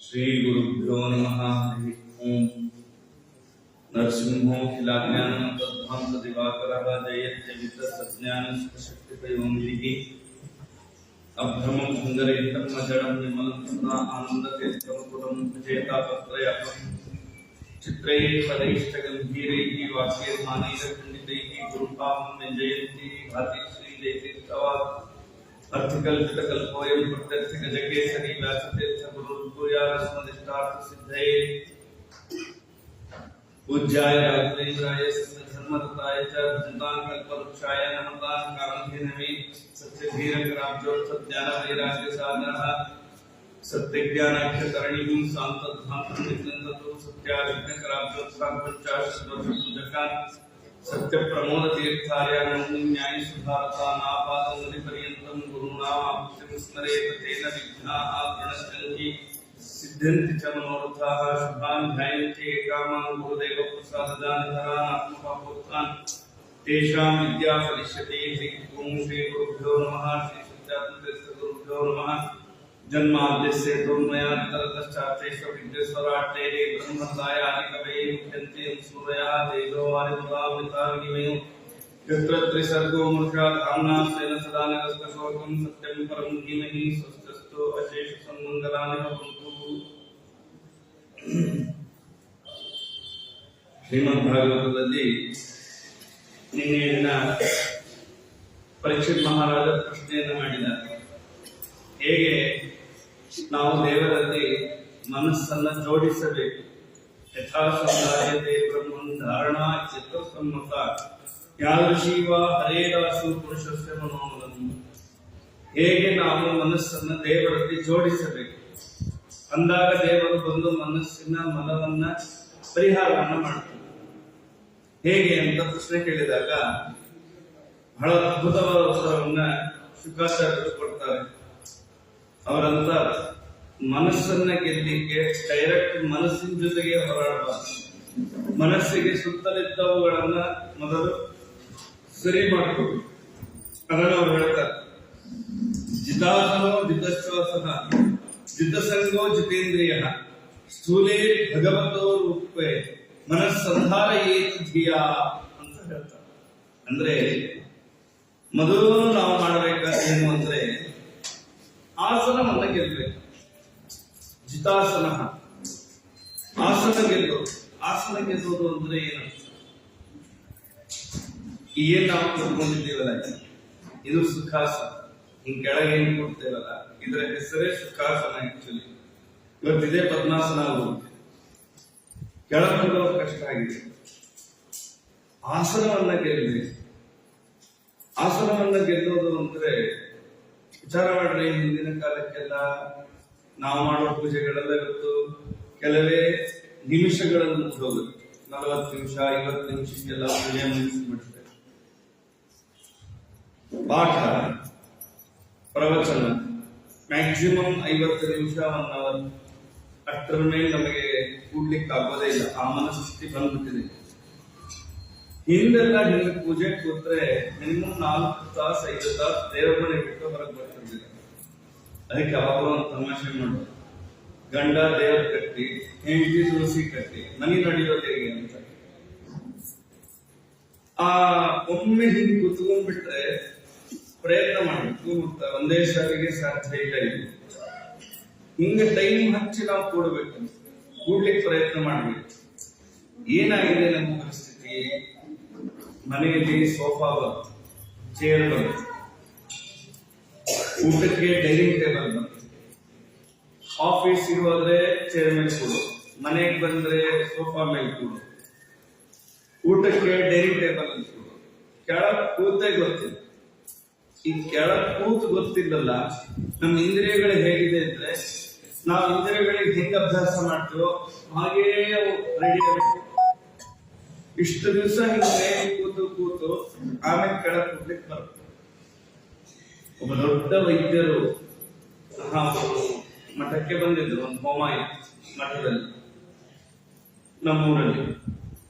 ಶ್ರೀ ಗುರುಭ್ಯೋ ನಮಃ. ಹರಿ ಓಂ. ನರಸಿಂಹೋ ಖಿಲಾಜ್ಞಾನಂ ತದ್ಧಾಂತ ದಿವಾಕರಃ ಜಯತ್ಯ ವಿದ್ಯಸಜ್ಞಾನಶಕ್ತಿಪಯೋನಿಧಿಃ ಅಭ್ರಮಂ ಭಂಗರಹಿತಂ ಅಜಡಂ ವಿಮಲಂ ಸದಾ ಆನಂದತೀರ್ಥಂ ಪುರಂ ವಿಜೇತಾಪತ್ರಯಃ ಚಿತ್ರೈಃ ಪದೈಶ್ಚಗಂಭೀರೈಃ ವಾಕ್ಯೈರ್ಮಾನೈರ್ಖಂಡಿತೈಃ ಗುರುಪಾಪಂ ವ್ಯಂಜಯಂತಿ ಭಾತಿ ಶ್ರೀ ಜಯತೀರ್ಥವಾದ್ ಅರ್ಥಕಲ್ಪಿತಕಲ್ಪೋಯಂ ಪ್ರತ್ಯರ್ಥಿಗಜಕೇಸರಿ ವ್ಯಾಸತೀರ್ಥ ಗುರುರ್ಭೂಯಾಸ್ಮದಿಷ್ಟಾರ್ಥಸಿದ್ಧಯೇ पूज्याय राघवेन्द्राय धर्मरताय च भजतां कल्पवृक्षाय नमतां कामधेनवे सत्यधीरकराब्जोत्सज्ञानवैराग्यसाधनः सत्यज्ञानाख्यकरणीं शान्तध्वान्तं नित्यन्ततो सत्याविघ्नकराब्जोत्साहपञ्चाशद्वर्षपूजकान् सत्यप्रमोदतीर्थार्याणमुनिन्यायसुधारतानापादमुनिपर्यन्तं गुरूणामाप्तिं स्मरेत तेन विघ्नाः प्रणश्यन्ति सिद्धन्ति च मनोरथाः शुभान् ध्यायन्ति एकामान् गुरुदेवप्रसाददानधरान् आत्मपापोत्थान् तेषां विद्या फलिष्यति. ओं श्री गुरुभ्यो नमः. श्री सत्यात्मतीर्थगुरुभ्यो नमः. जन्माद्यस्य तोन्मयान्तरतश्चार्थेष्वविद्येश्वराट्टे ब्रह्महृदाय आदिकवये मुह्यन्ति सूरयः तेजो वारिमृतामृताग्निमयो यत्र त्रिसर्गो मृषा धाम्ना स्वेन सदा निरस्तशोकं सत्यं परं धीमहि स्वस्तिस्तु अशेषसन्मङ्गलानि भवन्तु. ಶ್ರೀಮದ್ ಭಾಗವತದಲ್ಲಿ ನಿನ್ನೆ ದಿನ ಪರೀಕ್ಷಿತ್ ಮಹಾರಾಜ ಪ್ರಶ್ನೆಯನ್ನು ಮಾಡಿದ್ದಾರೆ. ಹೇಗೆ ನಾವು ದೇವರಲ್ಲಿ ಮನಸ್ಸನ್ನು ಜೋಡಿಸಬೇಕು. ಯಥಾಸಂಧಾರ್ಯತೆ ಬ್ರಹ್ಮನ್ ಧಾರಣಾ ಚಿತ್ತಸಮ್ಮತ ಯಾದೃಶೀವ ಹರೇದಾಸು ಪುರುಷಸ್ಯ ಮನೋಮಲಂ. ಹೇಗೆ ನಾವು ಮನಸ್ಸನ್ನು ದೇವರಲ್ಲಿ ಜೋಡಿಸಬೇಕು ಅಂದಾಗ ದೇವರು ಬಂದು ಮನಸ್ಸಿನ ಮನವನ್ನ ಪರಿಹಾರವನ್ನ ಮಾಡ್ತಾರೆ. ಹೇಗೆ ಅಂತ ಪ್ರಶ್ನೆ ಕೇಳಿದಾಗ ಬಹಳ ಅದ್ಭುತವಾದ ಉತ್ತರವನ್ನ ಶುಕಾಚಾರ್ಯರು ಕೊಡ್ತಾರೆ. ಅವರಂತ ಮನಸ್ಸನ್ನ ಗೆಲ್ಲಿಕ್ಕೆ ಡೈರೆಕ್ಟ್ ಮನಸ್ಸಿನ ಜೊತೆಗೆ ಹೋರಾಡಬಾರ್ದು. ಮನಸ್ಸಿಗೆ ಸುತ್ತಲಿದ್ದವುಗಳನ್ನ ಮೊದಲು ಸರಿ ಮಾಡ್ಕೋಬೇಕು. ಅದನ್ನು ಅವ್ರು ಹೇಳ್ತಾರೆ. ಜಿತಾಸನೋ ಜಿತಶ್ವಾಸಃ ಜಿತಸಂಗೋ ಜಿತೇಂದ್ರಿಯ ಸ್ಥೂಲೇ ಭಗವತೋ ರೂಪೇ ಮನಸ್ಸಂಧಾರ ಏತು ಧಿಯಾ ಅಂತ ಹೇಳ್ತಾರೆ. ಅಂದ್ರೆ ಮೊದಲು ನಾವು ಮಾಡಬೇಕಾದ ಏನು ಅಂದ್ರೆ ಆಸನವನ್ನ ಗೆಲ್ಲಬೇಕು. ಜಿತಾಸನ ಆಸನ ಗೆಲ್ಲೋದು. ಆಸನ ಗೆಲ್ಲೋದು ಅಂದ್ರೆ ಏನು? ಏನ್ ನಾವು ಕೂತ್ಕೊಂಡಿದ್ದೀವಲ್ಲ ಇದು ಸುಖಾಸನ. ಹಿಂಗ್ ಕೆಳಗೆ ಏನ್ ಕೂಡ್ತೇವಲ್ಲ ಇದರ ಹೆಸರೇ ಸುಖಾಸನ. ಆಕ್ಚುಲಿ ಇವತ್ತಿದೆ ಪದ್ಮಾಸನ ಆಗುತ್ತೆ. ಕೆಳಗೆ ಕಷ್ಟ ಆಗಿದೆ. ಆಸನವನ್ನ ಗೆಲ್ಲಬೇಕು. ಆಸನವನ್ನ ಗೆಲ್ಲೋದು ಅಂದ್ರೆ ವಿಚಾರ ಮಾಡ್ರಿ. ಹಿಂದಿನ ಕಾಲಕ್ಕೆಲ್ಲ ನಾವು ಮಾಡೋ ಪೂಜೆಗಳೆಲ್ಲ ಇವತ್ತು ಕೆಲವೇ ನಿಮಿಷಗಳಲ್ಲಿ ಮುಗಿದೋಗುತ್ತೆ. 40 ನಿಮಿಷ 50 ನಿಮಿಷಕ್ಕೆಲ್ಲ ಪೂಜೆ ಮುಗಿಸ್ಬಿಡ್ತೇವೆ. ಪಾಠ ಪ್ರವಚನ ಮ್ಯಾಕ್ಸಿಮಮ್ 50 ನಿಮಿಷ 1 ಅವರ್. ಅಷ್ಟರ ಮೇಲೆ ನಮಗೆ ಕೂಡ್ಲಿಕ್ಕೆ ಆಗೋದೇ ಇಲ್ಲ. ಆ ಮನಸ್ಥಿತಿ ಬಂದ್ಬಿಟ್ಟಿದೆ. ಹಿಂದೆಲ್ಲ ಹಿಂದೆ ಪೂಜೆ ಕೂತ್ರೆ ಮಿನಿಮಮ್ 4 ತಾಸು 5 ತಾಸು ದೇವರ ಮನೆ ಬಿಟ್ಟು ಹೊರಗೆ ಬರ್ತಿರ್ಲಿಲ್ಲ. ಅದಕ್ಕೆ ಅವಾಗ ಒಂದು ತಮಾಷೆ ಮಾಡೋದು. ಗಂಡ ದೇವ್ರ ಕಟ್ಟಿ ಹೆಂಡತಿ ತುಳಸಿ ಕಟ್ಟಿ ಮನೆ ನಡೆಯೋದು ಹೇಗೆ ಅಂತ. ಆ ಒಮ್ಮೆ ಹಿಂಗೆ ಕುತ್ಕೊಂಡ್ಬಿಟ್ರೆ ಪ್ರಯತ್ನ ಮಾಡಬೇಕು. ಒಂದೇ ಸಾರಿಗೆ ಸಾಧ್ಯ ಇಲ್ಲ. ಇದು ಹಿಂಗೆ ಟೈಮ್ ಹಚ್ಚಿ ನಾವು ಕೂಡಬೇಕು. ಕೂಡ್ಲಿಕ್ಕೆ ಪ್ರಯತ್ನ ಮಾಡಬೇಕು. ಏನಾಗಿದೆ ನಮ್ಮ ಪರಿಸ್ಥಿತಿ? ಮನೆಯಲ್ಲಿ ಸೋಫಾ ಬಂತು, ಚೇರ್ ಬಂತು, ಊಟಕ್ಕೆ ಡೈನಿಂಗ್ ಟೇಬಲ್ ಬಂತು, ಆಫೀಸಿಗೆ ಹೋದ್ರೆ ಚೇರ್ ಮೇಲೆ ಕೂಡು, ಮನೆಗೆ ಬಂದ್ರೆ ಸೋಫಾ ಮೇಲೆ ಕೂಡು, ಊಟಕ್ಕೆ ಡೈನಿಂಗ್ ಟೇಬಲ್ ಅಲ್ಲಿ ಕೂಡು. ಕೆಳಗ್ ಕೂತೇ ಗೊತ್ತಿಲ್ಲ. ಈ ಕೆಳಗ್ ಕೂತು ಗೊತ್ತಿಲ್ಲಲ್ಲ. ನಮ್ಮ ಇಂದ್ರಿಯಗಳು ಹೇಗಿದೆ ಅಂದ್ರೆ ನಾವು ಇಂದ್ರಿಯಗಳಿಗೆ ಹೆಂಗ್ ಅಭ್ಯಾಸ ಮಾಡ್ತೀವೋ ಹಾಗೇ ರೆಡಿ ಆಗಬೇಕು. ಇಷ್ಟು ದಿವಸ ಹಿಂಗೆ ಕೂತು ಆಮೇಲೆ ಕೆಳಗ್ ಕೂಡ್ಲಿಕ್ಕೆ ಬರುತ್ತೆ. ಒಬ್ಬ ದೊಡ್ಡ ವೈದ್ಯರು ಮಠಕ್ಕೆ ಬಂದಿದ್ರು. ಒಂದು ಹೋಮ ಇತ್ತು ಮಠದಲ್ಲಿ ನಮ್ಮೂರಲ್ಲಿ.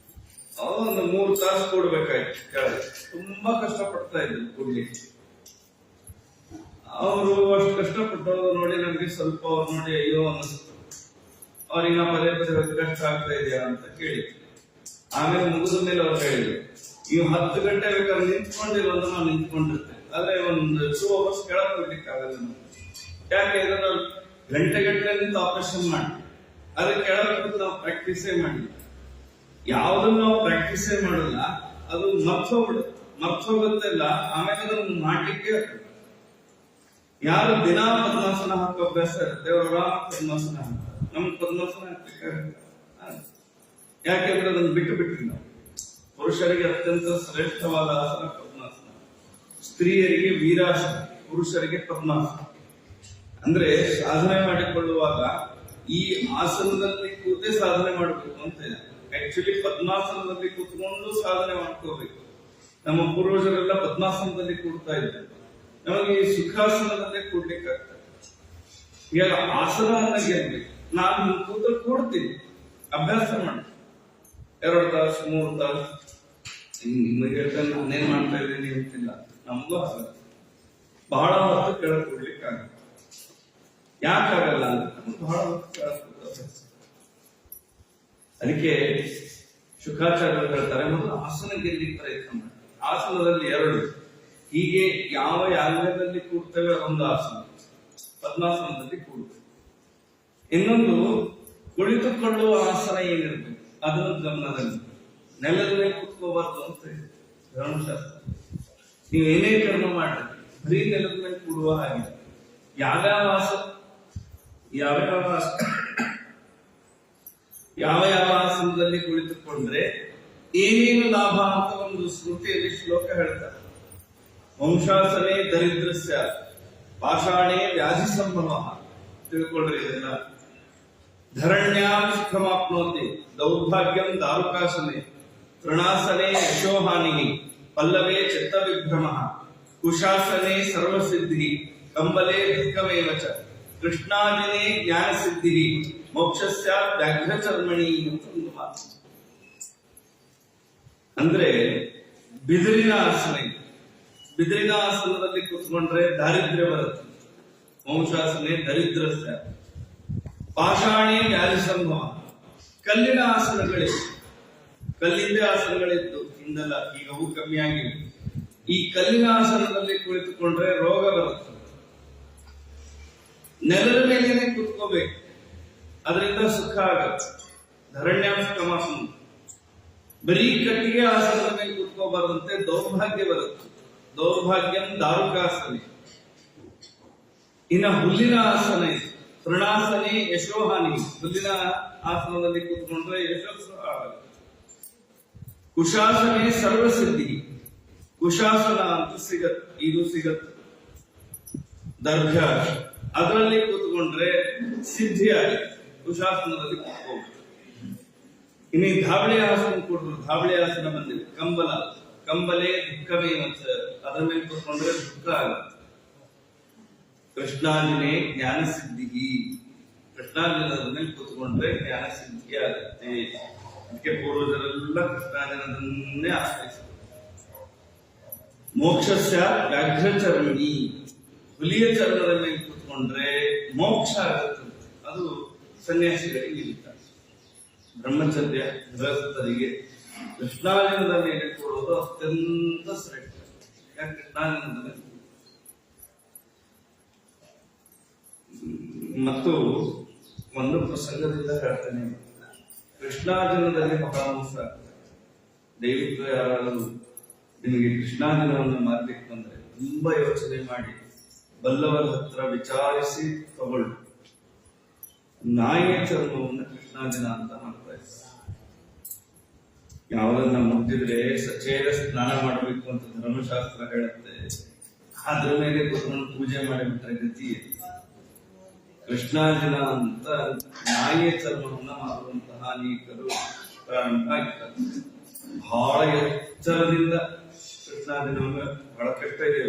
ಒಂದು 3 ತಾಸು ಕೂಡ್ಬೇಕಾಯ್ತು ಕೆಳಗೆ. ತುಂಬಾ ಕಷ್ಟಪಡ್ತಾ ಇದ್ರು ಕೂಡ್ಲಿಕ್ಕೆ. ಅವರು ಅಷ್ಟು ಕಷ್ಟಪಟ್ಟು ನೋಡಿ ನಮ್ಗೆ ಸ್ವಲ್ಪ ಅವ್ರು ನೋಡಿ ಅಯ್ಯೋ ಅನ್ನಿಸ್ತು. ಅವ್ರಿಗೆ ನಾ ಪದೇ ಪದೇ ಕಷ್ಟ ಆಗ್ತಾ ಇದೆಯಾ ಅಂತ ಕೇಳಿ, ಆಮೇಲೆ ಮುಗಿದ ಮೇಲೆ ಅವ್ರು ಹೇಳಿದ್ರು, ನೀವು 10 ಗಂಟೆ ಬೇಕಾದ್ರೆ ನಿಂತ್ಕೊಂಡಿಲ್ಲ ಅಂದ್ರೆ ನಾವು ನಿಂತ್ಕೊಂಡಿರ್ತೇವೆ, ಆದ್ರೆ ಒಂದು 2 ಅವರ್ಸ್ ಕೆಳಗೆ ಹೋಗ್ಲಿಕ್ಕೆ ಆಗಲ್ಲ. ಯಾಕೆಂದ್ರೆ ನಾವು ಗಂಟೆ ನಿಂತು ಆಪರೇಷನ್ ಮಾಡಿ ಅದ್ರ ಕೆಳಗೆ ನಾವು ಪ್ರಾಕ್ಟೀಸೇ ಮಾಡಿಲ್ಲ. ಯಾವ್ದನ್ನು ನಾವು ಪ್ರಾಕ್ಟೀಸೇ ಮಾಡಲ್ಲ ಅದು ಮರ್ತೋಗುತ್ತೆಲ್ಲ, ಆಮೇಲೆ ಅದನ್ನು ಮಾಡ್ಲಿಕ್ಕೆ ಯಾರು ದಿನಾ ಪದ್ಮಾಸನ ಹಾಕೋ ಅಭ್ಯಾಸ ಇರುತ್ತೆ ಅವ್ರ ಪದ್ಮಾಸನ ಹಾಕ್ತಾರೆ. ನಮ್ಗೆ ಪದ್ಮಾಸನ ಹಾಕ್ಬೇಕಾಗುತ್ತೆ. ಯಾಕೆಂದ್ರೆ ಅದನ್ನು ಬಿಟ್ಟ್ರಿ ನಾವು. ಪುರುಷರಿಗೆ ಅತ್ಯಂತ ಶ್ರೇಷ್ಠವಾದ ಆಸನ ಪದ್ಮಾಸನ, ಸ್ತ್ರೀಯರಿಗೆ ವೀರಾಸನ, ಪುರುಷರಿಗೆ ಪದ್ಮಾಸನ. ಅಂದ್ರೆ ಸಾಧನೆ ಮಾಡಿಕೊಳ್ಳುವಾಗ ಈ ಆಸನದಲ್ಲಿ ಕೂತೇ ಸಾಧನೆ ಮಾಡಬೇಕು ಅಂತ ಇದೆ. ಆಕ್ಚುಲಿ ಪದ್ಮಾಸನದಲ್ಲಿ ಕೂತ್ಕೊಂಡು ಸಾಧನೆ ಮಾಡ್ಕೋಬೇಕು. ನಮ್ಮ ಪೂರ್ವಜರೆಲ್ಲ ಪದ್ಮಾಸನದಲ್ಲಿ ಕೂಡ್ತಾ ಇದ್ದಾರೆ, ನಮಗೆ ಈ ಸುಖಾಸನದಲ್ಲೇ ಕೂಡ್ಲಿಕ್ಕೆ ಆಗ್ತದೆ. ಈಗ ಆಸನವನ್ನ ಗೆಲ್ಬೇಕು. ನಾನು ಕೂಡ್ತೀನಿ, ಅಭ್ಯಾಸ ಮಾಡಿ 2 ತಾಸು 3 ತಾಸು. ನಿಮಗೆ ಹೇಳ್ತಾರೆ ನಾನೇನ್ ಮಾಡ್ತಾ ಇದ್ದೀನಿ ಅಂತಿಲ್ಲ, ನಮಗೂ ಆಸನ ಬಹಳ ಹೊತ್ತು ಕೆಳಗೆ ಕೂಡ್ಲಿಕ್ಕೆ ಆಗುತ್ತೆ. ಯಾಕಾಗಲ್ಲ ಅಂದ್ರೆ ಬಹಳ ಹೊತ್ತು ಕೆಳಗೆ ಕೂಡ್ತಾರೆ. ಅದಕ್ಕೆ ಶುಕಾಚಾರ್ಯರು ಹೇಳ್ತಾರೆ, ಮೊದಲು ಆಸನ ಗೆಲ್ಲಿಕ್ಕೆ ಪ್ರಯತ್ನ ಮಾಡಿ. ಆಸನದಲ್ಲಿ 2 ಹೀಗೆ ಯಾವ ಯಾಂಗದಲ್ಲಿ ಕೂಡ್ತೇವೆ ಒಂದು ಆಸನ, ಪದ್ಮಾಸನದಲ್ಲಿ ಕೂಡ್ತೇವೆ. ಇನ್ನೊಂದು ಕುಳಿತುಕೊಳ್ಳುವ ಆಸನ ಏನಿರ್ಬೇಕು ಅದನ್ನು ಗಮನದಲ್ಲಿ, ನೆಲದ ಮೇಲೆ ಕೂತ್ಕೋಬಾರ್ದು ಅಂತ ಇದೆ ಧರ್ಮಶಾಸ್ತ್ರ. ನೀವು ಏನೇ ಕರ್ಮ ಮಾಡಿ ಬರೀ ನೆಲದ ಮೇಲೆ ಕೂಡುವ ಹಾಗೆ. ಯಾವ್ಯಾವ ಆಸನದಲ್ಲಿ ಕುಳಿತುಕೊಂಡ್ರೆ ಏನೇನು ಲಾಭ ಅಂತ ಒಂದು ಸ್ಮೃತಿಯಲ್ಲಿ ಶ್ಲೋಕ ಹೇಳ್ತಾರೆ. ವಂಶಾಸನೆ ದರಿದ್ರಸ್ಯ ಪಾಷಾಣೆ ವ್ಯಾಧಿ ಸಂಭವ. ತಿಳ್ಕೊಳ್ರಿ ಇದೆಲ್ಲ. ಧರಣ್ಯಾಂ ಸುಖಮಾಪ್ನೋತಿ ದೌರ್ಭಾಗ್ಯಂ ದಾರುಕಾಸನೆ ತೃಣಾಸನೆ ಯಶೋಹಾನಿ ಪಲ್ಲವೇ ಚಿತ್ತ ವಿಭ್ರಮ ಕುಶಾಸನೆ ಸರ್ವಸಿದ್ಧಿ ಕಂಬಲೆ ದುಃಖಮೇವ ಚ ಕೃಷ್ಣಾಜಿನೇ ಜ್ಞಾನ ಸಿದ್ಧಿ ಮೋಕ್ಷಸ್ಯ ವ್ಯಾಘ್ರಚರ್ಮಣಿ ಅಂತ ಒಂದು ಮಾತು. ಅಂದ್ರೆ ಬಿದಿರಿನ ಆಸನ ಇದೆ. ಬಿದಿರಿನ ಆಸನದಲ್ಲಿ ಕೂತ್ಕೊಂಡ್ರೆ ದಾರಿದ್ರ್ಯ ಬರುತ್ತೆ. ವಂಶಾಸನೆ ದರಿದ್ರಸ್ಯ. ಪಾಷಾಣಿ ವ್ಯಾಧಿ ಸಂಭವ. ಕಲ್ಲಿನ ಆಸನಗಳಿವೆ, ಕಲ್ಲಿಂದ ಆಸನಗಳಿತ್ತು ಹಿಂದೆಲ್ಲ, ಈಗ ಅವು ಕಮ್ಮಿ ಆಗಿವೆ. ಈ ಕಲ್ಲಿನ ಆಸನದಲ್ಲಿ ಕುಳಿತುಕೊಂಡ್ರೆ ರೋಗ ಬರುತ್ತೆ. ನೆಲದ ಮೇಲೇನೆ ಕೂತ್ಕೋಬೇಕು, ಅದರಿಂದ ಸುಖ ಆಗತ್ತೆ. ಧರಣ್ಯಾಂಶಕಮಾಸನ. ಬರೀ ಕಟ್ಟಿಗೆ ಆಸನದ ಮೇಲೆ ಕೂತ್ಕೋಬಾರ್ದಂತೆ ದೌರ್ಭಾಗ್ಯ ಬರುತ್ತೆ. ದೌರ್ಭಾಗ್ಯಂ ದಾರುಕಾಸನೆ. ಇನ್ನ ಹುಲ್ಲಿನ ಆಸನ ಇದೆ, ತೃಣಾಸನೆ ಯಶೋಹಾನಿ. ಹುಲ್ಲಿನ ಆಸನದಲ್ಲಿ ಕೂತ್ಕೊಂಡ್ರೆ ಯಶಸ್ಸು ಆಗುತ್ತೆ. ಕುಶಾಸನೆ ಸರ್ವಸಿದ್ಧಿ. ಕುಶಾಸನ ಅಂತ ಸಿಗತ್ತೆ, ಇದು ಸಿಗತ್ತೆ ದರ್ಭ. ಅದರಲ್ಲಿ ಕೂತ್ಕೊಂಡ್ರೆ ಸಿದ್ಧಿ ಆಗುತ್ತೆ. ಕುಶಾಸನದಲ್ಲಿ ಕೂತ್ಕೋಬೇಕು. ಇನ್ನು ಧಾಬಳಿ ಆಸನ ಕೊಟ್ಟರು, ಧಾಬಳಿ ಆಸನ ಬಂದಿದೆ. ಕಂಬಲೆ ದುಃಖವೇ ಅಂತ, ಅದರ ಮೇಲೆ ಕೂತ್ಕೊಂಡ್ರೆ ದುಃಖ ಆಗುತ್ತೆ. ಕೃಷ್ಣಾಂಜನೆ ಜ್ಞಾನ ಸಿದ್ಧಿ. ಕೃಷ್ಣಾಂಜನದ ಮೇಲೆ ಕೂತ್ಕೊಂಡ್ರೆ ಜ್ಞಾನ ಸಿದ್ಧಿ ಆಗುತ್ತೆ. ಅದಕ್ಕೆ ಪೂರ್ವಜರೆಲ್ಲ ಕೃಷ್ಣಾಂಜನದನ್ನೇ ಆಶ್ರಯಿಸಿದರು. ಮೋಕ್ಷಸ್ಯ ವ್ಯಾಘ್ರಚರ್ಮಣಿ. ಹುಲಿಯ ಚರ್ಮದ ಮೇಲೆ ಕೂತ್ಕೊಂಡ್ರೆ ಮೋಕ್ಷ ಆಗುತ್ತೆ. ಅದು ಸನ್ಯಾಸಿಗಳಿಗೆ ಇಲ್ಲ. ಬ್ರಹ್ಮಚರ್ಯ ಗೃಹಸ್ಥರಿಗೆ ಕೃಷ್ಣಾಂಜನದ ಮೇಲೆ ಕೂಡೋದು ಅತ್ಯಂತ ಶ್ರೇಷ್ಠ. ಯಾಕೆ ಕೃಷ್ಣಾಂಜನದ ಮೇಲೆ. ಮತ್ತು ಒಂದು ಪ್ರಸಂಗದಿಂದ ಹೇಳ್ತೇನೆ. ಕೃಷ್ಣಾರ್ಜುನದಲ್ಲಿ ಮಹಾವಂಶ. ದಯವಿಟ್ಟು ಯಾರಾದರೂ ನಿಮಗೆ ಕೃಷ್ಣಾರ್ಜುನವನ್ನು ಮಾಡಬೇಕು ಅಂದ್ರೆ ತುಂಬಾ ಯೋಚನೆ ಮಾಡಿ ಬಲ್ಲವರ ಹತ್ರ ವಿಚಾರಿಸಿ ತಗೊಳ್ಳಿ. ನಾಯಿಯ ಚರ್ಮವನ್ನು ಕೃಷ್ಣಾರ್ಜುನ ಅಂತ ಮಾಡ್ತಾ ಇದ್ದಾರೆ. ಯಾವುದನ್ನ ಮುಟ್ಟಿದ್ರೆ ಸಚೇತ ಸ್ನಾನ ಮಾಡಬೇಕು ಅಂತ ಧರ್ಮಶಾಸ್ತ್ರ ಹೇಳುತ್ತೆ. ಅದ್ರ ಮೇಲೆ ಕೂತ್ಕೊಂಡು ಪೂಜೆ ಮಾಡಿಬಿಟ್ರೆ ಗತಿ. ಕೃಷ್ಣಾರ್ಜುನ ಅಂತ ನಾಯಿಯ ಚರ್ಮವನ್ನ ಮಾಡುವಂತಹ ಅನೇಕರು ಪ್ರಾರಂಭ ಆಗಿದ್ದಾರೆ. ಬಹಳ ಎಚ್ಚರದಿಂದ ಕೃಷ್ಣಾರ್ಜುನವನ್ನ ಬಹಳ ಕಷ್ಟ ಇದೆ.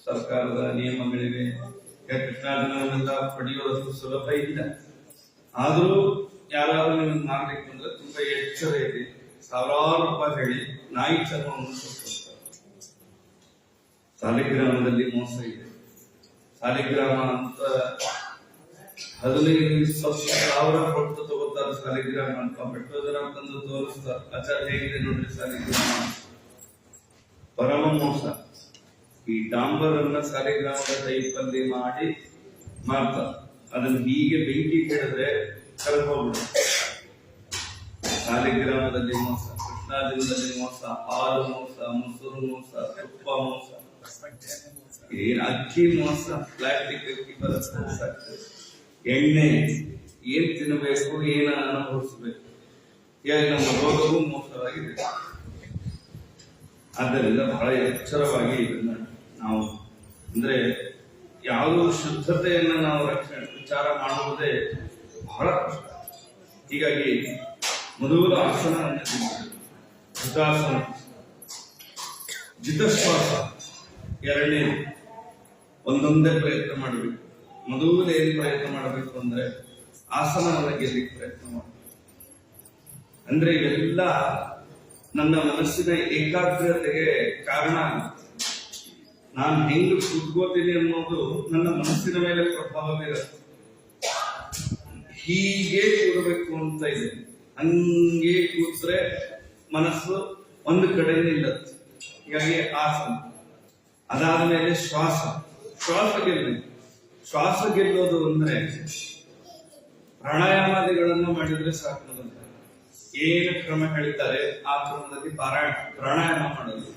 ಸರ್ಕಾರದ ನಿಯಮಗಳಿವೆ. ಕೃಷ್ಣಾರ್ಜುನವನ್ನೆಲ್ಲ ಪಡೆಯೋದಷ್ಟು ಸುಲಭ ಇಲ್ಲ. ಆದ್ರೂ ಯಾರಾದ್ರೂ ನಿಮ್ಗೆ ಮಾಡ್ಬೇಕು ಅಂದ್ರೆ ತುಂಬಾ ಎಚ್ಚರ ಇದೆ. ಸಾವಿರಾರು ರೂಪಾಯಿ ಹೇಳಿ ನಾಯಿ ಚರ್ಮವನ್ನು ಕೊಡ್ತಾರೆ. ಸಾಲಿಗ್ರಾಮದಲ್ಲಿ ಮೋಸ ಇದೆ. ಸಾಲಿಗ್ರಾಮ ಅಂತ 15,000 ಕೊಟ್ಟು ತಗೋತಾರೆ ಸಾಲಿಗ್ರಾಮ ಅಂತ. ಮೆಟ್ರೋದರ ತಂದು ತೋರಿಸ್ತಾರೆ, ಆಚಾರ ಹೇಗಿದೆ ನೋಡ್ರಿ ಸಾಲಿಗ್ರಾಮ. ಪರಮ ಮೋಸ. ಈ ಡಾಂಬರನ್ನ ಸಾಲಿಗ್ರಾಮದ ಟೈಪ್ ಅಲ್ಲಿ ಮಾಡಿ ಮಾಡ್ತಾರೆ. ಅದನ್ನ ಹೀಗೆ ಬೆಂಕಿ ಕೆಡದ್ರೆ ಕರ್ಕೋಗ್ಬಿಡುತ್ತೆ. ಸಾಲಿಗ್ರಾಮದಲ್ಲಿ ಮೋಸ, ಕೃಷ್ಣಾಜಿನದಲ್ಲಿ ಮೋಸ, ಹಾಲು ಮೋಸ, ಮೊಸರು ಮೋಸ, ತುಪ್ಪ ಮೋಸ, ಏನ್ ಅಕ್ಕಿ ಮೋಸ, ಪ್ಲಾಸ್ಟಿಕ್ ಅಕ್ಕಿ ಬರುತ್ತೆ, ಎಣ್ಣೆ ಏನ್ ತಿನ್ನಬೇಕು, ಏನ ಅನುಭವಿಸಬೇಕು, ನಮ್ಮ ರೋಗವೂ ಮೋಸವಾಗಿದೆ. ಆದ್ದರಿಂದ ಬಹಳ ಎಚ್ಚರವಾಗಿ ಇದನ್ನ ನಾವು ಅಂದ್ರೆ ಯಾವುದೋ ಶುದ್ಧತೆಯನ್ನ ನಾವು ವಿಚಾರ ಮಾಡುವುದೇ ಬಹಳ ಕಷ್ಟ. ಹೀಗಾಗಿ ಮೊದಲು ಆಸನವನ್ನು ಜಿತಾಸನ, ಜಿತಶ್ವಾಸ ಎರಡನೇ, ಒಂದೊಂದೇ ಪ್ರಯತ್ನ ಮಾಡಬೇಕು. ಮೊದಲು ಏನು ಪ್ರಯತ್ನ ಮಾಡಬೇಕು ಅಂದ್ರೆ ಆಸನವನ್ನು ಗೆಲ್ಲಿಕ್ಕೆ ಪ್ರಯತ್ನ ಮಾಡಬೇಕು. ಅಂದ್ರೆ ಇವೆಲ್ಲ ನನ್ನ ಮನಸ್ಸಿನ ಏಕಾಗ್ರತೆಗೆ ಕಾರಣ ಆಗುತ್ತೆ. ನಾನು ಹೆಂಗ್ ಕೂತ್ಕೋತೀನಿ ಅನ್ನೋದು ನನ್ನ ಮನಸ್ಸಿನ ಮೇಲೆ ಪ್ರಭಾವ ಬೀರುತ್ತೆ. ಹೀಗೆ ಕೂಡಬೇಕು ಅಂತ ಇದೆ, ಹಂಗೆ ಕೂತ್ರೆ ಮನಸ್ಸು ಒಂದು ಕಡೆ ನಿಲ್ಲುತ್ತೆ. ಹೀಗಾಗಿ ಆಸನ. ಅದಾದ ಮೇಲೆ ಶ್ವಾಸ ಗೆಲ್ಲಬೇಕು. ಶ್ವಾಸ ಗೆಲ್ಲೋದು ಅಂದ್ರೆ ಪ್ರಾಣಾಯಾಮಾದಿಗಳನ್ನು ಮಾಡಿದ್ರೆ ಸಾಕು. ಏನು ಕ್ರಮ ಹೇಳಿದ್ದಾರೆ ಆ ಕ್ರಮದಲ್ಲಿ ಪ್ರಾಣಾಯಾಮ ಮಾಡೋದು.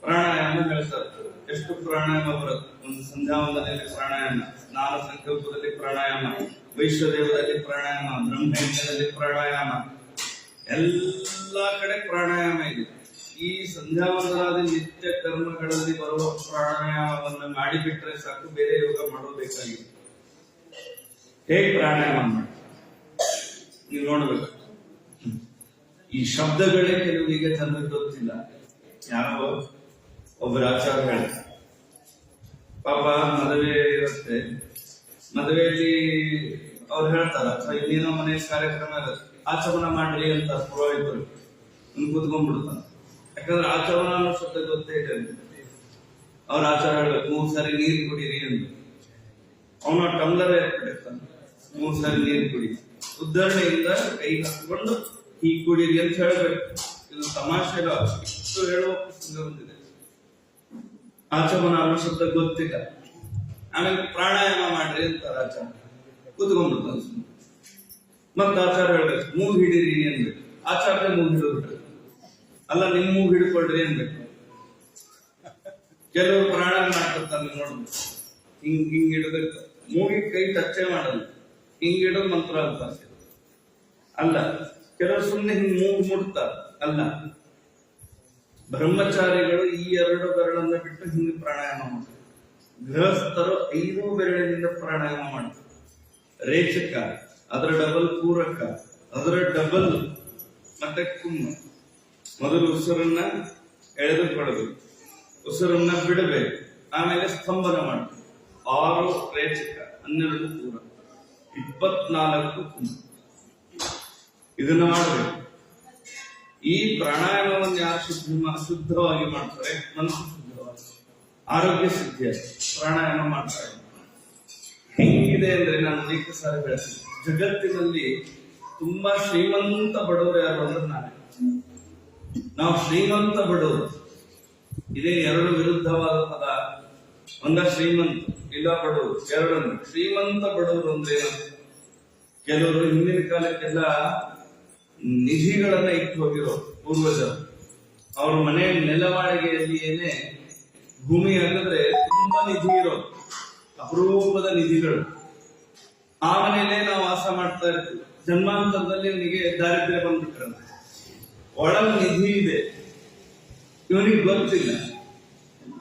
ಪ್ರಾಣಾಯಾಮ ಹೇಳ್ತಾರೆ, ಎಷ್ಟು ಪ್ರಾಣಾಯಾಮ ಬರುತ್ತೆ. ಒಂದು ಸಂಧ್ಯಾವಂದನೆಯಲ್ಲಿ ಪ್ರಾಣಾಯಾಮ, ಸ್ನಾನ ಸಂಕಲ್ಪದಲ್ಲಿ ಪ್ರಾಣಾಯಾಮ, ವೈಶ್ವದೇವದಲ್ಲಿ ಪ್ರಾಣಾಯಾಮ, ಬ್ರಹ್ಮಯಜ್ಞದಲ್ಲಿ ಪ್ರಾಣಾಯಾಮ, ಎಲ್ಲಾ ಕಡೆ ಪ್ರಾಣಾಯಾಮ ಇದೆ. ಈ ಸಂಧ್ಯಾವಂದನಾದಿ ನಿತ್ಯ ಕರ್ಮಗಳಲ್ಲಿ ಬರುವ ಪ್ರಾಣಾಯಾಮವನ್ನು ಮಾಡಿಬಿಟ್ರೆ ಸಾಕು, ಬೇರೆ ಯೋಗ ಮಾಡೋಬೇಕಾಗಿದೆ. ಹೇಗೆ ಪ್ರಾಣಾಯಾಮ ಮಾಡಿ ನೀವು ನೋಡ್ಬೇಕು. ಈ ಶಬ್ದಗಳೇ ಕೆಲವರಿಗೆ ಜನರಿಗೆ ಗೊತ್ತಿಲ್ಲ. ಯಾವ ಒಬ್ಬರ ಆಚಾರ ಹೇಳ್ತಾರೆ, ಪಾಪ ಮದುವೆ ಇರುತ್ತೆ, ಮದುವೆಯಲ್ಲಿ ಅವ್ರು ಹೇಳ್ತಾರ ಇನ್ನೇನೋ ಮನೆ ಕಾರ್ಯಕ್ರಮ ಇರುತ್ತೆ, ಆಚಮನ ಮಾಡ್ರಿ ಅಂತ ಪುರೋಹಿತರು ಕೂತ್ಕೊಂಡ್ಬಿಡ್ತಾನೆ. ಯಾಕಂದ್ರೆ ಆಚಮನ ಅನ್ನೋ ಶಬ್ದ ಗೊತ್ತೇ ಇದೆ. ಅವ್ರ ಆಚಾರ ಹೇಳ್ಬೇಕು, 3 ಸಾರಿ ನೀರು ಕುಡೀರಿ ಅಂತ. ಅವನ ಟಮ್ಲರ್ ಏರ್ಪಡಿರ್ತಾನೆ, 3 ಸಾರಿ ನೀರು ಕುಡಿ, ಉದ್ಧರಣೆಯಿಂದ ಕೈ ಹಾಕೊಂಡು ಹೀಗೆ ಕುಡೀರಿ ಅಂತ ಹೇಳ್ಬೇಕು. ಇದು ತಮಾಷೆ ಇಷ್ಟು ಹೇಳುವ ಪ್ರಸಂಗ ಬಂದಿದೆ. ಆಚಮನ ಅನ್ನೋ ಶಬ್ದ ಗೊತ್ತಿಲ್ಲ. ಆಮೇಲೆ ಪ್ರಾಣಾಯಾಮ ಮಾಡ್ರಿ ಅಂತಾರ ಆಚಾರ, ಕೂತ್ಕೊಂಡ್ಬಿಡ್ತಾನೆ. ಮತ್ತ ಆಚಾರ ಹೇಳ್ಬೇಕು, ಮೂಗು ಹಿಡೀರಿ ಅನ್ಬೇಕು. ಆಚಾರ ಮೂಗು ಹಿಡಿದ್ಬಿಟ್ರೆ ಅಲ್ಲ, ನಿಮ್ ಮೂಗು ಹಿಡ್ಕೊಳ್ರಿ ಅನ್ಬೇಕು. ಕೆಲವರು ಪ್ರಾಣಾಯಾಮ ಮಾಡ್ತಿರ್ತಾರೆ ನೋಡ್ಬೇಕು, ಹಿಂಗ್ ಹಿಡಿದಿರ್ತಾರೆ, ಮೂಗಿಗೆ ಕೈ ಟಚ್ಚೇ ಮಾಡಲ್ಲ, ಹಿಂಗ್ ಹಿಡಿದು ಮಂತ್ರ ಅಂತ ಅಲ್ಲ. ಕೆಲವರು ಸುಮ್ಮನೆ ಹಿಂಗ್ ಮೂಗು ಮುಡ್ತಾರೆ ಅಲ್ಲ. ಬ್ರಹ್ಮಚಾರಿಗಳು ಈ 2 ಬೆರಳನ್ನ ಬಿಟ್ಟು ಹಿಂಗೆ ಪ್ರಾಣಾಯಾಮ ಮಾಡ್ತಾರೆ. ಗೃಹಸ್ಥರು 5 ಬೆರಳಿನಿಂದ ಪ್ರಾಣಾಯಾಮ ಮಾಡ್ತಾರೆ. ರೇಚಕ, ಅದರ ಡಬಲ್ ಪೂರಕ, ಅದರ ಡಬಲ್ ಮತ್ತೆ ಕುಮ್ಮ. ಮೊದಲು ಉಸಿರನ್ನ ಎಳೆದುಕೊಳ್ಳಬೇಕು, ಉಸಿರನ್ನ ಬಿಡಬೇಕು, ಆಮೇಲೆ ಸ್ತಂಭನ ಮಾಡಬೇಕು. 6 ರೇಚಕ, 12 ಪೂರಕ, 24 ಕುಮ್ಮ. ಇದನ್ನ ಮಾಡಬೇಕು. ಈ ಪ್ರಾಣಾಯಾಮವನ್ನು ಯಾರು ಶುದ್ಧವಾಗಿ ಮಾಡ್ತಾರೆ, ಮನಸ್ಸು ಶುದ್ಧವಾಗಿ, ಆರೋಗ್ಯ ಸಿದ್ಧಿಯ ಪ್ರಾಣಾಯಾಮ ಮಾಡ್ತಾರೆ. ಹೆಂಗಿದೆ ಅಂದ್ರೆ, ನಾನು ಅನೇಕ ಸಾರಿ ಹೇಳ್ತೀನಿ, ಜಗತ್ತಿನಲ್ಲಿ ತುಂಬಾ ಶ್ರೀಮಂತ ಬಡವರು ಯಾರು ಅಂದ್ರೆ ನಾವೇ. ನಾವು ಶ್ರೀಮಂತ ಬಡವರು, ಇದೇ 2 ವಿರುದ್ಧವಾದ ಪದ. ಒಂದ ಶ್ರೀಮಂತ, ಇಲ್ಲ ಬಡವರು. 2 ಶ್ರೀಮಂತ ಬಡವರು ಅಂದ್ರೆ ಕೆಲವರು ಹಿಂದಿನ ಕಾಲಕ್ಕೆಲ್ಲ ನಿಧಿಗಳನ್ನ ಇಟ್ಟು ಹೋಗಿರೋ ಪೂರ್ವಜರು. ಅವ್ರ ಮನೆ ನೆಲವಾಳಿಗೆಯಲ್ಲಿ ಏನೇ ಭೂಮಿ ಹಾಕಿದ್ರೆ ತುಂಬಾ ನಿಧಿ ಇರೋದು, ಅಪರೂಪದ ನಿಧಿಗಳು. ಆ ಮನೆಯಲ್ಲೇ ನಾವು ವಾಸ ಮಾಡ್ತಾ ಇರ್ತೀವಿ. ಜನ್ಮಾಂತರದಲ್ಲಿ ಇವನಿಗೆ ದಾರಿದ್ರ್ಯ ಬಂದ್ಬಿಟ್ರಂತೆ. ಒಳಗೆ ನಿಧಿ ಇದೆ, ಇವನಿಗೆ ಗೊತ್ತಿಲ್ಲ.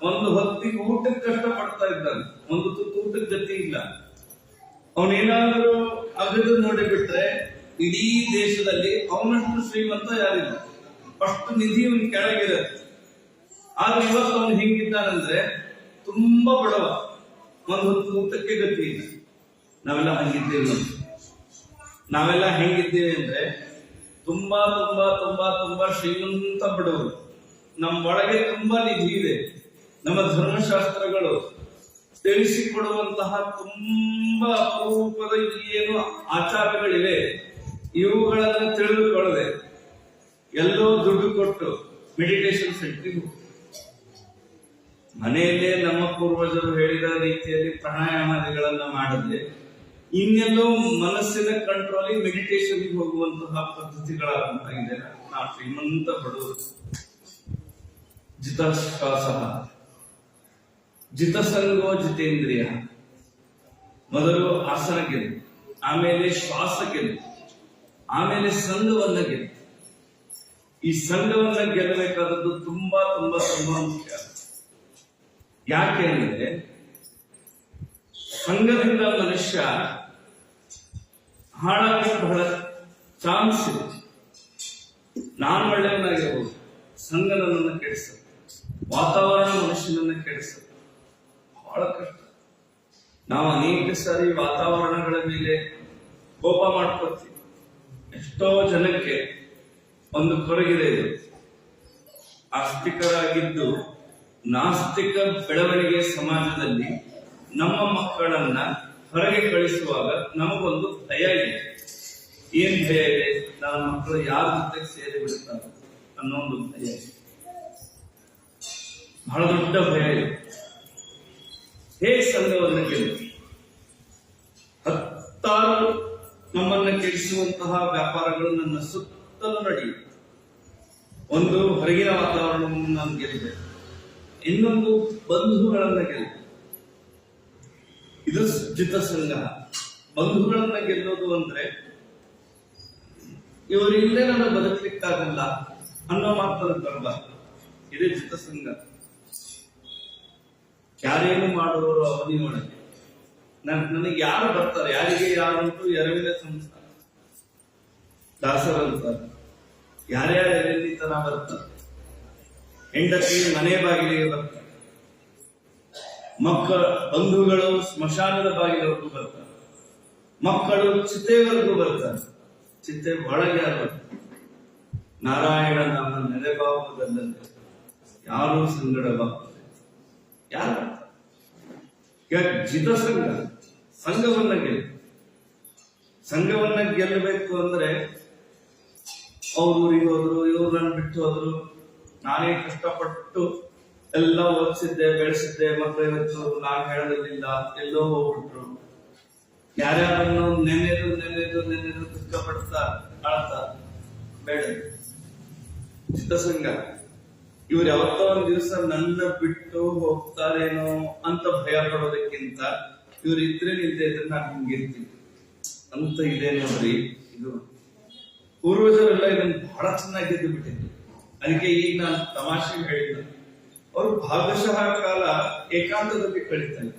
ಒಂದು ಹೊತ್ತಿಗೆ ಊಟಕ್ಕೆ ಕಷ್ಟ ಪಡ್ತಾ ಇದ್ದಾನೆ, ಒಂದು ತುತ್ತು ಊಟಕ್ಕೆ ಗತಿ ಇಲ್ಲ. ಅವನೇನಾದ್ರೂ ಅಗದು ನೋಡಿ ಬಿಟ್ರೆ ಇಡೀ ದೇಶದಲ್ಲಿ ಅವನಷ್ಟು ಶ್ರೀಮಂತ ಯಾರಿಲ್ಲ, ಅಷ್ಟು ನಿಧಿ ಇವನ್ ಕೆಳಗಿರುತ್ತೆ. ಆದ್ರೆ ಇವತ್ತು ಅವನು ಹೆಂಗಿದ್ದಾನಂದ್ರೆ ತುಂಬಾ ಬಡವ, ಒಂದು ಹೊತ್ತು ಊಟಕ್ಕೆ ಗತಿ ಇಲ್ಲ. ನಾವೆಲ್ಲ ಹೆಂಗಿದ್ದೇವೆ ಅಂದ್ರೆ ತುಂಬಾ ತುಂಬಾ ತುಂಬಾ ತುಂಬಾ ಶ್ರೀಮಂತ ಬಡವರು. ನಮ್ಮ ಒಳಗೆ ತುಂಬಾ ನಿಧಿ ಇದೆ. ನಮ್ಮ ಧರ್ಮಶಾಸ್ತ್ರಗಳು ತಿಳಿಸಿಕೊಡುವಂತಹ ತುಂಬಾ ಅಪರೂಪದ ಏನು ಆಚಾರಗಳಿವೆ, ಇವುಗಳನ್ನು ತಿಳಿದುಕೊಳ್ಳದೆ ಎಲ್ಲೋ ದುಡ್ಡು ಕೊಟ್ಟು ಮೆಡಿಟೇಷನ್ ಸೆಂಟ್ರಿಗೆ ಮನೆಯಲ್ಲೇ ನಮ್ಮ ಪೂರ್ವಜರು ಹೇಳಿದ ರೀತಿಯಲ್ಲಿ ಪ್ರಾಣಾಯಾಮಾದಿಗಳನ್ನ ಮಾಡದೆ ಇನ್ನೆಲ್ಲೋ ಮನಸ್ಸಿನ ಕಂಟ್ರೋಲಿಗೆ ಮೆಡಿಟೇಷನ್ ಹೋಗುವಂತಹ ಪದ್ಧತಿಗಳಾಗಿದೆ. ನಾವು ಶ್ರೀಮಂತ ಬಡವರು. ಜಿತಶ್ವಾಸ ಜಿತಸಂಗೋ ಜಿತೇಂದ್ರಿಯ. ಮೊದಲು ಆಸನ ಗೆದ್ದು, ಆಮೇಲೆ ಶ್ವಾಸ ಗೆದ್ದು, ಆಮೇಲೆ ಸಂಘವನ್ನ ಗೆದ್ದು. ಈ ಸಂಘವನ್ನ ಗೆಲ್ಲಬೇಕಾದದ್ದು ತುಂಬಾ ತುಂಬಾ ತುಂಬಾ ಮುಖ್ಯ. ಯಾಕೆ ಅಂದ್ರೆ ಸಂಘದಿಂದ ಮನುಷ್ಯ ಹಾಳಾಗಲಿಕ್ಕೆ ಬಹಳ ಚಾನ್ಸ್ ಇದೆ. ನಾನು ಒಳ್ಳೆಯವನಾಗಿರ್ಬೋದು, ಸಂಘ ನನ್ನನ್ನು ಕೆಡಿಸುತ್ತೆ, ವಾತಾವರಣ ಮನುಷ್ಯನನ್ನ ಕೆಡಿಸುತ್ತೆ. ಬಹಳ ಕಷ್ಟ. ನಾವು ಅನೇಕ ಸಾರಿ ವಾತಾವರಣಗಳ ಮೇಲೆ ಕೋಪ ಮಾಡ್ಕೊಳ್ತೀವಿ. ಎಷ್ಟೋ ಜನಕ್ಕೆ ಒಂದು ಕೊರಗಿದೆ ಇದು. ಆಸ್ತಿಕರಾಗಿದ್ದು ನಾಸ್ತಿಕ ಬೆಳವಣಿಗೆ ಸಮಾಜದಲ್ಲಿ ನಮ್ಮ ಮಕ್ಕಳನ್ನ ಹೊರಗೆ ಕಳಿಸುವಾಗ ನಮಗೊಂದು ಭಯ ಇದೆ. ಏನ್ ಭಯ ಇದೆ? ನನ್ನ ಮಕ್ಕಳು ಯಾರ ಜೊತೆ ಸೇರಿ ಬಿಡುತ್ತಾರೆ ಅನ್ನೋ ಒಂದು ಭಯ ಇದೆ. ಬಹಳ ದೊಡ್ಡ ಭಯ ಇದೆ. ಹೇಗೆ ಸಂಘವನ್ನು ಗೆಲ್ಲು? ಹತ್ತಾರು ನಮ್ಮನ್ನ ಕೆಡಿಸುವಂತಹ ವ್ಯಾಪಾರಗಳು ನನ್ನ ಸುತ್ತಲೂ ನಡೆಯುತ್ತೆ. ಒಂದು ಹೊರಗಿನ ವಾತಾವರಣವನ್ನು ನಾನು ಗೆಲ್ಲಬೇಕು, ಇನ್ನೊಂದು ಬಂಧುಗಳನ್ನ ಗೆಲ್ಲ. ಇದು ಜಿತ ಸಂಘ. ಬಂಧುಗಳನ್ನ ಗೆಲ್ಲೋದು ಅಂದ್ರೆ ಇವರಿಲ್ಲೇ ನಾನು ಬದುಕಲಿಕ್ಕಾಗಲ್ಲ ಅನ್ನೋ ಮಾತನ್ನು ಬರಬಾರ್ದು. ಇದೇ ಜಿತ ಸಂಘ. ಯಾರೇನು ಮಾಡುವವರು ಅವನಿಯೊಳಗೆ ನನಗೆ ಯಾರು ಬರ್ತಾರೆ, ಯಾರಿಗೆ ಯಾರುಂಟು ಎರವಿನ ಸಂಸಾರ ದಾಸರಂತಾರೆ. ಯಾರ್ಯಾರು ಎಲ್ಲಿ ತರ ಬರ್ತಾರೆ. ಹೆಂಡತಿ ಮನೆ ಬಾಗಿಲಿಗೆ ಬರ್ತಾರೆ, ಮಕ್ಕಳ ಬಂಧುಗಳು ಸ್ಮಶಾನದ ಬಾಗಿಲವರೆಗೂ ಬರ್ತಾರೆ, ಮಕ್ಕಳು ಚಿತೆವರೆಗೂ ಬರ್ತಾರೆ. ಚಿತೆ ಒಳಗೆ ಯಾರು ಬರ್ತಾರೆ? ನಾರಾಯಣ ನಾಮ ನೆಲೆಭಾವದಲ್ಲಂತೆ ಯಾರು ಸಂಗಡ ಬಾಪದೆ ಯಾರು ಬರ್ತಾರೆ? ಜಿತ ಸಂಘ. ಸಂಘವನ್ನ ಸಂಘವನ್ನ ಗೆಲ್ಲಬೇಕು ಅಂದ್ರೆ ಅವ್ರ ಊರಿಗೆ ಹೋದ್ರು, ಇವ್ರು ನನ್ನ ಬಿಟ್ಟು ಹೋದ್ರು, ನಾನೇ ಕಷ್ಟಪಟ್ಟು ಎಲ್ಲ ಓದಿಸಿದ್ದೆ, ಬೆಳೆಸಿದ್ದೆ, ಮಕ್ಕಳು ಇವತ್ತು ನಾನು ಹೇಳೋದಿಲ್ಲ, ಎಲ್ಲೋ ಹೋಗ್ಬಿಟ್ರು. ಯಾರ್ಯಾರನ್ನು ನೆನೆದು ದುಃಖಪಡ್ತಾ ಅಳ್ತಾ ಬೇಡ. ಚಿತ್ತಸಂಗ. ಇವ್ರು ಯಾವತ್ತೋ ಒಂದ್ ದಿವಸ ನನ್ನ ಬಿಟ್ಟು ಹೋಗ್ತಾರೇನೋ ಅಂತ ಭಯ ಪಡೋದಕ್ಕಿಂತ ಇವ್ರು ಇದ್ರೆ ನಿಲ್ದೇ ಇದ್ರೆ ನಾನು ಹಿಂಗಿರ್ತೀನಿ ಅಂತ ಇದೆ ನೋಡ್ರಿ. ಇದು ಪೂರ್ವಜರೆಲ್ಲ ಇದನ್ನು ಬಹಳ ಚೆನ್ನಾಗಿ ಗೆದ್ದು ಬಿಟ್ಟಿದ್ರು. ಅದಕ್ಕೆ ಈಗ ನಾನು ತಮಾಷೆ ಹೇಳಿದ್ದೆ, ಅವರು ಭಾಗಶಃ ಕಾಲ ಏಕಾಂತದಲ್ಲಿ ಕಳೀತಾರೆ.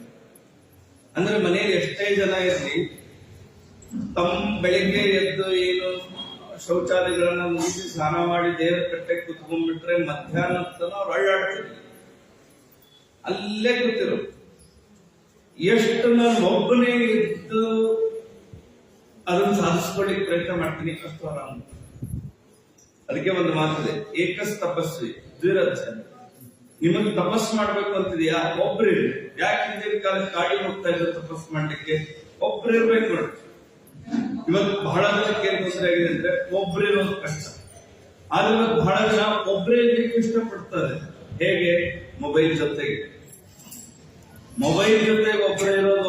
ಅಂದ್ರೆ ಮನೆಯಲ್ಲಿ ಎಷ್ಟೇ ಜನ ಇರಲಿ, ತಮ್ಮ ಬೆಳಿಗ್ಗೆ ಎದ್ದು ಏನು ಶೌಚಾಲಯಗಳನ್ನ ಮುಗಿಸಿ ಸ್ನಾನ ಮಾಡಿ ದೇವರ ಕಟ್ಟೆ ಕುತ್ಕೊಂಡ್ಬಿಟ್ರೆ ಮಧ್ಯಾಹ್ನ ತನ ಅವ್ರು ಅಳ್ಳಾಡ್ತಾರೆ. ಅಲ್ಲೇ ಕೂತಿರು. ಎಷ್ಟು ನಾನು ಒಬ್ಬನೇ ಇದ್ದು ಅದನ್ನು ಸಾಧಿಸ್ಕೊಳ್ಳಿಕ್ಕೆ ಪ್ರಯತ್ನ ಮಾಡ್ತೀನಿ ಅಷ್ಟು ಆರಾಮ. ಅದಕ್ಕೆ ಒಂದು ಮಾತಿದೆ, ಏಕಸ್ ತಪಸ್ವಿ ದ್ವಿರಥ. ನಿಮಗೆ ತಪಸ್ಸು ಮಾಡ್ಬೇಕು ಅಂತಿದೆಯಾ? ಒಬ್ರಿರ್ರಿ. ಯಾಕೆ ಹಿಂದಿನ ಕಾಲಕ್ಕೆ ಕಾಡಿ ಹೋಗ್ತಾ ಇದ್ರು ತಪಸ್ಸು ಮಾಡ್ಲಿಕ್ಕೆ? ಒಬ್ರು ಇರ್ಬೇಕು ನೋಡಿ. ಇವತ್ತು ಬಹಳ ಜನಕ್ಕೆ ಏನ್ ತೊಂದರೆ ಆಗಿದೆ ಅಂದ್ರೆ ಒಬ್ರಿರೋದು ಕಷ್ಟ. ಆದ್ರೆ ಇವತ್ತು ಬಹಳ ಜನ ಒಬ್ರೇ ಇರ್ಲಿಕ್ಕೆ ಇಷ್ಟಪಡ್ತಾರೆ. ಹೇಗೆ? ಮೊಬೈಲ್ ಜೊತೆಗೆ. ಮೊಬೈಲ್ ಜೊತೆಗೆ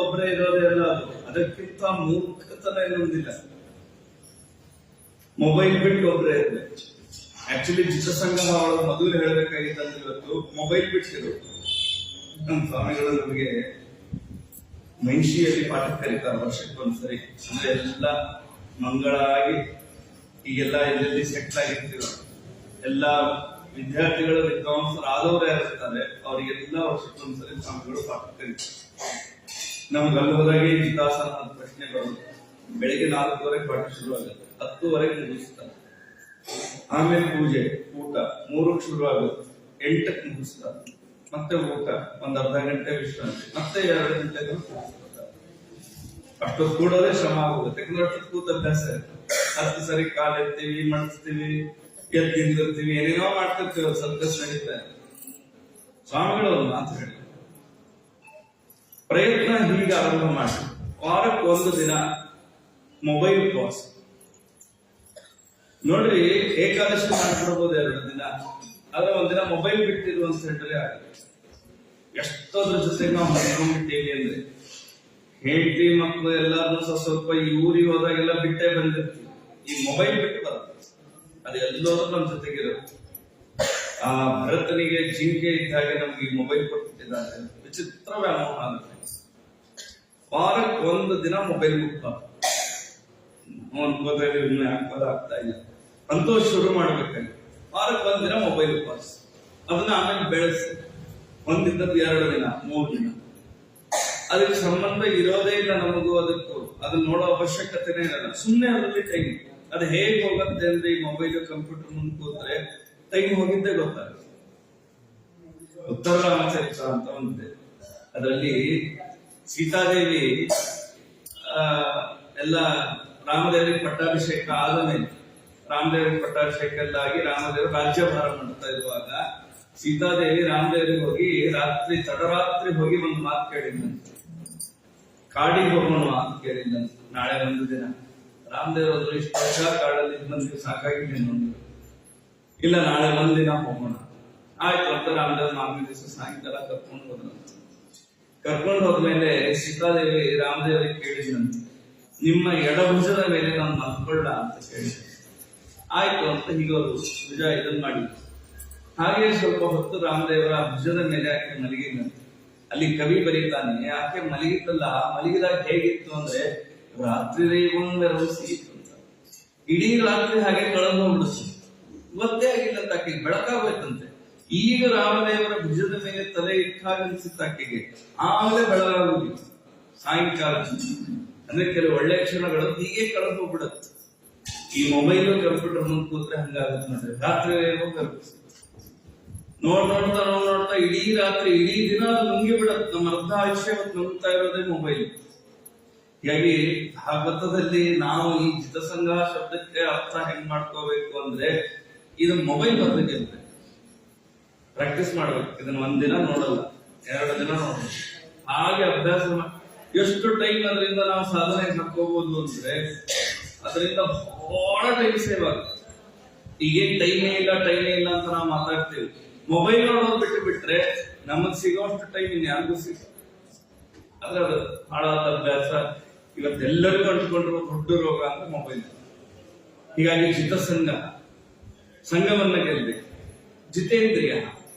ಒಬ್ಬರೇ ಇರೋದೇ ಅಲ್ಲ ಅದು. ಅದಕ್ಕಿಂತ ಮೂರ್ಖತನ ಇನ್ನೊಂದಿಲ್ಲ. ಮೊಬೈಲ್ ಬಿಟ್ಟು ಒಬ್ಬರೇ ಇರ್ಬೇಕು. ಆಕ್ಚುಲಿ ಜಿತಸಂಗ ಅವಳು ಮೊದಲು ಹೇಳಬೇಕಾಗಿದ್ದಂತ ಇವತ್ತು ಮೊಬೈಲ್ ಬಿಟ್ಟಿರು. ನಮ್ಮ ಸ್ವಾಮಿಗಳು ನಮಗೆ ಮಹಿಷಿಯಲ್ಲಿ ಪಾಠ ಕರೀತಾರೆ ವರ್ಷಕ್ಕೊಂದ್ಸರಿ. ಅಂದ್ರೆ ಎಲ್ಲ ಮಂಗಳಾಗಿ ಈಗೆಲ್ಲ ಎಲ್ಲೆಲ್ಲಿ ಸೆಟ್ಲ್ ಆಗಿರ್ತೀರ, ಎಲ್ಲ ವಿದ್ಯಾರ್ಥಿಗಳು ವಿದ್ವಾಂಸರು ಆದವರೇ ಇರ್ತಾರೆ, ಅವರಿಗೆಲ್ಲ ವರ್ಷಕ್ಕೊಂದ್ಸರಿ ಸ್ವಾಮಿಗಳು ಪಾಠ ಕರೀತಾರೆ. ನಮ್ಗೆ ಅಲ್ಲಿ ಹೋದಾಗೆ ಜಿತಾಸನ ಪ್ರಶ್ನೆ ಬರುತ್ತೆ. ಬೆಳಿಗ್ಗೆ 4:00 ಪಾಠ ಶುರು ಆಗುತ್ತೆ, 10:00 ಮುಗಿಸ್ತಾರೆ. ಆಮೇಲೆ ಪೂಜೆ, ಊಟ 3ಕ್ಕೆ ಶುರು ಆಗುತ್ತೆ, 8ಕ್ಕೆ ಮುಗಿಸ್ತಾರೆ. ಮತ್ತೆ ಊಟ, ಒಂದ್ ಅರ್ಧ ಗಂಟೆ ವಿಶ್ರಾಂತಿ, ಮತ್ತೆ 2 ಗಂಟೆಗಳು ಅಷ್ಟೊತ್ತು ಕೂಡೋದೇ ಶ್ರಮ ಆಗುತ್ತೆ. ಯಾಕಂದ್ರೆ ಅಷ್ಟೊತ್ತು ಕೂತ ಅಭ್ಯಾಸ ಇರುತ್ತೆ. 10 ಸರಿ ಕಾಲೆತ್ತೀವಿ, ಮಣಿಸ್ತೀವಿ, ಎದ್ದಿರ್ತೀವಿ, ಏನೇನೋ ಮಾಡ್ತಿರ್ತೀವಿ. ಸರ್ಕಸ್ ನಡೀತಾ. ಸ್ವಾಮಿಗಳು ಒಂದು ಮಾತು ಹೇಳಿ, ಈಗ ಆರಂಭ ಮಾಡಿ ವಾರಕ್ಕೆ ಒಂದು ದಿನ ಮೊಬೈಲ್ ಉಪವಾಸ ನೋಡ್ರಿ. ಏಕಾದಶಿ ಮಾಡ್ಬಿಡ್ಬೋದು 2 ದಿನ, ಆದ್ರೆ ಒಂದಿನ ಮೊಬೈಲ್ ಬಿಟ್ಟಿರು ಅಂತ ಹೇಳಿದ್ರೆ ಆಗುತ್ತೆ. ಎಷ್ಟೋದ್ರ ಜೊತೆ ನಾವು ಮಾಡ್ಕೊಂಡ್ಬಿಟ್ಟೇವಿ ಅಂದ್ರೆ ಹೆಂಡತಿ ಮಕ್ಕಳು ಎಲ್ಲಾರು ಸ್ವಲ್ಪ ಈ ಊರಿಗೆ ಹೋದಾಗೆಲ್ಲ ಬಿಟ್ಟೇ ಬಂದಿರ್ತೀವಿ. ಈ ಮೊಬೈಲ್ ಬಿಟ್ಟು ಬರುತ್ತೆ, ಅದು ಎಲ್ಲರೂ ನಮ್ಮ ಜೊತೆಗಿರುತ್ತೆ. ಆ ಭರತನಿಗೆ ಜಿಂಕೆ ಇದ್ದ ಹಾಗೆ ನಮ್ಗೆ ಈ ಮೊಬೈಲ್ ಕೊಟ್ಟಿದ್ದಾರೆ. ವಿಚಿತ್ರ ವ್ಯಾಮೋಹ ಆಗುತ್ತೆ. ವಾರಕ್ಕೆ ಒಂದು ದಿನ ಮೊಬೈಲ್ ಮುಕ್ತ ಆಗ್ತಾ ಇಲ್ಲ ಅಂತೂ ಶುರು ಮಾಡ್ಬೇಕಾಗಿ ವಾರಕ್ಕೆ ಒಂದ್ ದಿನ ಮೊಬೈಲ್ ಉಪವಾಸ. ಅದನ್ನ ಆಮೇಲೆ ಬೆಳೆಸಿ 1 ದಿನದ 2 ದಿನ 3 ದಿನ. ಅದಕ್ಕೆ ಸಂಬಂಧ ಇರೋದೇ ಇಲ್ಲ ನಮಗೂ ಅದಕ್ಕೂ. ಅದನ್ನ ನೋಡೋ ಅವಶ್ಯಕತೆನೇ ಇರಲ್ಲ. ಸುಮ್ಮನೆ ಅದರಲ್ಲಿ ಟೈಮ್ ಅದು ಹೇಗೆ ಹೋಗುತ್ತೆ ಅಂದ್ರೆ ಈ ಮೊಬೈಲ್ ಕಂಪ್ಯೂಟರ್ ಮುಂದೆ ಕೂತ್ರೆ ಟೈಮ್ ಹೋಗಿದ್ದೇ ಗೊತ್ತಾಗುತ್ತೆ. ಉತ್ತರ ರಾಮಚರಿತ್ರ ಅಂತ ಒಂದಿದೆ, ಅದರಲ್ಲಿ ಸೀತಾದೇವಿ ಎಲ್ಲ ರಾಮದೇವರಿಗೆ ಪಟ್ಟಾಭಿಷೇಕ ಆದ ಮೇಲೆ, ರಾಮದೇವರಿಗೆ ಪಟ್ಟಾಭಿಷೇಕ ಎಲ್ಲ ಆಗಿ ರಾಮದೇವರು ರಾಜ್ಯಭಾರ ಮಾಡ್ತಾ ಇರುವಾಗ ಸೀತಾದೇವಿ ರಾಮದೇವರಿಗೆ ಹೋಗಿ ತಡರಾತ್ರಿ ಹೋಗಿ ಒಂದು ಮಾತು ಕೇಳಿದ್ದಂತೆ. ಕಾಡಿಗೆ ಹೋಗೋಣ ಮಾತು ಕೇಳಿದ್ದಂತೆ. ನಾಳೆ ಒಂದು ದಿನ ರಾಮದೇವರು ಇಷ್ಟು ವರ್ಷ ಕಾಡಲ್ಲಿ ಬಂದು ಸಾಕಾಗಿದೆ ಒಂದು, ಇಲ್ಲ ನಾಳೆ ಒಂದಿನ ಹೋಗೋಣ ಆಯ್ತು ಅಂತ ರಾಮದೇವ್ 4ನೇ ದಿವಸ ಸಾಯಂಕಾಲ ಕರ್ಕೊಂಡು ಹೋದ್ರಂತೆ. ಕರ್ಕೊಂಡು ಹೋದ್ಮೇಲೆ ಸೀತಾದೇವಿ ರಾಮದೇವರಿಗೆ ಕೇಳಿದಂತೆ, ನಿಮ್ಮ ಎಡಭುಜದ ಮೇಲೆ ನಾನು ಮಲ್ಕೊಳ್ಳ ಅಂತ ಕೇಳಿದೆ. ಆಯ್ತು ಅಂತ ಹೀಗೆ ಅವರು ಭುಜ ಇದನ್ ಮಾಡಿ ಹಾಗೆ ಸ್ವಲ್ಪ ಹೊತ್ತು ರಾಮದೇವರ ಭುಜದ ಮೇಲೆ ಆಕೆ ಮಲಗಿದಂತೆ. ಅಲ್ಲಿ ಕವಿ ಬರೀತಾನೆ, ಆಕೆ ಮಲಗಿತ್ತಲ್ಲ, ಮಲಗಿದಾಗ ಹೇಗಿತ್ತು ಅಂದ್ರೆ ರಾತ್ರಿ ಸಿಗಿತ್ತು ಅಂತ. ಇಡೀ ರಾತ್ರಿ ಹಾಗೆ ಕಳೆದು ಹೋಗ್ಬಿಡುತ್ತೆ, ಗೊತ್ತೇ ಆಗಿಲ್ಲ ಅಂತ ಆಕೆಗೆ. ಬೆಳಕಾಗೋಯ್ತಂತೆ. ಈಗ ರಾಮದೇವರ ಭುಜದ ಮೇಲೆ ತಲೆ ಇಟ್ಟಾಗ ಅನ್ಸಿತ್ತು ಆಕೆಗೆ. ಆಮೇಲೆ ಬೆಳಗಾಗುದಿಲ್ಲ ಸಾಯಂಕಾಲ. ಅಂದ್ರೆ ಕೆಲವು ಒಳ್ಳೆ ಕ್ಷಣಗಳು ಹೀಗೆ ಕಳೆದು ಹೋಗ್ಬಿಡುತ್ತೆ. ಈ ಮೊಬೈಲ್ ಕಂಪ್ಯೂಟರ್ ಮುಂದೆ ಕೂತ್ರೆ ಹಂಗಾಗುತ್ತೆ ನೋಡ್ರಿ. ರಾತ್ರಿ ನೋಡ್ತಾ ಇಡೀ ರಾತ್ರಿ ಇಡೀ ದಿನ ಅದು ನುಂಗಿ ಬಿಡತ್ತೆ. ನಮ್ಮ ಅರ್ಧ ಆಯುಷ್ಯ ನುಂಗ್ತಾ ಇರೋದೇ ಮೊಬೈಲ್. ಹೀಗಾಗಿ ಭಾಗವತದಲ್ಲಿ ನಾವು ಈ ಜಿತಸಂಗ ಶಬ್ದಕ್ಕೆ ಅರ್ಥ ಹೆಂಗ್ ಮಾಡ್ಕೋಬೇಕು ಅಂದ್ರೆ ಇದು ಮೊಬೈಲ್ ಬರ್ತದೆ. ಪ್ರಾಕ್ಟೀಸ್ ಮಾಡ್ಬೇಕು. ಇದನ್ನ 1 ದಿನ ನೋಡಲ್ಲ, 2 ದಿನ ನೋಡಲ್ಲ, ಹಾಗೆ ಅಭ್ಯಾಸ ಎಷ್ಟು ಟೈಮ್ ಅದರಿಂದ ನಾವು ಸಾಧನೆ ಹಾಕೋಬಹುದು ಅಂದ್ರೆ ಅದರಿಂದ ಬಹಳ ಟೈಮ್ ಸೇವ್ ಆಗುತ್ತೆ. ಈಗೇನ್ ಟೈಮೇ ಇಲ್ಲ ಅಂತ ನಾವು ಮಾತಾಡ್ತೀವಿ. ಮೊಬೈಲ್ ನೋಡೋದು ಬಿಟ್ಟರೆ ನಮಗ್ ಸಿಗೋಷ್ಟು ಟೈಮ್ ಇನ್ಯಾರಿಗೂ ಸಿಗ. ಆದ್ರೆ ಅದು ಹಾಳಾದ ಅಭ್ಯಾಸ ಇವತ್ತೆಲ್ಲರಿಗೂ ಅಂಟ್ಕೊಂಡಿರುವ ದೊಡ್ಡ ರೋಗ ಅಂದ್ರೆ ಮೊಬೈಲ್. ಹೀಗಾಗಿ ಸಂಘವನ್ನ ಗೆಲ್ಬೇಕು. ಜಿತೇಂದ್ರಿಯ,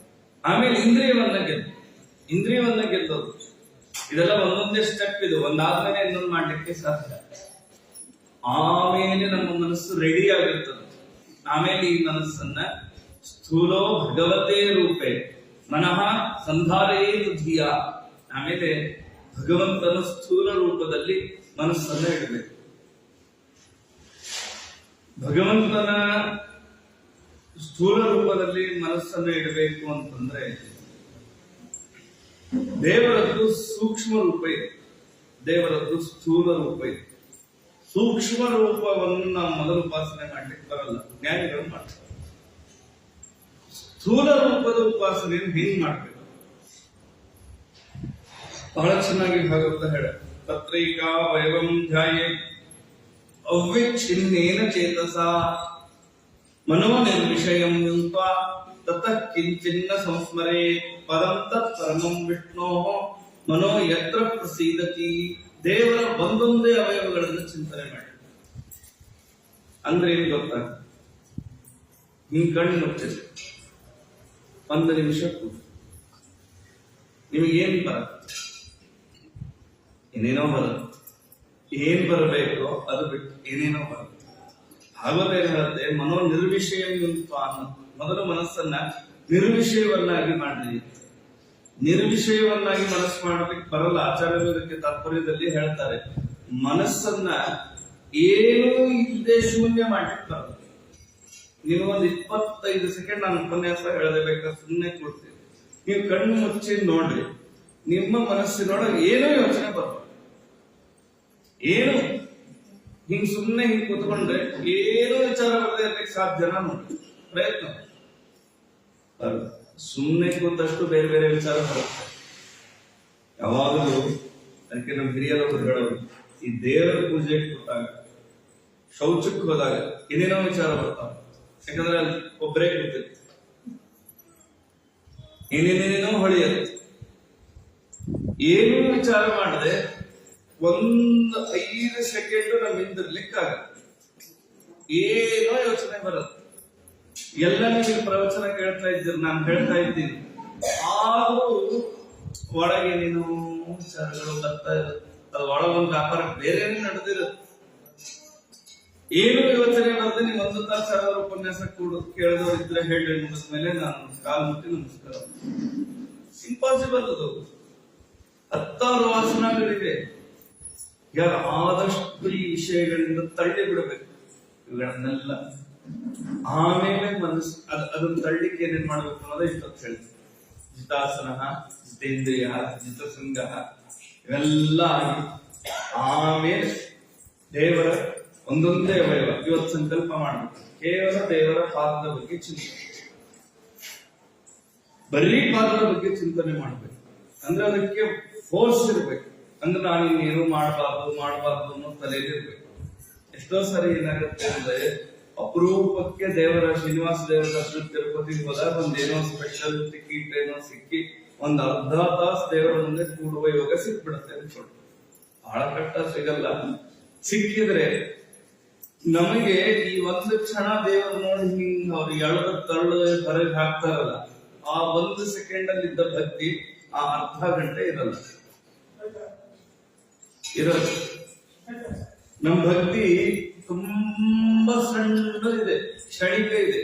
ಆಮೇಲೆ ಇಂದ್ರಿಯವನ್ನ ಗೆಲ್ಲೋದು. ಇದೆಲ್ಲ ಒಂದೊಂದೇ ಸ್ಟೆಪ್. ಇದು ಒಂದಾದ್ಮೇಲೆ ಇನ್ನೊಂದು ಮಾಡ್ಲಿಕ್ಕೆ ಸಾಧ್ಯ. ಆಮೇಲೆ ನಮ್ಮ ಮನಸ್ಸು ರೆಡಿ ಆಗಿರ್ತದೆ. ಆಮೇಲೆ ಈ ಮನಸ್ಸನ್ನ ಸ್ಥೂಲೋ ಭಗವತೇ ರೂಪೆ ಮನಃ ಸಂಧಾರೆಯೇತು ಧಿಯ. ಆಮೇಲೆ ಭಗವಂತನ ಸ್ಥೂಲ ರೂಪದಲ್ಲಿ ಮನಸ್ಸನ್ನ ಇಡಬೇಕು. ಭಗವಂತನ ಸ್ಥೂಲ ರೂಪದಲ್ಲಿ ಮನಸ್ಸನ್ನ ಇಡಬೇಕು ಅಂತಂದ್ರೆ ದೇವರದ್ದು ಸೂಕ್ಷ್ಮ ರೂಪ ಇದೆ, ದೇವರದ್ದು ಸ್ಥೂಲ ರೂಪ ಇದೆ. ಸೂಕ್ಷ್ಮ ರೂಪವನ್ನು ನಾವು ಮೊದಲು ಉಪಾಸನೆ ಮಾಡ್ಲಿಕ್ಕೆ ಬರಲ್ಲ, ಜ್ಞಾನಿಗಳು ಮಾಡ್ತಾರೆ. ಸ್ಥೂಲ ರೂಪದ ಉಪಾಸನೆಯನ್ನು ಹೆಂಗ್ ಮಾಡ್ಬೇಕು? ಬಹಳ ಚೆನ್ನಾಗಿ ಭಾಗವತ ಹೇಳ, ತತ್ರೈಕಾ ವೈವಂ ಧ್ಯಾಯೇ ಅವ್ವಿಚ್ಛಿನ್ನೇನ ಚೇತಸ ಮನೋ ನಿರ್ವಿಷಯಂ ಯುಕ್ತ್ವಾ ತತಃ ಕಿಂಚಿನ್ನ ಸಂಸ್ಮರೇ ಪರಂ ತತ್ ಪರಮಂ ವಿಷ್ಣೋ ಮನೋ ಯತ್ರ ಪ್ರಸೀದತಿ. ದೇವರ ಒಂದೊಂದೇ ಅವಯವಗಳನ್ನು ಚಿಂತನೆ ಮಾಡಿ. ಅಂದ್ರೆ ಏನ್ ಗೊತ್ತಾ? ನಿಮ್ ಕಣ್ಣು ಮುಚ್ಚಿದೆ, 1 ನಿಮಿಷ ಕೂತು ನಿಮಗೇನ್ ಬರುತ್ತೆ? ಏನೇನೋ ಬರುತ್ತೆ. ಏನ್ ಬರಬೇಕೋ ಅದು ಬಿಟ್ಟು ಏನೇನೋ ಬರುತ್ತೆ. ಭಾಗವತ ಏನ್ ಹೇಳುತ್ತೆ? ಮನೋ ನಿರ್ವಿಷಯ ಮೊದಲು ಮನಸ್ಸನ್ನ ನಿರ್ವಿಷಯವನ್ನಾಗಿ ಮಾಡ್ರಿ. ನಿರ್ವಿಷಯವನ್ನಾಗಿ ಮನಸ್ಸು ಮಾಡೋದಕ್ಕೆ ಬರಲ್ಲ. ಆಚಾರ್ಯರು ಇದಕ್ಕೆ ತಾತ್ಪರ್ಯದಲ್ಲಿ ಹೇಳ್ತಾರೆ, ಮನಸ್ಸನ್ನ ಏನೂ ಇಲ್ಲದೆ ಶೂನ್ಯ ಮಾಡ್ಲಿಕ್ಕೆ ಬರಲ್ಲ. ನೀವು ಒಂದು 25 ಸೆಕೆಂಡ್ ನಾನು ಉಪನ್ಯಾಸ ಹೇಳಬೇಕಾದ್ರೆ ಸುಮ್ಮನೆ ಕೊಡ್ತೀವಿ, ನೀವು ಕಣ್ಣು ಮುಚ್ಚಿ ನೋಡ್ರಿ, ನಿಮ್ಮ ಮನಸ್ಸಿನೊಳಗೆ ಏನೋ ಯೋಚನೆ ಬರಲ್ಲ. ಏನು ಹಿಂಗ್ ಸುಮ್ಮನೆ ಹಿಂಗ್ ಕೂತ್ಕೊಂಡ್ರೆ ಏನೋ ವಿಚಾರ ಬರದೇ ಇರ್ಲಿಕ್ಕೆ ಸಾಧ್ಯನಾ? ನೋಡಿ ಪ್ರಯತ್ನ. ಸುಮ್ಮನೆ ಕೂತಷ್ಟು ಬೇರೆ ಬೇರೆ ವಿಚಾರ ಬರುತ್ತೆ. ಯಾವಾಗಲೂ ಅದಕ್ಕೆ ನಮ್ಮ ಹಿರಿಯರವರು ಹೇಳೋರು, ಈ ದೇವರ ಪೂಜೆ ಕೊಟ್ಟಾಗ ಶೌಚಕ್ಕೆ ಹೋದಾಗ ಏನೇನೋ ವಿಚಾರ ಬರ್ತಾವ. ಯಾಕಂದ್ರೆ ಅಲ್ಲಿ ಒಬ್ಬರೇ ಕೂತಿರ್ತಾರೆ, ಏನೇನೇನೋ ಹೊಳೆಯುತ್ತೆ. ಏನೂ ವಿಚಾರ ಮಾಡದೆ 5 ಸೆಕೆಂಡ್ ನಮ್ಮ ಹಿಂದಿರ್ಲಿಕ್ಕಾಗತ್ತೆ. ಏನೋ ಯೋಚನೆ ಬರುತ್ತೆ. ಎಲ್ಲ ನೀವು ಪ್ರವಚನ ಕೇಳ್ತಾ ಇದ್ದೀರಿ, ನಾನು ಹೇಳ್ತಾ ಇದ್ದೀನಿ, ಆದ್ರೂ ಒಳಗೇನೇನೋ ವಿಚಾರಗಳು ಬರ್ತಾ ಇರುತ್ತೆ. ಅದು ಒಳಗೊಂದು ವ್ಯಾಪಾರ ಬೇರೆ ನಡೆದಿರುತ್ತೆ. ಏನು ಯೋಚನೆ ಬರದೆ ನೀವು 1 ತಾಸು ಸಾವಿರ ಉಪನ್ಯಾಸ ಕೇಳಿದವರು ಇದ್ರೆ ಹೇಳಿ ಮುಗಿದ್ಮೇಲೆ ನಾನು ಕಾಲ್ ಮುಟ್ಟಿ ನಮಸ್ಕಾರ. ಇಂಪಾಸಿಬಲ್ ಅದು. 10,000 ವಾಸನಗಳಿವೆ. ಯಾರು ಆದಷ್ಟು ಈ ವಿಷಯಗಳಿಂದ ತಳ್ಳಿ ಬಿಡಬೇಕು ಇವುಗಳನ್ನೆಲ್ಲ. ಆಮೇಲೆ ಮನಸ್ಸು ಅದನ್ನ ತಳ್ಳಿಕ್ಕೆ ಏನೇನ್ ಮಾಡ್ಬೇಕು ಅನ್ನೋದೇ ಇಷ್ಟೊತ್ತು ಹೇಳ್ತೀನಿ. ಜಿತಾಸನ, ಜಿತೇಂದ್ರಿಯ, ಜಿತಸಂಗ ಇವೆಲ್ಲ ಆಗಿ ಆಮೇಲೆ ದೇವರ ಒಂದೊಂದೇ ಅವಯವ ಇವತ್ತು ಸಂಕಲ್ಪ ಮಾಡಬೇಕು. ಕೇವಲ ದೇವರ ಪಾದದ ಬಗ್ಗೆ ಚಿಂತನೆ, ಬರೀ ಪಾದದ ಬಗ್ಗೆ ಚಿಂತನೆ ಮಾಡ್ಬೇಕು. ಅಂದ್ರೆ ಅದಕ್ಕೆ ಫೋರ್ಸ್ ಇರ್ಬೇಕು. ಅಂದ್ರೆ ನಾನು ಇನ್ನೇನು ಮಾಡಬಾರ್ದು ಅನ್ನೋ ತಲೆಯಲ್ಲಿರ್ಬೇಕು. ಎಷ್ಟೋ ಸರಿ ಏನಾಗುತ್ತೆ ಅಂದ್ರೆ, ಅಪರೂಪಕ್ಕೆ ದೇವರ ಶ್ರೀನಿವಾಸ ದೇವರ ದರ್ಶನ ತಿರುಪತಿಗೆ ಹೋದಾಗ ಒಂದೇನೋ ಸ್ಪೆಷಲ್ ಟಿಕೆಟ್ ಏನೋ ಸಿಕ್ಕಿ ಒಂದ್ ಅರ್ಧ ತಾಸು ದೇವರ ಮುಂದೆ ಕೂಡುವ ಯೋಗ ಸಿಕ್ಬಿಡುತ್ತೆ ಅನ್ಕೊಂಡು. ಬಹಳ ಕಷ್ಟ ಸಿಗಲ್ಲ. ಸಿಕ್ಕಿದ್ರೆ ನಮಗೆ ಈ 1 ಕ್ಷಣ ದೇವರು ನೋಡಿ ಹಿಂಗ್ ಅವ್ರು ಎಳೆದ ತಳ್ಳು ಹೊರಗೆ ಹಾಕ್ತಾರಲ್ಲ, ಆ 1 ಸೆಕೆಂಡ್ ಅಲ್ಲಿ ಇದ್ದ ಭಕ್ತಿ ಆ ಅರ್ಧ ಗಂಟೆ ಇರಲ್ಲ. ನಮ್ ಭಕ್ತಿ ತುಂಬಾ ಸಣ್ಣದಿದೆ, ಕ್ಷಣಿಕ ಇದೆ.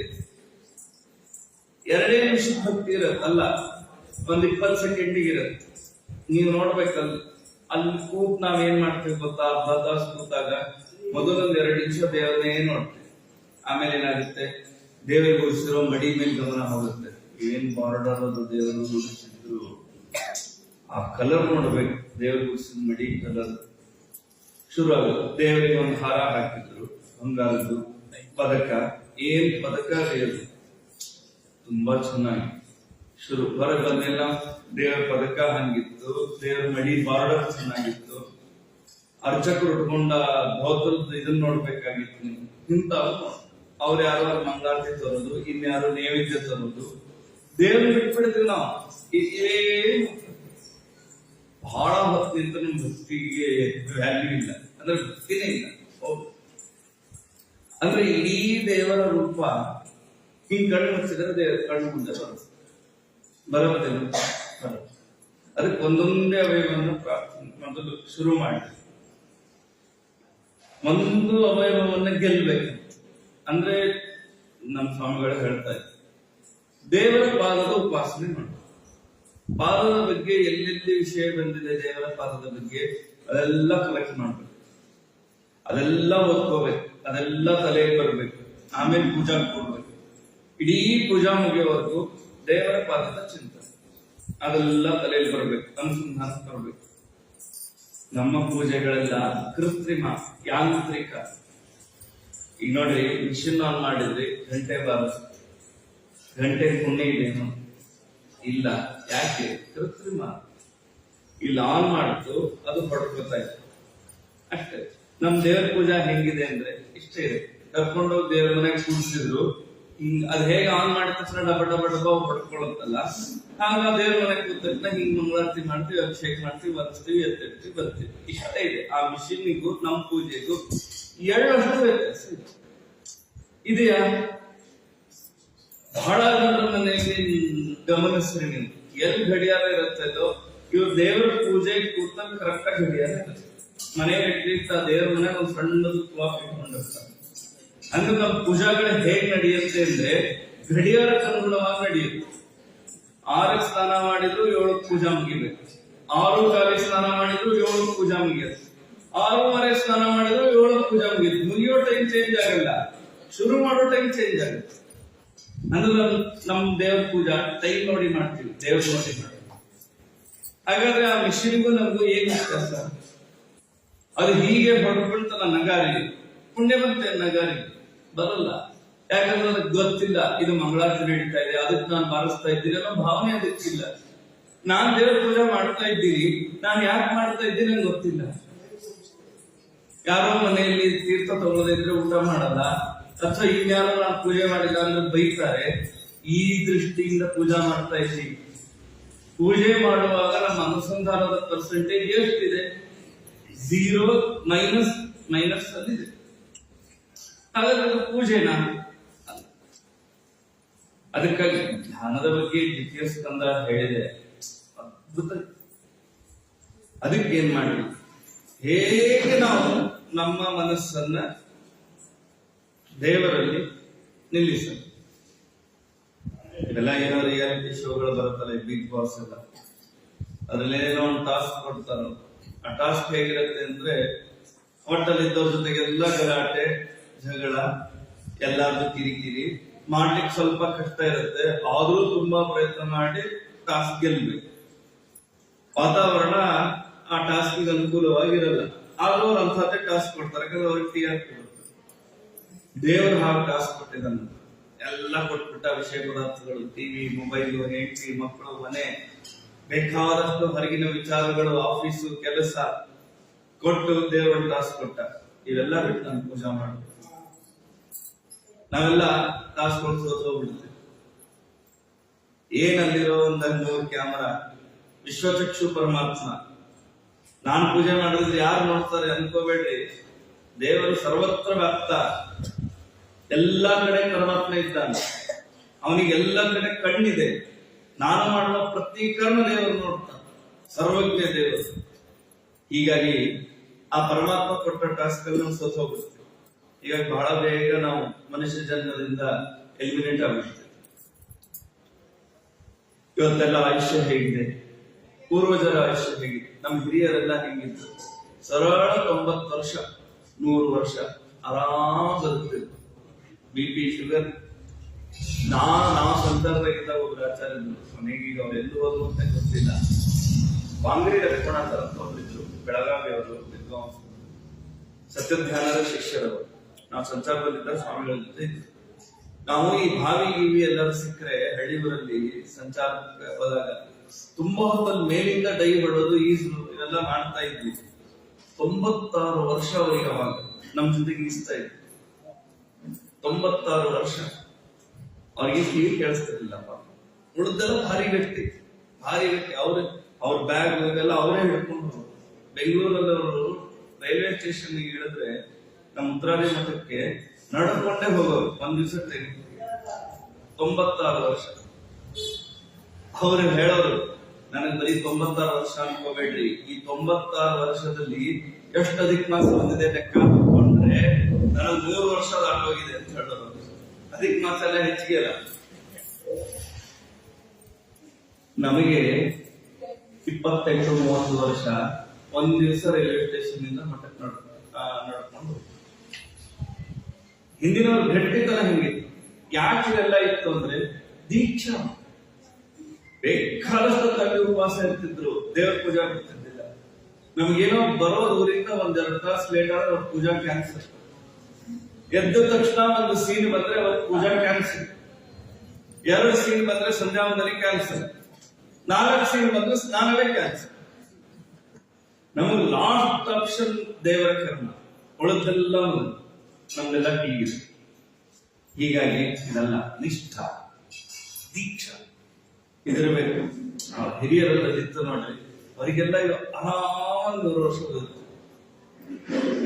2 ನಿಮಿಷದ ಭಕ್ತಿ ಇರತ್ತೆ, ಅಲ್ಲ 20 ಸೆಕೆಂಡಿಗೆ ಇರತ್ತೆ. ನೀವು ನೋಡ್ಬೇಕಲ್ಲ, ಅಲ್ಲಿ ಕೂತ್ ನಾವೇನ್ ಮಾಡ್ತೀವಿ ಗೊತ್ತಾ? ಅರ್ಧ ತಾಸು ಕೂತಾಗ ಮೊದಲೊಂದ್ 2 ನಿಮಿಷ ದೇವರನ್ನೇ ನೋಡ್ತೀವಿ. ಆಮೇಲೆ ಏನಾಗುತ್ತೆ, ದೇವರಿಗೆ ಗುಡಿಸಿರೋ ಮಡಿ ಮೇಲೆ ಗಮನ ಹೋಗುತ್ತೆ. ಏನ್ ಬಾರ್ಡರ್ ಅದು ದೇವರು ಗುಡಿಸಿದ್ರು, ಆ ಕಲರ್ ನೋಡ್ಬೇಕು. ದೇವರು ಗುಡಿಸಿದ ಮಡಿ ಕಲರ್ ಶುರು ಆಗುತ್ತೆ. ದೇವರಿಗೆ ಒಂದು ಹಾರ ಹಾಕಿದ್ರು, ಬಂಗಾರದ್ದು ಪದಕ. ಏನ್ ಪದಕ ದೇವರು ತುಂಬಾ ಚೆನ್ನಾಗಿ ಶುರು. ಹೊರಗೆ ಬಂದೆಲ್ಲ ದೇವರ ಪದಕ ಹಂಗಿತ್ತು, ದೇವರ ಮಡಿ ಬಾರ್ಡರ್ ಚೆನ್ನಾಗಿತ್ತು. ಅರ್ಚಕರು ಉಟ್ಕೊಂಡ ಧೋತ್ರದ ಇದನ್ನ ನೋಡ್ಬೇಕಾಗಿತ್ತು. ಇಂಥವು ಅವ್ರು ಯಾರು ಮಂಗಳಾರತಿ ತರೋದು, ಇನ್ಯಾರು ನೈವೇದ್ಯ ತರೋದು, ದೇವ್ರನ್ನ ಬಿಟ್ಬಿಡ್ತೀವಿ ನಾವು. ಬಹಳ ಹೊತ್ತಿನಿಂದ ನಿಮ್ ಭಕ್ತಿಗೆ ವ್ಯಾಲ್ಯೂ ಇಲ್ಲ, ಅಂದ್ರೆ ಭಕ್ತಿನೇ ಇಲ್ಲ. ಅಂದ್ರೆ ಇಡೀ ದೇವರ ರೂಪ ಹಿಂಗ್ ಕಣ್ಣು ಮುಚ್ಚಿದ್ರೆ ದೇವರ ಕಣ್ಣು ಮುಂದೆ ಬರುತ್ತೇನೆ. ಅದಕ್ಕೆ ಒಂದೊಂದೇ ಅವಯವನ್ನ ಮೊದಲು ಶುರು ಮಾಡಿ ಒಂದು ಅವಯವನ್ನ ಗೆಲ್ಬೇಕು. ಅಂದ್ರೆ ನಮ್ಮ ಸ್ವಾಮಿಗಳು ಹೇಳ್ತಾ ಇದ್ದಾರೆ, ದೇವರ ಪಾದದ ಉಪಾಸನೆ ಮಾಡಿ. ಪಾದದ ಬಗ್ಗೆ ಎಲ್ಲೆಲ್ಲಿ ವಿಷಯ ಬಂದಿದೆ ದೇವರ ಪಾದದ ಬಗ್ಗೆ ಅದೆಲ್ಲ ಕಲೆಕ್ಟ್ ಮಾಡ್ಬೇಕು, ಅದೆಲ್ಲ ಓದ್ಕೋಬೇಕು, ಅದೆಲ್ಲ ತಲೆಗೆ ಬರ್ಬೇಕು. ಆಮೇಲೆ ಪೂಜಾ ಕೊಡ್ಬೇಕು. ಇಡೀ ಪೂಜಾ ಮುಗಿಯೋವರೆಗೂ ದೇವರ ಪಾದದ ಚಿಂತನೆ ಅದೆಲ್ಲ ತಲೆಯಲ್ಲಿ ಬರ್ಬೇಕು, ಅನುಸಂಧಾನ ತರಬೇಕು. ನಮ್ಮ ಪೂಜೆಗಳೆಲ್ಲ ಕೃತ್ರಿಮ, ಯಾಂತ್ರಿಕ. ಈಗ ನೋಡ್ರಿ, ಮಿಷಿನ್ ಆನ್ ಮಾಡಿದ್ರಿ, ಗಂಟೆ ಬಾರಿಸ್, ಗಂಟೆ ಪುಣ್ಯ ಇದೇನು ಇಲ್ಲ. ಯಾಕೆ? ಕೃತ್ರಿಮ. ಇಲ್ಲಿ ಆನ್ ಮಾಡ್ತು, ಅದು ಹೊಡ್ಕೊತಾ ಇದೆ ಅಷ್ಟೇ. ನಮ್ ದೇವರ ಪೂಜಾ ಹೆಂಗಿದೆ ಅಂದ್ರೆ ಇಷ್ಟೇ ಇದೆ. ಕರ್ಕೊಂಡೋಗಿ ದೇವರ ಮನೆಗೆ ಕೂಡಿಸಿದ್ರು, ಹಿಂಗ್ ಅದ್ ಹೇಗೆ ಆನ್ ಮಾಡಿದ ತಕ್ಷಣ ಡಬ ಡಬ ಡಬ ಹೊಡ್ಕೊಳತ್ತಲ್ಲ, ಹಾಗ ದೇವ್ರ ಮನೆಗೆ ಕೂತ ತಕ್ಷಣ ಹಿಂಗ್ ಮಂಗಳಾರತಿ ಮಾಡ್ತೀವಿ, ಅಭಿಷೇಕ ಮಾಡ್ತೀವಿ, ಬರ್ಸ್ತೀವಿ, ಎತ್ತಿರ್ತೀವಿ, ಬರ್ತೀವಿ. ಇಷ್ಟೇ ಇದೆ. ಆ ಮಿಷಿನ್ನಿಗೂ ನಮ್ ಪೂಜೆಗೂ 2 ವರ್ಷ ವ್ಯತ್ಯಾಸ ಇದೆ. ಇದೆಯಾ? ಬಹಳ ಜನರ ಮನೆಯಲ್ಲಿ ಗಮನಿಸ್ರಿ ನೀವು, ಎಲ್ಲಿ ಗಡಿಯಾರ ಇರುತ್ತದೋ, ಇವ್ರು ದೇವರ ಪೂಜೆ ಕೂತಲ್ಲಿ ಕರೆಕ್ಟ್ ಆಗಿ ಗಡಿಯಾರ ಇರುತ್ತೆ. ಮನೆಯಲ್ಲಿ ಇಟ್ಟಿರ್ತ ದೇವ್ರ ಮನೆ ಒಂದು ಸಣ್ಣದು ಕ್ಲಾಕ್ ಇಟ್ಕೊಂಡಿರ್ತಾರೆ. ಅಂದ್ರೆ ನಮ್ಮ ಪೂಜಾಗಳು ಹೇಗ್ ನಡೆಯುತ್ತೆ ಅಂದ್ರೆ ಗಡಿಯಾರಕ್ಕೆ ಅನುಗುಣವಾಗಿ ನಡೆಯುತ್ತೆ. 6ಕ್ಕೆ ಸ್ನಾನ ಮಾಡಿದ್ರು 7ಕ್ಕೆ ಪೂಜಾ ಮುಗಿಬೇಕು, 6:15 ಸ್ನಾನ ಮಾಡಿದ್ರು 7ಕ್ಕೆ ಪೂಜಾ ಮುಗಿಯುತ್ತೆ, 6:30 ಸ್ನಾನ ಮಾಡಿದ್ರು 7ಕ್ಕೆ ಪೂಜಾ ಮುಗಿಯುತ್ತೆ. ಮುಗಿಯೋ ಟೈಮ್ ಚೇಂಜ್ ಆಗಲ್ಲ, ಶುರು ಮಾಡೋ ಟೈಮ್ ಚೇಂಜ್ ಆಗುತ್ತೆ. ಅಂದ್ರೆ ನಮ್ ದೇವ್ರ ಪೂಜಾ ಟೈಮ್ ನೋಡಿ ಮಾಡ್ತೀವಿ, ದೇವ್ರ ನೋಡಿ ಮಾಡ್ತೀವಿ. ಹಾಗಾದ್ರೆ ಆ ಮಿಷಿನ್ಗೂ ನಮಗೂ ಏನ್ ವ್ಯತ್ಯಾಸ? ಅದು ಹೀಗೆ ಹೊಡ್ಕೊಳ್ತಲ್ಲ ನಗಾರಿ, ಪುಣ್ಯ ಬಂತೆ ನಗಾರಿ ಬರಲ್ಲ. ಯಾಕಂದ್ರೆ ಅದಕ್ಕೆ ಗೊತ್ತಿಲ್ಲ ಇದು ಮಂಗಳಾರತಿ ನಡೀತಾ ಇದೆ, ಅದಕ್ಕೆ ನಾನು ಬಾರಿಸ್ತಾ ಇದ್ದೀನಿ ಅನ್ನೋ ಭಾವನೆ ಅದಕ್ಕಿಲ್ಲ. ನಾನ್ ದೇವ್ರ ಪೂಜೆ ಮಾಡ್ತಾ ಇದ್ದೀನಿ, ನಾನು ಯಾಕೆ ಮಾಡ್ತಾ ಇದ್ದೀನಿ ನಂಗೆ ಗೊತ್ತಿಲ್ಲ. ಯಾರೋ ಮನೆಯಲ್ಲಿ ತೀರ್ಥ ತಗೊಳ್ಳೋದಿದ್ರೆ ಊಟ ಮಾಡಲ್ಲ, ಅಥವಾ ಇನ್ಯಾರೋ ನಾನು ಪೂಜೆ ಮಾಡಿಲ್ಲ ಅಂದ್ರೆ ಬೈತಾರೆ. ಈ ದೃಷ್ಟಿಯಿಂದ ಪೂಜಾ ಮಾಡ್ತಾ ಇದ್ದೀವಿ. ಪೂಜೆ ಮಾಡುವಾಗ ನಮ್ಮ ಅನುಸಂಧಾನದ ಪರ್ಸೆಂಟೇಜ್ ಎಷ್ಟಿದೆ? 0 ಮೈನಸ್ ಅಲ್ಲಿದೆ. ಹಾಗಾದ್ರೆ ಅದು ಪೂಜೆನಾ? ಅದಕ್ಕಾಗಿ ಧ್ಯಾನದ ಬಗ್ಗೆ ದ್ವಿತೀಯ ಸ್ಕಂದ ಹೇಳಿದೆ, ಅದ್ಭುತ. ಅದಕ್ಕೇನ್ ಮಾಡಿ, ಹೇಗೆ ನಾವು ನಮ್ಮ ಮನಸ್ಸನ್ನ ದೇವರಲ್ಲಿ ನಿಲ್ಲಿಸ. ಇವೆಲ್ಲ ಏನೋ ರಿಯಾಲಿಟಿ ಶೋಗಳು ಬರುತ್ತಲ್ಲ, ಬಿಗ್ ಬಾಸ್ ಎಲ್ಲ, ಅದ್ರಲ್ಲಿ ಏನೋ ಒಂದು ಟಾಸ್ಕ್ ಕೊಡ್ತಾರ. ಆ ಟಾಸ್ಕ್ ಹೇಗಿರುತ್ತೆ ಅಂದ್ರೆ, ಹೋಟೆಲಿದ್ದವ್ರ ಜೊತೆಗೆಲ್ಲ ಗಲಾಟೆ ಜಗಳ, ಎಲ್ಲಾದ್ರೂ ಕಿರಿಕಿರಿ ಮಾಡ್ಲಿಕ್ಕೆ ಸ್ವಲ್ಪ ಕಷ್ಟ ಇರುತ್ತೆ, ಆದ್ರೂ ತುಂಬಾ ಪ್ರಯತ್ನ ಮಾಡಿ ಟಾಸ್ಕ್ ಗೆಲ್ಬೇಕು. ವಾತಾವರಣ ಆ ಟಾಸ್ಕ್ ಅನುಕೂಲವಾಗಿರಲ್ಲ, ಆದ್ರೂ ಅವ್ರು ಅಂಥದ್ದೇ ಟಾಸ್ಕ್ ಕೊಡ್ತಾರೆ, ಯಾಕಂದ್ರೆ ಅವ್ರಿಗೆ ಟಿಆರ್ಪಿ ಕೊಡ್ತಾರೆ. ದೇವರು ಹಾಗೆ ಟಾಸ್ಕ್ ಕೊಟ್ಟಿದ್ದಾನೆ, ಎಲ್ಲ ಕೊಟ್ಬಿಟ್ಟ. ವಿಷಯ ಪದಾರ್ಥಗಳು, ಟಿವಿ, ಮೊಬೈಲು, ಹೆಂಡತಿ, ಮಕ್ಕಳು, ಮನೆ, ಬೇಕಾದಷ್ಟು ಹೊರಗಿನ ವಿಚಾರಗಳು, ಆಫೀಸು, ಕೆಲಸ ಕೊಟ್ಟು ದೇವರು ಟಾಸ್ಕ್ ಕೊಟ್ಟ. ಇವೆಲ್ಲ ಬಿಟ್ಟು ನಾನು ಪೂಜಾ ಮಾಡ್ಬೇಕು. ನಾವೆಲ್ಲ ಟಾಸ್ಕ್ ಹೋಗ್ಬಿಡ್ತೇವೆ. ಏನಲ್ಲಿರೋ ಒಂದಲ್ಲಿ 3 ಕ್ಯಾಮರಾ, ವಿಶ್ವಚಕ್ಷು ಪರಮಾತ್ಮ. ನಾನು ಪೂಜೆ ಮಾಡಿದ್ರೆ ಯಾರು ನೋಡ್ತಾರೆ ಅನ್ಕೋಬೇಡ್ರಿ. ದೇವರು ಸರ್ವತ್ರ ವ್ಯಾಪ್ತ, ಎಲ್ಲಾ ಕಡೆ ಪರಮಾತ್ಮ ಇದ್ದಾನೆ. ಅವನಿಗೆ ಎಲ್ಲ ಕಡೆ ಕಣ್ಣಿದೆ. ನಾನು ಮಾಡುವ ಪ್ರತಿ ಕರ್ಮ ದೇವರು ನೋಡ್ತಾನೆ, ಸರ್ವಜ್ಞ ದೇವರು. ಹೀಗಾಗಿ ಆ ಪರಮಾತ್ಮ ಕೊಟ್ಟ ಟಾಸ್ಕ್ ಅನ್ನು ಹೋಗುತ್ತೆ. ಹೀಗಾಗಿ ಬಹಳ ಬೇಗ ನಾವು ಮನುಷ್ಯ ಜನ್ಮದಿಂದ ಎಲಿಮಿನೇಟ್ ಆಗುತ್ತೆ. ಇವತ್ತೆಲ್ಲ ಆಯುಷ್ಯ ಹೇಗಿದೆ, ಪೂರ್ವಜರ ಆಯುಷ್ಯ ಹೇಗಿದೆ, ನಮ್ಮ ಹಿರಿಯರೆಲ್ಲ ಹೇಗಿತ್ತು, ಸರಳ 90 ವರ್ಷ 100 ವರ್ಷ ಆರಾಮ್ ಬದುಕ್ತಿದ್ರು. BP, sugar. ನಾವು ಸಂದರ್ಭದಾಗ ಒಬ್ರು ಆಚಾರ್ಯರು, ಕೊನೆಗೆ ಈಗ ಅವ್ರು ಎಲ್ಲೂ ಹೋದ್ರು ಅಂತ ಗೊತ್ತಿಲ್ಲ. ಬಾಂಗ್ರಿ ರವಿಕೋಣಾಥರ್ ಅಂತ ಒಬ್ಬರಿದ್ರು, ಬೆಳಗಾವಿಯವರು, ವಿದ್ವಾಂಸರು, ಸತ್ಯಧ್ಯಾನದ ಶಿಷ್ಯರವರು. ನಾವು ಸಂಚಾರದಲ್ಲಿದ್ದ ಸ್ವಾಮಿಗಳ ಜೊತೆ ಇದ್ವಿ. ನಾವು ಈ ಬಾವಿ ಗಿವಿ ಎಲ್ಲರೂ ಸಿಕ್ಕರೆ ಹಳ್ಳಿಗಳಲ್ಲಿ ಸಂಚಾರಕ್ಕೆ ಹೋದಾಗ ತುಂಬಾ ಹೊತ್ತಲ್ಲಿ ಮೇಲಿಂದ ಡೈ ಹೊಡೋದು, ಈಜು, ಇವೆಲ್ಲ ಮಾಡ್ತಾ ಇದ್ವಿ. 96 ವರ್ಷ ಅವರಿಗೆ ಅವಾಗ ನಮ್ ಜೊತೆಗೆ ಈಸ್ತಾ ಇದ್ವಿ. 96 ವರ್ಷ ಅವ್ರಿಗೆ ಕಿವಿ ಕೇಳಿಸ್ತಿರ್ಲಿಲ್ಲಪ್ಪ. ಉಳಿದೆಲ್ಲ ಭಾರಿ ಗಟ್ಟಿ. ಅವ್ರ ಬ್ಯಾಗ್ ಇವೆಲ್ಲ ಅವರೇ ಹಿಡ್ಕೊಂಡು ಬೆಂಗಳೂರಲ್ಲಿ ಅವರು ರೈಲ್ವೆ ಸ್ಟೇಷನ್ ಇಳಿದ್ರೆ ನಮ್ಮ ಉತ್ತರಾದಿ ಮಠಕ್ಕೆ ನಡ್ಕೊಂಡೇ ಹೋಗೋರು. ಒಂದ್ ದಿವಸ ಟ್ರೈನ್. 96 ವರ್ಷ. ಅವ್ರು ಹೇಳೋರು, ನನಗೆ ಬರೀ 96 ವರ್ಷ ಅನ್ಕೋಬೇಡ್ರಿ, ಈ 96 ವರ್ಷದಲ್ಲಿ ಎಷ್ಟು ಅಧಿಕ ಮಾಸ ಬಂದಿದೆ ಲೆಕ್ಕ ಹಾಕೊಂಡ್ರೆ ನನಗೆ 3 ವರ್ಷ ದಾಟೋಗಿದೆ ಅಂತ ಹೇಳೋರು. ಅಧಿಕ ಮಾಸ ಎಲ್ಲ ಹೆಚ್ಚಿಗೆ ಅಲ್ಲ. ನಮಗೆ 28-30 ವರ್ಷ ಒಂದ್ ದಿವಸ ರೈಲ್ವೆ ಸ್ಟೇಷನ್ ಇಂದ ಮಠಕ್ಕೆ ನಡ್ಕೊಂಡು. ಹಿಂದಿನವ್ರು ಗಟ್ಟಿತನ ಹೆಂಗಿತ್ತು, ಯಾಕೆ ಇವೆಲ್ಲ ಇತ್ತು ಅಂದ್ರೆ ದೀಕ್ಷಾ. ಬೇಕಾದಷ್ಟು ಕವಿ ಉಪವಾಸ ಇರ್ತಿದ್ರು, ದೇವ್ರ ಪೂಜಾ ಬಿಡ್ತಿರ್ಲಿಲ್ಲ. ನಮ್ಗೇನೋ ಬರೋ ಊರಿಂದ 1-2 ತಾಸು ಲೇಟ್ ಆದ್ರೆ ಅವ್ರ ಪೂಜಾ ಕ್ಯಾನ್ಸಲ್. ಎದ್ದ ತಕ್ಷಣ ಒಂದು ಸೀನ್ ಬಂದ್ರೆ ಅವ್ರ ಪೂಜಾ ಕ್ಯಾನ್ಸಲ್. 2 ಸೀನ್ ಬಂದ್ರೆ ಸಂಧ್ಯಾವಂದನೆ ಕ್ಯಾನ್ಸಲ್. 4 ಸೀನ್ ಬಂದ್ರೆ ಸ್ನಾನವೇ ಕ್ಯಾನ್ಸಲ್. ನಮಗೆ ಲಾಸ್ಟ್ ಆಪ್ಷನ್ ದೇವರ ಕರ್ಮ, ಉಳಿದೆಲ್ಲ ನಮ್ದೆಲ್ಲ ಟಿವಿ. ಹೀಗಾಗಿ ಇದೆಲ್ಲ ನಿಷ್ಠ, ದೀಕ್ಷಾ ಇದಿರಬೇಕು. ಹಿರಿಯರೆಲ್ಲ ಇತ್ತು ನೋಡ್ರಿ, ಅವರಿಗೆಲ್ಲ ಆರಾಮ 100 ವರ್ಷ ಬರುತ್ತೆ.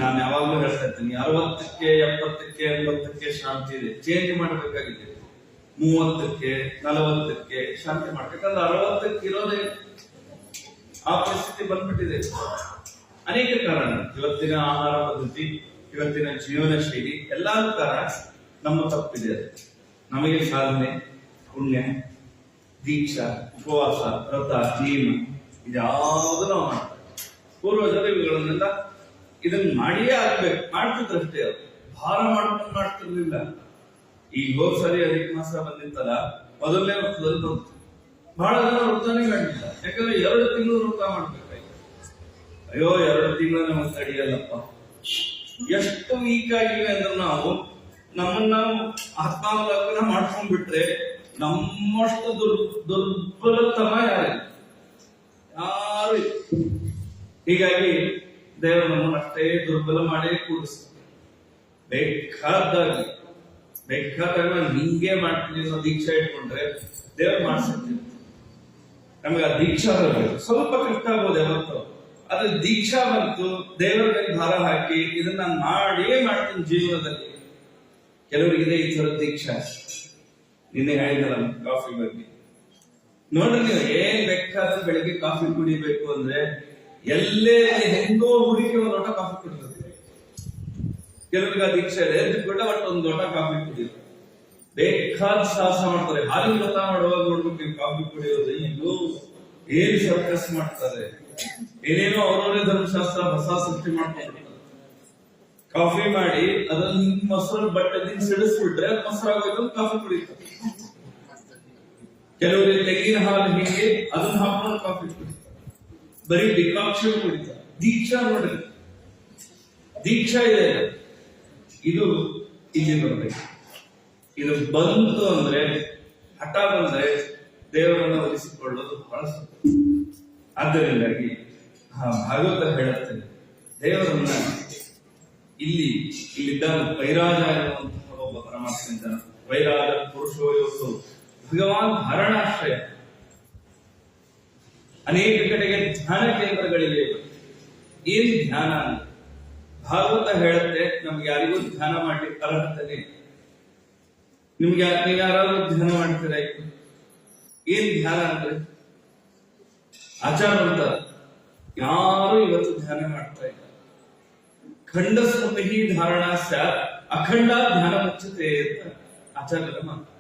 ನಾನು ಯಾವಾಗ್ಲೂ ಹೇಳ್ತಾ ಇರ್ತೀನಿ, 60ಕ್ಕೆ 70ಕ್ಕೆ 80ಕ್ಕೆ ಶಾಂತಿ ಇದೆ, ಚೇಂಜ್ ಮಾಡಬೇಕಾಗಿದೆ. 30ಕ್ಕೆ 40ಕ್ಕೆ ಶಾಂತಿ ಮಾಡ್ಬೇಕಂದ್ರೆ 60ಕ್ಕೆ ಇರೋದೇ ಆ ಪರಿಸ್ಥಿತಿ ಬಂದ್ಬಿಟ್ಟಿದೆ. ಅನೇಕ ಕಾರಣ, ಇವತ್ತಿನ ಆಹಾರ ಪದ್ಧತಿ, ಇವತ್ತಿನ ಜೀವನ ಶೈಲಿ, ಎಲ್ಲಾ ಕಾರಣ ನಮ್ಮ ತಪ್ಪಿದೆ. ನಮಗೆ ಸಾಧನೆ, ಪುಣ್ಯ, ದೀಕ್ಷಾ, ಉಪವಾಸ, ವ್ರತ, ನಿಯಮ ಇದ್ಯಾವುದು ನಾವು ಮಾಡ್ತೇವೆ. ಪೂರ್ವಜರು ಇವುಗಳನ್ನೆಲ್ಲ ಇದನ್ನ ಮಾಡಿಯೇ ಆಗ್ಬೇಕು, ಮಾಡ್ತಿದ್ರಷ್ಟೇ. ಅದು ಭಾರ ಮಾಡ್ಕೊಂಡು ಮಾಡ್ತಿರ್ಲಿಲ್ಲ. ಈಗ ಹೋದ್ ಸರಿ ಅಧಿಕ ಮಾಸ ಬಂದಿತ್ತಲ್ಲ, ಮೊದಲನೇ ವೃತ್ತದಲ್ಲಿ ಬಂತು. ಬಹಳ ಜನ ವೃತ್ತನೇ ಮಾಡಿಲ್ಲ, ಯಾಕಂದ್ರೆ 2 ತಿಂಗಳು ವೃತ್ತ ಮಾಡ್ಬೇಕಾಯ್ತು. ಅಯ್ಯೋ 2 ತಿಂಗಳು ನಮಗೆ ತಡೆಯಲ್ಲಪ್ಪ. ಎಷ್ಟು ವೀಕ್ ಆಗಿವೆ ಅಂದ್ರೆ ನಾವು ನಮ್ಮನ್ನ ಆತ್ಮಾವಲೋಕನ ಮಾಡ್ಕೊಂಡ್ಬಿಟ್ರೆ ನಮ್ಮಷ್ಟು ದುರ್ಬಲತಮ ಯಾರಿಲ್ಲ. ಯಾರು ಇಲ್ಲ. ಹೀಗಾಗಿ ದೇವರು ನಮ್ಮನ್ನು ಅಷ್ಟೇ ದುರ್ಬಲ ಮಾಡೇ ಕೂಡಿಸ್ತಾರೆ. ಬೇಕಾದಾಗ ನಾನು ಹಿಂಗೆ ಮಾಡ್ತೀನಿ ಅನ್ನೋ ದೀಕ್ಷಾ ಇಟ್ಕೊಂಡ್ರೆ ದೇವ್ರು ಮಾಡಿಸ್ತೀನಿ. ನಮ್ಗೆ ಆ ದೀಕ್ಷಾ ಬರಬೇಕು. ಸ್ವಲ್ಪ ಕಷ್ಟ ಆಗ್ಬೋದು ಯಾವತ್ತು, ಆದ್ರೆ ದೀಕ್ಷಾ ಬಂತು, ದೇವರ ಮೇಲೆ ಭಾರ ಹಾಕಿ ಇದನ್ನ ನಾನು ಮಾಡಿಯೇ ಮಾಡ್ತೀನಿ ಜೀವನದಲ್ಲಿ. ಕೆಲವರಿಗಿದೆ ಈ ಥರದ ದೀಕ್ಷಾ. ನಿನ್ನೆ ಹೇಳಿದಲ್ಲ ಕಾಫಿ ಬಗ್ಗೆ. ನೋಡ್ರಿ, ನೀವು ಏನ್ ಬೇಕಾದ್ರೆ ಬೆಳಿಗ್ಗೆ ಕಾಫಿ ಕುಡಿಬೇಕು ಅಂದ್ರೆ ಎಲ್ಲೇ ಹೆಂಗೋ ಹುಡುಕಿ ಒಂದು ಲೋಟ ಕಾಫಿ ಕುಡಿಬೇಕು. ಕೆಲವರಿಗೆ ಆ ದೀಕ್ಷೆ ಇದೆ, ಬಿಟ್ಟ ಒಟ್ಟು ಒಂದು ಲೋಟ ಕಾಫಿ ಕುಡಿಯೋದು. ಬೇಕಾದ ಸಾಹಸ ಮಾಡ್ತಾರೆ. ಹಾಲಿನ ವ್ರತ ಮಾಡುವಾಗ ನೋಡ್ಬೇಕು ನೀವು ಕಾಫಿ ಕುಡಿಯೋದು. ಇನ್ನು ಏನ್ ಸರ್ಕಸ್ ಮಾಡ್ತಾರೆ, ಏನೇನೋ ಅವರವರೇ ಧರ್ಮಶಾಸ್ತ್ರ ಹೊಸ ಸೃಷ್ಟಿ ಮಾಡ್ತಾರೆ. ಕಾಫಿ ಮಾಡಿ ಅದನ್ನ ಮೊಸರು ಬಟ್ಟೆದಿಂದ ಸಿಡಿಸ್ಬಿಟ್ರೆ ಅದು ಮೊಸರಾಗೋದು, ಕಾಫಿ ಕುಡಿತಾರೆ. ಕೆಲವರಿಗೆ ತೆಂಗಿನ ಹಾಲು ಹೀಗೆ ಅದನ್ನ ಹಾಕೊಂಡು ಕಾಫಿ ಕುಡಿತಾರೆ. ಬರೀ ಡಿಕಾಕ್ಷನ್ ಕುಡಿತಾರೆ. ದೀಕ್ಷಾ ನೋಡ್ರಿ, ದೀಕ್ಷಾ ಇದೆ. ಇದು ಇಲ್ಲಿ ಬರ್ಬೇಕು. ಇದು ಬಂತು ಅಂದ್ರೆ, ಹಠ ಬಂದ್ರೆ ದೇವರನ್ನು ಒಲಿಸಿಕೊಳ್ಳೋದು ಬಹಳ ಸುಲಭ. ಆದ್ದರಿಂದಾಗಿ ಭಾಗವತ ಹೇಳುತ್ತೇನೆ, ದೇವರನ್ನ ಇಲ್ಲಿದ್ದ ವೈರಾಜ ಎನ್ನುವಂತಹ ಒಬ್ಬ ಪರಮಾತ್ಮ. ವೈರಾಜ ಪುರುಷೋಯೋಸು ಭಗವಾನ್ ಧಾರಣಾಶ್ರಯ. ಅನೇಕ ಕಡೆಗೆ ಧ್ಯಾನ ಕೇಂದ್ರಗಳಿವೆ. ಏನ್ ಧ್ಯಾನ ಅಂದ್ರೆ ಭಾಗವತ ಹೇಳುತ್ತೆ, ನಮ್ಗೆ ಯಾರಿಗೂ ಧ್ಯಾನ ಮಾಡ್ಲಿಕ್ಕೆ ಅರ್ಹತೆ. ನಿಮ್ಗೆ ನೀವು ಯಾರಾದ್ರೂ ಧ್ಯಾನ ಮಾಡ್ತೀರಾ? ಏನ್ ಧ್ಯಾನ ಅಂದ್ರೆ ಆಚಾರ ಅಂತ ಯಾರು ಇವತ್ತು ಧ್ಯಾನ ಮಾಡ್ತಾ ಇಲ್ಲ. ಖಂಡ ಸ್ಮೃತಿ ಧಾರಣಾ ಸ್ಯಾತ್ ಅಖಂಡ ಧ್ಯಾನ ಮುಚ್ಚತೆ ಅಂತ ಆಚಾರ್ಯರ ಮಾತು.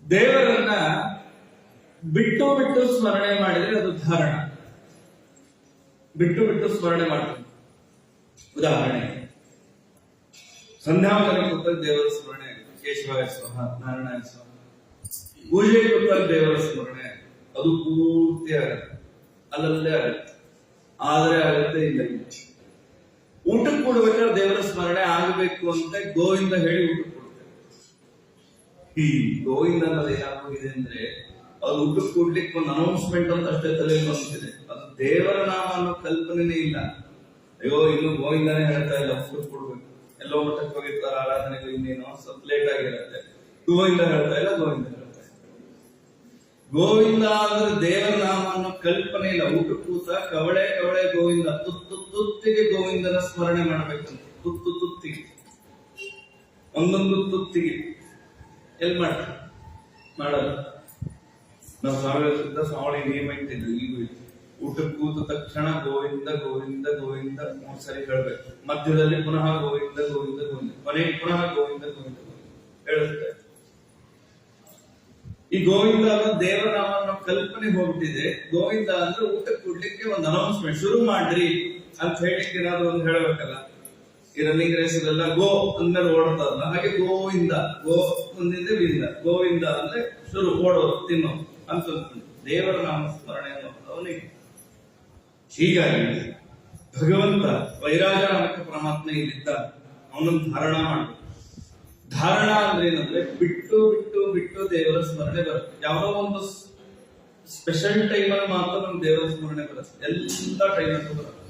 ದೇವರನ್ನ ಬಿಟ್ಟು ಬಿಟ್ಟು ಸ್ಮರಣೆ ಮಾಡಿದ್ರೆ ಅದು ಧಾರಣ. ಬಿಟ್ಟು ಬಿಟ್ಟು ಸ್ಮರಣೆ ಮಾಡ್ತೀವಿ. ಉದಾಹರಣೆ, ಸಂಧ್ಯಾವಂದನೆ ಕೂತಾಗ ದೇವರ ಸ್ಮರಣೆ, ಕೇಶವಾಯ ಸ್ವಾಹ, ನಾರಾಯಣಾಯ ಸ್ವಾಹ. ಪೂಜೆ ಕೂತಾಗ ದೇವರ ಸ್ಮರಣೆ, ಅದು ಪೂರ್ತಿ ಆಗುತ್ತೆ, ಅಲ್ಲಲ್ಲೇ ಆಗುತ್ತೆ. ಆದ್ರೆ ಆಗುತ್ತೆ ಇಲ್ಲ. ಊಟಕ್ಕೆ ಕೊಡ್ಬೇಕಾದ್ರೆ ದೇವರ ಸ್ಮರಣೆ ಆಗಬೇಕು ಅಂತ ಗೋವಿಂದ ಹೇಳಿ ಊಟಕ್ಕೆ ಕೊಡ್ತೇವೆ. ಈ ಗೋವಿಂದ ಅನ್ನೋದು ಏನಾಗೋಗಿದೆ ಅಂದ್ರೆ, ಅದು ಊಟಕ್ಕೆ ಕೊಡ್ಲಿಕ್ಕೆ ಒಂದು ಅನೌನ್ಸ್ಮೆಂಟ್ ಅಂತ ಅಷ್ಟೇ ತಲೆಯಲ್ಲಿ ಬಂದಿದೆ. ಅದು ದೇವರ ನಾಮ ಅನ್ನೋ ಕಲ್ಪನೆನೇ ಇಲ್ಲ. ಅಯ್ಯೋ ಇನ್ನು ಗೋವಿಂದನೇ ಹೇಳ್ತಾ ಇಲ್ಲ, ಊಟಕ್ಕೆ ಕೊಡ್ಬೇಕು. ಎಲ್ಲೋ ಮಟ್ಟಕ್ಕೆ ಹೋಗಿರ್ತಾರೆ ಆರಾಧನೆಗಳು, ಇನ್ನೇನೋ ಸ್ವಲ್ಪ ಲೇಟ್ ಆಗಿರುತ್ತೆ. ಗೋವಿಂದ ಹೇಳ್ತಾ ಇಲ್ಲ, ಗೋವಿಂದ ಹೇಳ್ತಾ ಇಲ್ಲ. ಗೋವಿಂದ ಅಂದ್ರೆ ದೇವರ ನಾಮ ಅನ್ನೋ ಕಲ್ಪನೆ ಇಲ್ಲ. ಊಟ ಕೂತ ಕವಳೆ ಕವಳೆ ಗೋವಿಂದ, ತುತ್ತು ತುತ್ತಿಗೆ ಗೋವಿಂದನ ಸ್ಮರಣೆ ಮಾಡ್ಬೇಕಂತ. ತುತ್ತು ತುತ್ತಿಗೆ, ಒಂದೊಂದು ತುತ್ತಿಗೆ ಎಲ್ಲಿ ಮಾಡ್ತಾರೆ? ಮಾಡಲ್ಲ. ನಾವು ಸ್ವಾಮಿ ನಿಯಮ ಇಟ್ಟಿದ್ರು, ಈಗೂ ಇತ್ತು. ಊಟಕ್ಕೆ ಕೂತ ತಕ್ಷಣ ಗೋವಿಂದ ಗೋವಿಂದ ಗೋವಿಂದ 3 ಸರಿ ಹೇಳ್ಬೇಕು. ಮಧ್ಯದಲ್ಲಿ ಪುನಃ ಗೋವಿಂದ ಗೋವಿಂದ ಗೋವಿಂದ, ಕೊನೆಗೆ ಪುನಃ ಗೋವಿಂದ ಗೋವಿಂದ ಹೇಳುತ್ತೆ. ಈ ಗೋವಿಂದ ಅನ್ನೋ ದೇವರ ನಾಮ ಅನ್ನೋ ಕಲ್ಪನೆ ಹೋಗ್ಬಿಟ್ಟಿದೆ. ಗೋವಿಂದ ಅಂದ್ರೆ ಊಟಕ್ಕೆ ಕೊಡ್ಲಿಕ್ಕೆ ಒಂದು ಅನೌನ್ಸ್ಮೆಂಟ್, ಶುರು ಮಾಡ್ರಿ ಅಂತ ಹೇಳಿಕ್ಕೆ ಏನಾದ್ರು ಒಂದು ಹೇಳಬೇಕಲ್ಲ. ಈ ರನ್ನಿಂಗ್ ರೇಸ್ ಎಲ್ಲ ಗೋ ಅಂದ್ಮೇಲೆ ಓಡ್ತಾರಲ್ಲ, ಹಾಗೆ ಗೋವಿಂದ, ಗೋ ಮುಂದಿಂದ ವಿಂದ, ಗೋವಿಂದ ಅಂದ್ರೆ ಶುರು, ಓಡೋದು, ತಿನ್ನೋದು ಅಂತ ದೇವರ ನಾಮ ಸ್ಮರಣೆ ಅವನಿಗೆ. ಹೀಗಾಗಿ ಭಗವಂತ ವೈರಾಜ ನಾಮಕ ಪರಮಾತ್ಮ ಇಲ್ಲಿದ್ದ, ಅವನನ್ನು ಧಾರಣ ಮಾಡು. ಧಾರಣ ಅಂದ್ರೆ ಏನಂದ್ರೆ ಬಿಟ್ಟು ಬಿಟ್ಟು ಬಿಟ್ಟು ದೇವರ ಸ್ಮರಣೆ ಬರುತ್ತೆ. ಯಾವುದೋ ಒಂದು ಸ್ಪೆಷಲ್ ಟೈಮಲ್ಲಿ ಮಾತ್ರ ನಮ್ಗೆ ದೇವರ ಸ್ಮರಣೆ ಬರುತ್ತೆ. ಎಲ್ಲ ಟೈಮಲ್ಲೂ ಬರುತ್ತೆ.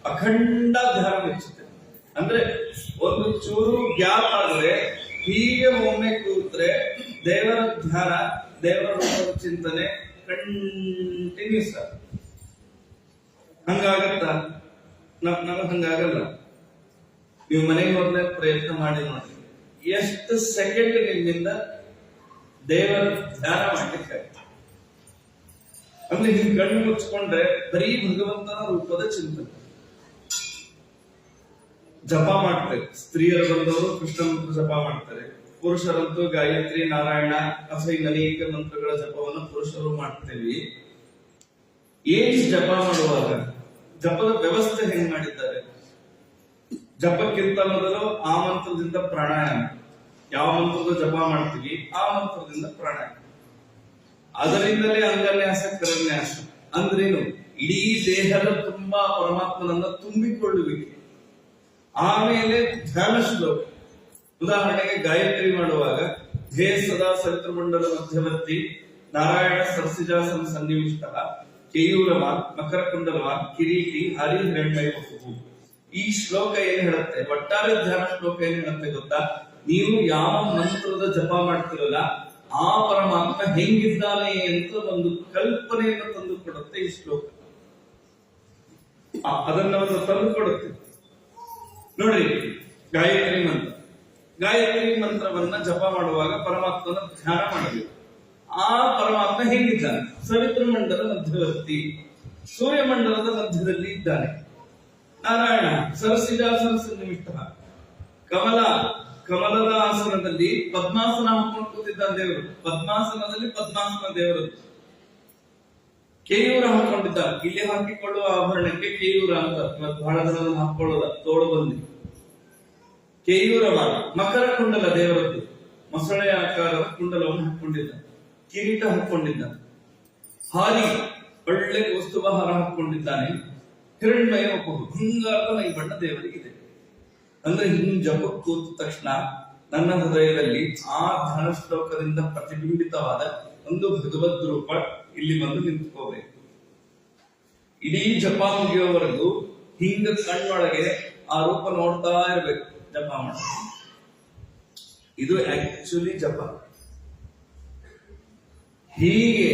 ಅಖಂಡ ಧ್ಯಾನ ಮೆಚ್ಚುತ್ತೆ. ಅಂದ್ರೆ ಒಂದು ಚೂರು ಗ್ಯಾಪ್ ಆದ್ರೆ, ಹೀಗೆ ಒಮ್ಮೆ ಕೂತ್ರೆ ದೇವರ ಧ್ಯಾನ, ದೇವರ ರೂಪದ ಚಿಂತನೆ ಕಂಟಿನ್ಯೂಸ್. ಹಂಗಾಗತ್ತ? ನಮಗೆ ಹಂಗಾಗಲ್ಲ. ನೀವು ಮನೆಗೆ ಹೋದ್ಮೇಲೆ ಪ್ರಯತ್ನ ಮಾಡಿ ನೋಡಿ, ಎಷ್ಟು ಸೆಕೆಂಡ್ ನಿಮ್ಮಿಂದ ದೇವರ ಧ್ಯಾನ ಮಾಡ್ಲಿಕ್ಕೆ. ಅಂದ್ರೆ ಹಿಂಗ್ ಕಣ್ಣು ಮುಚ್ಕೊಂಡ್ರೆ ಬರೀ ಭಗವಂತನ ರೂಪದ ಚಿಂತನೆ. ಜಪ ಮಾಡ್ತಾರೆ. ಸ್ತ್ರೀಯರು ಬಂದವರು ಕೃಷ್ಣ ಮಂತ್ರ ಜಪ ಮಾಡ್ತಾರೆ. ಪುರುಷರಂತೂ ಗಾಯತ್ರಿ, ನಾರಾಯಣ ಅಥವಾ ಅನೇಕ ಮಂತ್ರಗಳ ಜಪವನ್ನು ಪುರುಷರು ಮಾಡ್ತೇವೆ. ಏನ್ ಜಪ ಮಾಡುವಾಗ ಜಪದ ವ್ಯವಸ್ಥೆ ಹೆಂಗ್ ಮಾಡಿದ್ದಾರೆ? ಜಪಕ್ಕಿಂತ ಮೊದಲು ಆ ಮಂತ್ರದಿಂದ ಪ್ರಾಣಾಯಾಮ. ಯಾವ ಮಂತ್ರದ ಜಪ ಮಾಡ್ತೀವಿ ಆ ಮಂತ್ರದಿಂದ ಪ್ರಾಣಾಯಾಮ. ಅದರಿಂದಲೇ ಅಂಗನ್ಯಾಸ, ಕರನ್ಯಾಸ. ಅಂದ್ರೇನು? ಇಡೀ ದೇಹದ ತುಂಬಾ ಪರಮಾತ್ಮನನ್ನ ತುಂಬಿಕೊಳ್ಳುವಿಕೆ. ಆಮೇಲೆ ಧ್ಯಾನ ಶ್ಲೋಕ. ಉದಾಹರಣೆಗೆ ಗಾಯತ್ರಿ ಮಾಡುವಾಗ ಧೇ ಸದಾ ಸವಿತೃಮಂಡಲ ಮಧ್ಯವರ್ತಿ ನಾರಾಯಣ ಸರ್ಸಿಜಾಸನ ಸನ್ನಿವಿಷ್ಟ ಕೇಯೂರವಾನ್ ಮಕರಕುಂಡಲವಾನ್ ಕಿರೀಟಿ ಹರಿಹಿರಣ್ಮಯ ವಪುಃ. ಈ ಶ್ಲೋಕ ಏನ್ ಹೇಳುತ್ತೆ, ಒಟ್ಟಾರೆ ಧ್ಯಾನ ಶ್ಲೋಕ ಏನ್ ಹೇಳುತ್ತೆ ಗೊತ್ತಾ? ನೀವು ಯಾವ ಮಂತ್ರದ ಜಪ ಮಾಡ್ತಿರಲ್ಲ ಆ ಪರಮಾತ್ಮ ಹೆಂಗಿದ್ದಾನೆ ಅಂತ ಒಂದು ಕಲ್ಪನೆಯನ್ನು ತಂದು ಕೊಡುತ್ತೆ ಈ ಶ್ಲೋಕ. ಅದನ್ನ ಒಂದು ತಂದು ಕೊಡುತ್ತೆ ನೋಡ್ರಿ. ಗಾಯತ್ರಿ ಮಂತ್ರವನ್ನ ಜಪ ಮಾಡುವಾಗ ಪರಮಾತ್ಮನ ಧ್ಯಾನ ಮಾಡಬೇಕು. ಆ ಪರಮಾತ್ಮ ಹೇಗಿದ್ದಾನೆ? ಸವಿತೃ ಮಂಡಲ ಮಧ್ಯವರ್ತಿ, ಸೂರ್ಯಮಂಡಲದ ಮಧ್ಯದಲ್ಲಿ ಇದ್ದಾನೆ. ನಾರಾಯಣ ಸರಸಿಜಾಸನ ಸನ್ನಿವಿಷ್ಟ, ಕಮಲದ ಆಸನದಲ್ಲಿ ಪದ್ಮಾಸನ ಹಾಕೊಂಡು ಕೂತಿದ್ದಾನೆ ದೇವರು. ಪದ್ಮಾಸನದಲ್ಲಿ ಪದ್ಮಾಸನ ದೇವರು. ಕೇಯೂರ ಹಾಕೊಂಡಿದ್ದ. ಇಲ್ಲಿ ಹಾಕಿಕೊಳ್ಳುವ ಆಭರಣಕ್ಕೆ ಕೇಯೂರ ಅಂತ ಬಹಳ ಜನ ಹಾಕೊಳ್ಳೋದ ತೋಳು ಬಂದಿ. ಕೇಯೂರವಾದ ಮಕರ ಕುಂಡಲ ದೇವರದ್ದು, ಮೊಸಳೆಯ ಆಕಾರದ ಕುಂಡಲವನ್ನು ಹಾಕೊಂಡಿದ್ದ. ಕಿರೀಟ ಹಾಕೊಂಡಿದ್ದ. ಹಾರಿ ಒಳ್ಳೆ ವಸ್ತುಬಹಾರ ಹಾಕೊಂಡಿದ್ದಾನೆ. ಹಿರಣ್ಮಯ ವಪುಃ, ಬಂಗಾರದ ಮೈ ಬಣ್ಣ ದೇವರಿಗಿದೆ. ಅಂದ್ರೆ ಹಿಂಗ್ ಜಪಕ್ಕೆ ಕೂತ ತಕ್ಷಣ ನನ್ನ ಹೃದಯದಲ್ಲಿ ಆ ಧ್ಯಾನ ಶ್ಲೋಕದಿಂದ ಪ್ರತಿಬಿಂಬಿತವಾದ ಒಂದು ಭಗವದ್ ರೂಪ ಇಲ್ಲಿ ಬಂದು ನಿಂತ್ಕೋಬೇಕು. ಇಡೀ ಜಪ ಮುಗಿಯೋವರೆಗೂ ಹಿಂಗ ಕಣ್ಣೊಳಗೆ ಆ ರೂಪ ನೋಡ್ತಾ ಇರ್ಬೇಕು ಜಪ ಮಾಡ. ಇದು ಆಕ್ಚುಲಿ ಜಪ. ಹೀಗೆ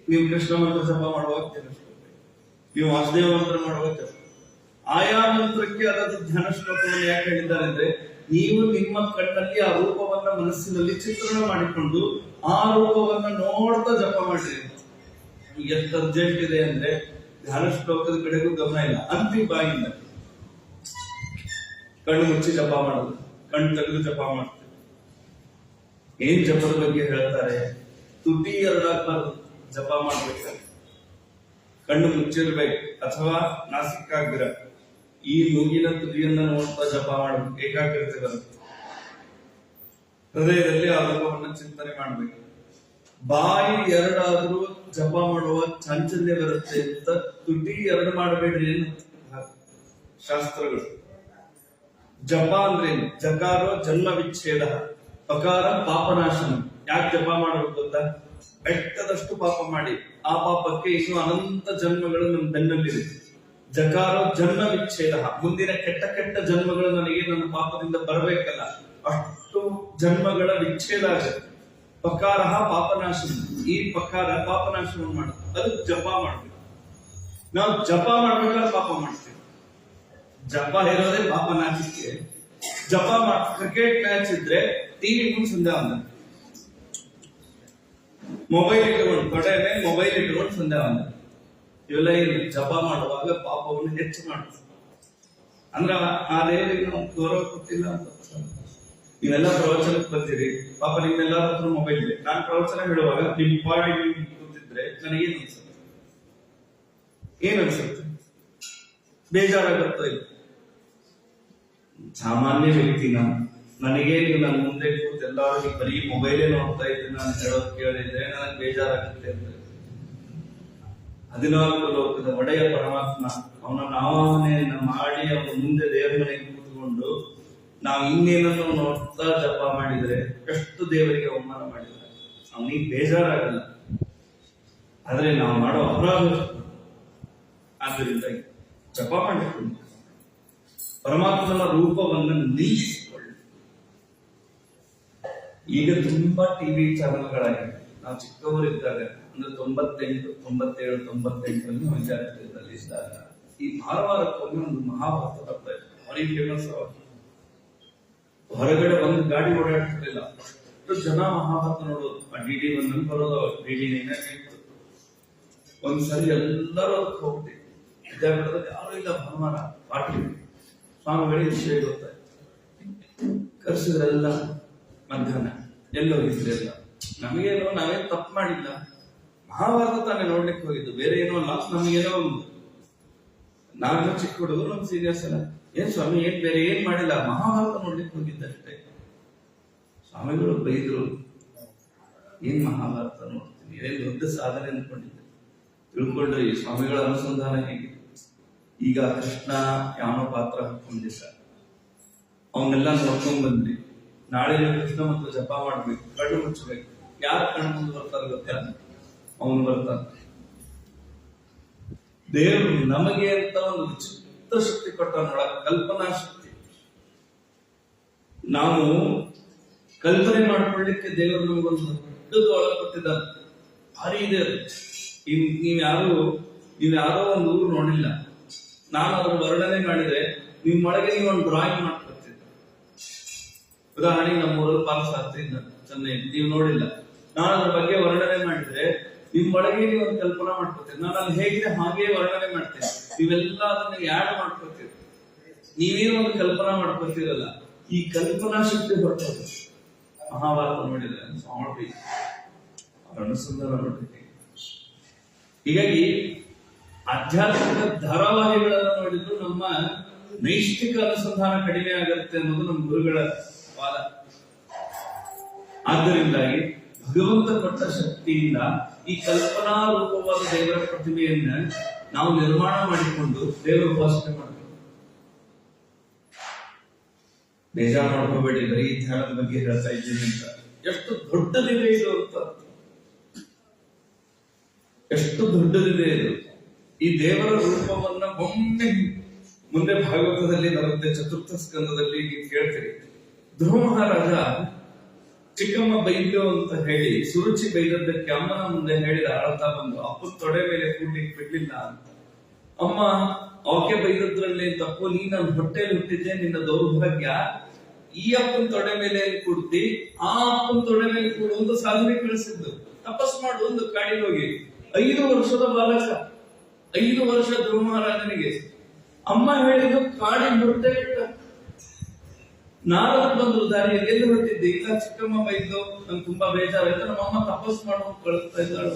ನೀವು ಕೃಷ್ಣ ಮಂತ್ರ ಜಪ ಮಾಡುವಾಗ ಧ್ಯಾನ ಶ್ಲೋಕ, ನೀವು ವಾಸುದೇವ ಮಂತ್ರ ಮಾಡುವಾಗ ಜಪ. ಆಯಾ ಮಂತ್ರಕ್ಕೆ ಅದರ ಧ್ಯಾನ ಶ್ಲೋಕವನ್ನು ಯಾಕೆ ಹೇಳಿದ್ದಾರೆ ಅಂದ್ರೆ, ನೀವು ನಿಮ್ಮ ಕಣ್ಣಲ್ಲಿ ಆ ರೂಪವನ್ನ ಮನಸ್ಸಿನಲ್ಲಿ ಚಿತ್ರಣ ಮಾಡಿಕೊಂಡು ಆ ರೂಪವನ್ನ ನೋಡ್ತಾ ಜಪ ಮಾಡಿರಿ. ಎಷ್ಟು ಅರ್ಜೆಂಟ್ ಇದೆ ಅಂದ್ರೆ ಧ್ಯಾನ ಶ್ಲೋಕದ ಕಡೆಗೂ ಗಮನ ಇಲ್ಲ. ಅಂತಿ ಬಾಯಿಂದ ಕಣ್ಣು ಮುಚ್ಚಿ ಜಪ ಮಾಡೋದು, ಕಣ್ಣು ತೆಗೆದು ಜಪ ಮಾಡ್ತಾರೆ. ಏನ್ ಜಪದ ಬಗ್ಗೆ ಹೇಳ್ತಾರೆ? ತುಟಿ ಎರಡಾಗ್ಬಾರ್ದು, ಜಪ ಮಾಡ್ಬೇಕಾದ್ರೆ ಕಣ್ಣು ಮುಚ್ಚಿರ್ಬೇಕು ಅಥವಾ ನಾಸಿಕಾಗ್ರ ಈ ಮೂಗಿನ ತುದಿಯನ್ನ ನೋಡ್ತಾ ಜಪ ಮಾಡಬೇಕು. ಏಕಾಗ್ರತೆ ಬರುತ್ತೆ. ಹೃದಯದಲ್ಲಿ ಆ ರೂಪವನ್ನ ಚಿಂತನೆ ಮಾಡ್ಬೇಕು. ಬಾಯಿ ಎರಡಾದ್ರೂ ಜಪ ಮಾಡುವ ಚಾಂಚಲ್ಯ ಬರುತ್ತೆ ಅಂತ ತುಟಿ ಎರಡು ಮಾಡಬೇಡ್ರಿ ಶಾಸ್ತ್ರಗಳು. ಜಪ ಅಂದ್ರೆ ಜಕಾರೋ ಜನ್ಮ ವಿಚ್ಛೇದ, ಪಕಾರ ಪಾಪನಾಶನ. ಯಾಕೆ ಜಪ ಮಾಡಬೇಕು ಗೊತ್ತಾ? ಬೆಟ್ಟದಷ್ಟು ಪಾಪ ಮಾಡಿ ಆ ಪಾಪಕ್ಕೆ ಇನ್ನು ಅನಂತ ಜನ್ಮಗಳು ನಮ್ಮ ಬೆನ್ನಲ್ಲಿದೆ. ಜಕಾರೋ ಜನ್ಮ ವಿಚ್ಛೇದ, ಮುಂದಿನ ಕೆಟ್ಟ ಕೆಟ್ಟ ಜನ್ಮಗಳು ನನಗೆ ನನ್ನ ಪಾಪದಿಂದ ಬರಬೇಕಲ್ಲ, ಅಷ್ಟು ಜನ್ಮಗಳ ವಿಚ್ಛೇದ ಆಗುತ್ತೆ. ಪಕಾರ ಪಾಪನಾಶನ, ಈ ಪಕಾರ ಪಾಪನಾಶನ ಮಾಡುತ್ತೆ. ಅದು ಜಪ ಮಾಡ್ಬೇಕು. ನಾವು ಜಪ ಮಾಡ್ಬೇಕಾದ್ರೆ ಪಾಪ ಮಾಡ್ತೀವಿ. ಜಪ ಇರೋದೇ ಪಾಪನಾಶಕ್ಕೆ. ಜಪ ಕ್ರಿಕೆಟ್ ಮ್ಯಾಚ್ ಇದ್ರೆ ಟಿವಿ ಮುಂದೆ ಸಂಧ್ಯಾ ವಂದನೆ, ಮೊಬೈಲ್ ಇಟ್ಕೊಂಡು ತೊಡೆ ಮೇಲೆ ಮೊಬೈಲ್ ಇಟ್ಕೊಂಡು ಸಂಧ್ಯಾ ವಂದನೆ, ಇವೆಲ್ಲ ಏನು? ಜಪ ಮಾಡುವಾಗ ಪಾಪವನ್ನು ಹೆಚ್ಚು ಮಾಡುತ್ತೆ. ಅಂದ್ರ ಆ ದೇವರಿಗೆ ನಾವು ಗೌರವ ಕೊಟ್ಟಿಲ್ಲ ಅಂತ. ನೀವೆಲ್ಲ ಪ್ರವಚನಕ್ಕೆ ಬಂದಿರಿ, ಪಾಪ ನಿಮ್ಮೆಲ್ಲರ ಹತ್ರ ಮೊಬೈಲ್ ಇದೆ. ನಾನು ಪ್ರವಚನ ಹೇಳುವಾಗ ನಿಮ್ ಪಾಯಿಂಟ್ ಕೂತಿದ್ರೆ ನನಗೇನ್ ಅನ್ಸುತ್ತೆ? ಏನ್ ಅನ್ಸುತ್ತೆ? ಬೇಜಾರಾಗುತ್ತೋ ಇಲ್ಲ? ಸಾಮಾನ್ಯ ವ್ಯಕ್ತಿನ ನನಗೆ ನನ್ನ ಮುಂದೆ ಕೂತ್ ಎಲ್ಲರೂ ಬರೀ ಮೊಬೈಲೇ ನೋಡ್ತಾ ಇದ್ದೀನಿ ನಾನು ಹೇಳೋದು ಕೇಳಿದ್ರೆ ನನಗೆ ಬೇಜಾರಾಗುತ್ತೆ ಅಂತ. 14 ಲೋಕದ ಒಡೆಯ ಪರಮಾತ್ಮ ಅವನ ನಾಮನೆಯನ್ನ ಮಾಡಿ ಅವನ ಮುಂದೆ ದೇವರ ಮನೆಗೆ ಕೂತ್ಕೊಂಡು ನಾವು ಇನ್ನೇನನ್ನು ನೋಡ್ತಾ ಜಪ ಮಾಡಿದ್ರೆ ಎಷ್ಟು ದೇವರಿಗೆ ಅವಮಾನ ಮಾಡಿದ್ರೆ ಅವನಿಗೆ ಬೇಜಾರಾಗಲ್ಲ. ಆದ್ರೆ ನಾವು ಮಾಡೋ ಅಪರಾಧ. ಆದ್ದರಿಂದ ಜಪ ಮಾಡಬೇಕು. ಪರಮಾತ್ಮನ ರೂಪವನ್ನು ನಿಲ್ಲಿಸಿಕೊಳ್ಳಿ. ಈಗ ತುಂಬಾ ಟಿವಿ ಚಾನೆಲ್ಗಳಾಗಿವೆ. ನಾವು ಚಿಕ್ಕವರಿದ್ದಾಗ ಅಂದ್ರೆ 98, 97, 98 ವಿದ್ಯಾರ್ಥಿಗಳಲ್ಲಿ ಇದ್ದಾಗ ಈ ಭಾರವಾರಕ್ಕೊಮ್ಮೆ ಒಂದು ಮಹಾಭಾರತ ಬರ್ತಾ ಇತ್ತು. ಭಾರಿ ಫೇಮಸ್. ಹೊರಗಡೆ ಒಂದು ಗಾಡಿ ಓಡಾಡ್ತಿರ್ಲಿಲ್ಲ, ಅಷ್ಟು ಜನ ಮಹಾಭಾರತ ನೋಡೋದು. ಆ ಡಿಡಿ ಒಂದ್ ಬರೋದು, ಡಿಡಿ ಇತ್ತು. ಒಂದ್ಸರಿ ಎಲ್ಲರೂ ಅದಕ್ಕೆ ಹೋಗ್ತೀವಿ. ವಿದ್ಯಾಪೀಠದಲ್ಲಿ ಯಾರು ಇಲ್ಲ, ಭಾನುವಾರ ಪಾಠ ಸ್ವಾಮಿಗಳಿಗೆ ವಿಷಯ ಗೊತ್ತಾಯ್ತು. ಕರ್ಸಿದ್ರೆಲ್ಲ ಮಧ್ಯಾಹ್ನ ಎಲ್ಲೋಗಿದ್ರೆಲ್ಲ ನಮಗೇನೋ ನಾವೇನ್ ತಪ್ಪು ಮಾಡಿಲ್ಲ, ಮಹಾಭಾರತ ತಾನೇ ನೋಡ್ಲಿಕ್ಕೆ ಹೋಗಿದ್ದು, ಬೇರೆ ಏನೋ ಅಲ್ಲ. ನಮಗೇನೋ ಒಂದು ನಾನು ಚಿಕ್ಕ ಹುಡುಗರು, ನಮ್ ಸೀನಿಯರ್ಸ್ ಎಲ್ಲ ಏನ್ ಸ್ವಾಮಿ ಏನ್ ಬೇರೆ ಏನ್ ಮಾಡಿಲ್ಲ, ಮಹಾಭಾರತ ನೋಡ್ಲಿಕ್ಕೆ ಹೋಗಿದ್ದಷ್ಟೇ. ಸ್ವಾಮಿಗಳು ಬೈದ್ರು, ಏನ್ ಮಹಾಭಾರತ ನೋಡ್ತೀನಿ, ಏನ್ ದೊಡ್ಡ ಸಾಧನೆ ಅನ್ಕೊಂಡಿದ್ದೆ. ತಿಳ್ಕೊಳ್ರಿ ಸ್ವಾಮಿಗಳ ಅನುಸಂಧಾನ ಹೇಗಿದೆ. ಈಗ ಕೃಷ್ಣ ಯಾವನೋ ಪಾತ್ರ ಹಾಕೊಂಡಿದ್ದ, ಅವನ್ನೆಲ್ಲ ನೋಡ್ಕೊಂಡ್ ಬಂದ್ರಿ. ನಾಳೆ ಕೃಷ್ಣ ಮಂತ್ರ ಜಪ ಮಾಡ್ಬೇಕು, ಕಣ್ಣು ಮುಚ್ಚಬೇಕು. ಯಾರು ಕಣ್ಣು ಮುಂದೆ ಬರ್ತಾರೆ ಗೊತ್ತಾ? ಅವನು ಬರ್ತಾನೆ. ದೇವರು ನಮಗೆ ಅಂತ ಒಂದು ವಿಚಿತ್ರ ಶಕ್ತಿ ಕೊಟ್ಟ ನೋಡ, ಕಲ್ಪನಾ ಶಕ್ತಿ. ನಾವು ಕಲ್ಪನೆ ಮಾಡ್ಕೊಳ್ಳಿಕ್ಕೆ ದೇವರು ನಮಗೊಂದು ದೊಡ್ಡದು ಒಳಗೆ ಕೊಟ್ಟಿದ್ದಾರೆ. ಭಾರಿ ಇದೆ. ನೀವ್ಯಾರೋ ಒಂದು ಊರು ನೋಡಿಲ್ಲ, ನಾನು ಅದ್ರ ವರ್ಣನೆ ಮಾಡಿದ್ರೆ ನಿಮ್ಮೊಳಗೆ ನೀವು ಒಂದು ಡ್ರಾಯಿಂಗ್ ಮಾಡ್ಕೊಳ್ತಿದ್ದ. ಉದಾಹರಣೆಗೆ ನಮ್ಮೂರಲ್ಲಿ ಪಾಲಸಾಸ್ತಿ ಚೆನ್ನೈ, ನೀವು ನೋಡಿಲ್ಲ, ನಾನು ಅದ್ರ ಬಗ್ಗೆ ವರ್ಣನೆ ಮಾಡಿದ್ರೆ ನಿಮ್ಮೊಳಗೆ ನೀವು ಒಂದು ಕಲ್ಪನಾ ಮಾಡ್ಕೊತೀರಿ. ನಾನು ಅಲ್ಲಿ ಹೇಗಿದೆ ಹಾಗೆ ವರ್ಣನೆ ಮಾಡ್ತೇನೆ, ನೀವೆಲ್ಲ ಅದನ್ನ ಯಾಡ್ ಮಾಡ್ಕೊತೀರಿ. ನೀವೇನು ಒಂದು ಕಲ್ಪನಾ ಮಾಡ್ಕೊತೀರಲ್ಲ, ಈ ಕಲ್ಪನಾ ಶಕ್ತಿ ಹೊರಟದು. ಮಹಾಭಾರತ ನೋಡಿದ್ರೆ ಸ್ವಾಮಿ ಅನುಸಂಧಾನ ನೋಡಿದ್ರೆ, ಹೀಗಾಗಿ ಆಧ್ಯಾತ್ಮಿಕ ಧಾರಾವಾಹಿಗಳನ್ನು ನೋಡಿದ್ರು ನಮ್ಮ ನೈಷ್ಠಿಕ ಅನುಸಂಧಾನ ಕಡಿಮೆ ಆಗುತ್ತೆ ಅನ್ನೋದು ನಮ್ಮ ಗುರುಗಳ ವಾದ. ಆದ್ದರಿಂದಾಗಿ ಭಗವಂತ ಕೊಟ್ಟ ಶಕ್ತಿಯಿಂದ ಈ ಕಲ್ಪನಾ ರೂಪವಾದ ದೇವರ ಪ್ರತಿಮೆಯನ್ನ ನಾವು ನಿರ್ಮಾಣ ಮಾಡಿಕೊಂಡು ದೇವರ ಉಪಾಸನೆ ಮಾಡಬೇಕು. ಬೇಜಾರು ಮಾಡ್ಕೋಬೇಡಿ, ಬರೀ ಧ್ಯಾನದ ಬಗ್ಗೆ ಹೇಳ್ತಾ ಇದ್ದೀನಿ ಅಂತ. ಎಷ್ಟು ದೊಡ್ಡದಿದೆ ಇದು ಅಂತ, ಎಷ್ಟು ದೊಡ್ಡದಿದೆ ಇದು. ಈ ದೇವರ ರೂಪವನ್ನ ಒಮ್ಮೆ ಮುಂದೆ ಭಾಗವತದಲ್ಲಿ ಬರುತ್ತೆ, ಚತುರ್ಥ ಸ್ಕಂದದಲ್ಲಿ ನೀವು ಕೇಳ್ತೀರಿ. ಧ್ರುವ ಮಹಾರಾಜ ಚಿಕ್ಕಮ್ಮ ಬೈದ್ಯೋ ಅಂತ ಹೇಳಿ ಸುರುಚಿ ಬೈದದ್ದಕ್ಕೆ ಅಮ್ಮನ ಮುಂದೆ ಹೇಳಿದ, ಅಳ್ತಾ ಬಂದು, ಅಪ್ಪನ ತೊಡೆ ಮೇಲೆ ಕೂಡ್ಲಿಕ್ಕೆ ಬಿಡ್ಲಿಲ್ಲ ಅಂತ. ಅಮ್ಮ ಅವಕ್ಕೆ ಬೈದದ್ರಲ್ಲಿ ತಪ್ಪು, ನೀ ನನ್ನ ಹೊಟ್ಟೆಯಲ್ಲಿ ಹುಟ್ಟಿದ್ದೆ, ನಿನ್ನ ದೌರ್ಭಾಗ್ಯ. ಈ ಅಪ್ಪನ ತೊಡೆ ಮೇಲೆ ಕೂಡ್ತಿ, ಆ ಅಪ್ಪನ ತೊಡೆ ಮೇಲೆ ಕೂಡು ಒಂದು ಸಾಧನೆ ಕಳಿಸಿದ್ದು. ತಪಸ್ ಮಾಡು ಒಂದು ಕಾಡಿಗೆ ಹೋಗಿ. 5 ವರ್ಷದ ಬಾಲಕ, 5 ವರ್ಷ ಧ್ರುವ ಮಹಾರಾಜನಿಗೆ ಅಮ್ಮ ಹೇಳಿದ್ದು ಕಾಡಿನ ಹೊರಟೆ ಬಿಟ್ಟ. ನಾರದ ಬಂದ್ರು ದಾರಿಯಲ್ಲಿ, ಎಲ್ಲಿ ಹೊರಟಿದ್ದೆ? ಇಲ್ಲ ಚಿಕ್ಕಮ್ಮ ಬೈದ್ದು, ನಂಗೆ ತುಂಬಾ ಬೇಜಾರಾಯ್ತು, ನಮ್ಮಮ್ಮ ತಪಸ್ ಮಾಡುವಂತ ಕಳಿಸ್ತಾ ಇದ್ದಾಳು.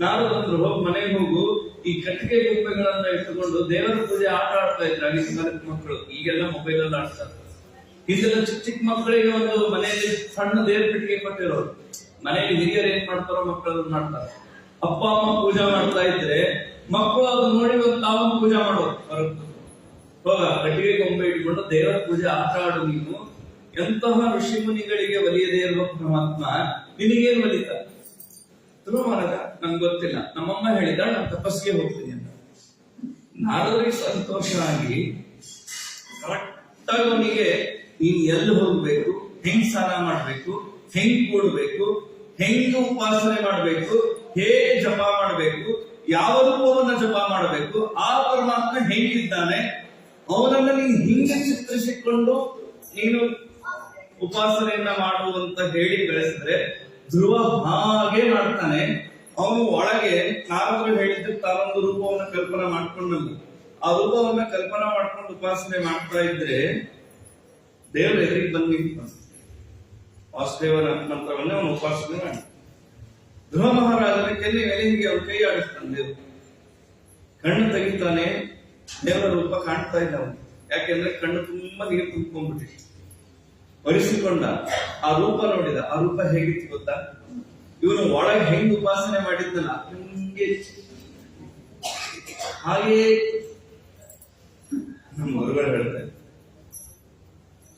ನಾರದ ಬಂದ್ರು, ಹೋಗಿ ಮನೆಗೆ ಹೋಗು, ಈ ಕಟ್ಟಿಗೆ ಗೊಂಬೆಗಳನ್ನ ಇಟ್ಟುಕೊಂಡು ದೇವರ ಪೂಜೆ ಆಟ ಆಡ್ತಾ ಇದ್ರು ಆಗಿನ ಕಾಲದ ಮಕ್ಕಳು. ಈಗೆಲ್ಲ ಮೊಬೈಲ್ ಅಲ್ಲಿ ಆಡ್ತಾರೆ. ಇದೆಲ್ಲ ಚಿಕ್ಕ ಚಿಕ್ಕ ಮಕ್ಕಳಿಗೆ ಒಂದು ಮನೆಯಲ್ಲಿ ಸಣ್ಣ ದೇವ್ರ ಪೆಟ್ಟಿಗೆ ಕೊಟ್ಟಿರೋರು. ಮನೆಯಲ್ಲಿ ಹಿರಿಯರು ಏನ್ ಮಾಡ್ತಾರೋ ಮಕ್ಕಳು ಮಾಡ್ತಾರೆ. ಅಪ್ಪ ಅಮ್ಮ ಪೂಜಾ ಮಾಡ್ತಾ ಇದ್ರೆ ಮಕ್ಕಳು ಅದು ನೋಡಿ ಒಂದು ತಾವು ಪೂಜಾ ಮಾಡೋದು. ಹೋಗ ಕಟ್ಟಿಗೆ ಗೊಂಬೆ ಇಟ್ಕೊಂಡು ದೇವರ ಪೂಜೆ ಆಟ ಆಡು. ನೀನು ಎಂತಹ ಋಷಿ ಮುನಿಗಳಿಗೆ ಒಲಿಯದೇ ಇರುವ ಪರಮಾತ್ಮ ನಿನಗೇನು ಒಲಿತ? ಧ್ರುವ ಮಹಾರಾಜ, ನಂಗೆ ಗೊತ್ತಿಲ್ಲ, ನಮ್ಮಮ್ಮ ಹೇಳಿದ ನಾನು ತಪಸ್ಸಿಗೆ ಹೋಗ್ತೀನಿ ಅಂತ. ನಾರದರಿಗೆ ಸಂತೋಷ ಆಗಿ ಕರೆಕ್ಟ್ ಆಗಿ ಅವನಿಗೆ ನೀನ್ ಎಲ್ಲಿ ಹೋಗ್ಬೇಕು, ಹೆಂಗ್ ಸ್ನಾನ ಮಾಡ್ಬೇಕು, ಹೆಂಗ್ ಕೂಡ್ಬೇಕು, ಹೆಂಗ್ ಉಪಾಸನೆ ಮಾಡ್ಬೇಕು, ಹೇಗೆ ಜಪ ಮಾಡ್ಬೇಕು, ಯಾವ ರೂಪವನ್ನ ಜಪ ಮಾಡಬೇಕು, ಆ ಪರಮಾತ್ಮ ಹೆಂಗಿದ್ದಾನೆ ಅವನನ್ನ ನೀನು ಹಿಂಗೆ ಚಿತ್ರಿಸಿಕೊಂಡು ನೀನು ಉಪಾಸನೆಯನ್ನ ಮಾಡುವಂತ ಹೇಳಿ ಬೆಳೆಸಿದ್ರೆ ಧ್ರುವ ಹಾಗೆ ಮಾಡ್ತಾನೆ. ಅವನು ಒಳಗೆ ನಾರದರು ಹೇಳಿದ್ದು ತಾನೊಂದು ರೂಪವನ್ನ ಕಲ್ಪನಾ ಮಾಡ್ಕೊಂಡಲ್ಲ, ಆ ರೂಪವನ್ನ ಕಲ್ಪನಾ ಮಾಡ್ಕೊಂಡು ಉಪಾಸನೆ ಮಾಡ್ತಾ ಇದ್ರೆ ದೇವರ ಎದುರಿಗೆ ಬಂದು ವಾಸುದೇವನ ಮಂತ್ರವನ್ನ ಅವನು ಉಪಾಸನೆ ಮಾಡಿ. ಧ್ರುವ ಮಹಾರಾಜನ ಕೆನ್ನೆ ಮೇಲೆ ಹೀಗೆ ಅವನು ಕೈ ಆಡಿಸ್ತಾನೆ. ದೇವರು ಕಣ್ಣು ತೆಗಿತಾನೆ, ದೇವರ ರೂಪ ಕಾಣ್ತಾ ಇಲ್ಲ ಅವನು. ಯಾಕೆಂದ್ರೆ ಕಣ್ಣು ತುಂಬಾ ನೀರು ತುಂಬಿಕೊಂಡ್ಬಿಟ್ಟಿದೆ. ಒರೆಸಿಕೊಂಡ, ಆ ರೂಪ ನೋಡಿದ. ಆ ರೂಪ ಹೇಗಿತ್ತು ಗೊತ್ತಾ? ಇವನು ಒಳಗೆ ಹೆಂಗ್ ಉಪಾಸನೆ ಮಾಡಿದ್ದಲ್ಲ ಹಂಗೆ ಹಾಗೆ ನಮ್ಮ ಗುರುಗಳು ಹೇಳ್ತಾರೆ.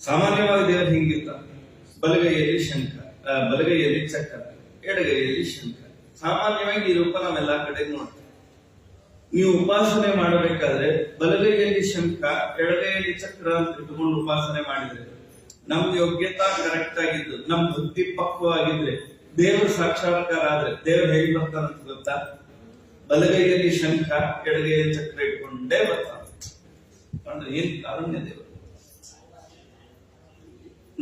ಸಾಮಾನ್ಯವಾಗಿ ದೇವರು ಹಿಂಗಿರ್ತ, ಬಲಗೈಯಲ್ಲಿ ಶಂಖ, ಬಲಗೈಯಲ್ಲಿ ಚಕ್ರ, ಎಡಗೈಯಲ್ಲಿ ಶಂಖ. ಸಾಮಾನ್ಯವಾಗಿ ಈ ರೂಪ ನಾವೆಲ್ಲಾ ಕಡೆ ನೋಡ್ತೇವೆ. ನೀವು ಉಪಾಸನೆ ಮಾಡಬೇಕಾದ್ರೆ ಬಲಗೈಯಲ್ಲಿ ಶಂಖ, ಎಡಗೈಯಲ್ಲಿ ಚಕ್ರ ಅಂತ ಇಟ್ಟುಕೊಂಡು ಉಪಾಸನೆ ಮಾಡಿದ್ರೆ, ನಮ್ ಯೋಗ್ಯತಾ ಕರೆಕ್ಟ್ ಆಗಿದ್ದು, ನಮ್ ಬುದ್ಧಿ ಪಕ್ವವಾಗಿದ್ರೆ, ದೇವರ ಸಾಕ್ಷಾತ್ಕಾರ ಆದ್ರೆ ದೇವರು ಹೇಗೆ ಬರ್ತಾರಂತ ಗೊತ್ತಾ? ಬಲಗೈಯಲ್ಲಿ ಶಂಖ, ಎಡಗೈಯಲ್ಲಿ ಚಕ್ರ ಇಟ್ಕೊಂಡೇ ಬರ್ತಾನೆ. ಅಂದ್ರೆ ಏನ್ ಕಾರುಣ್ಯ ದೇವರು.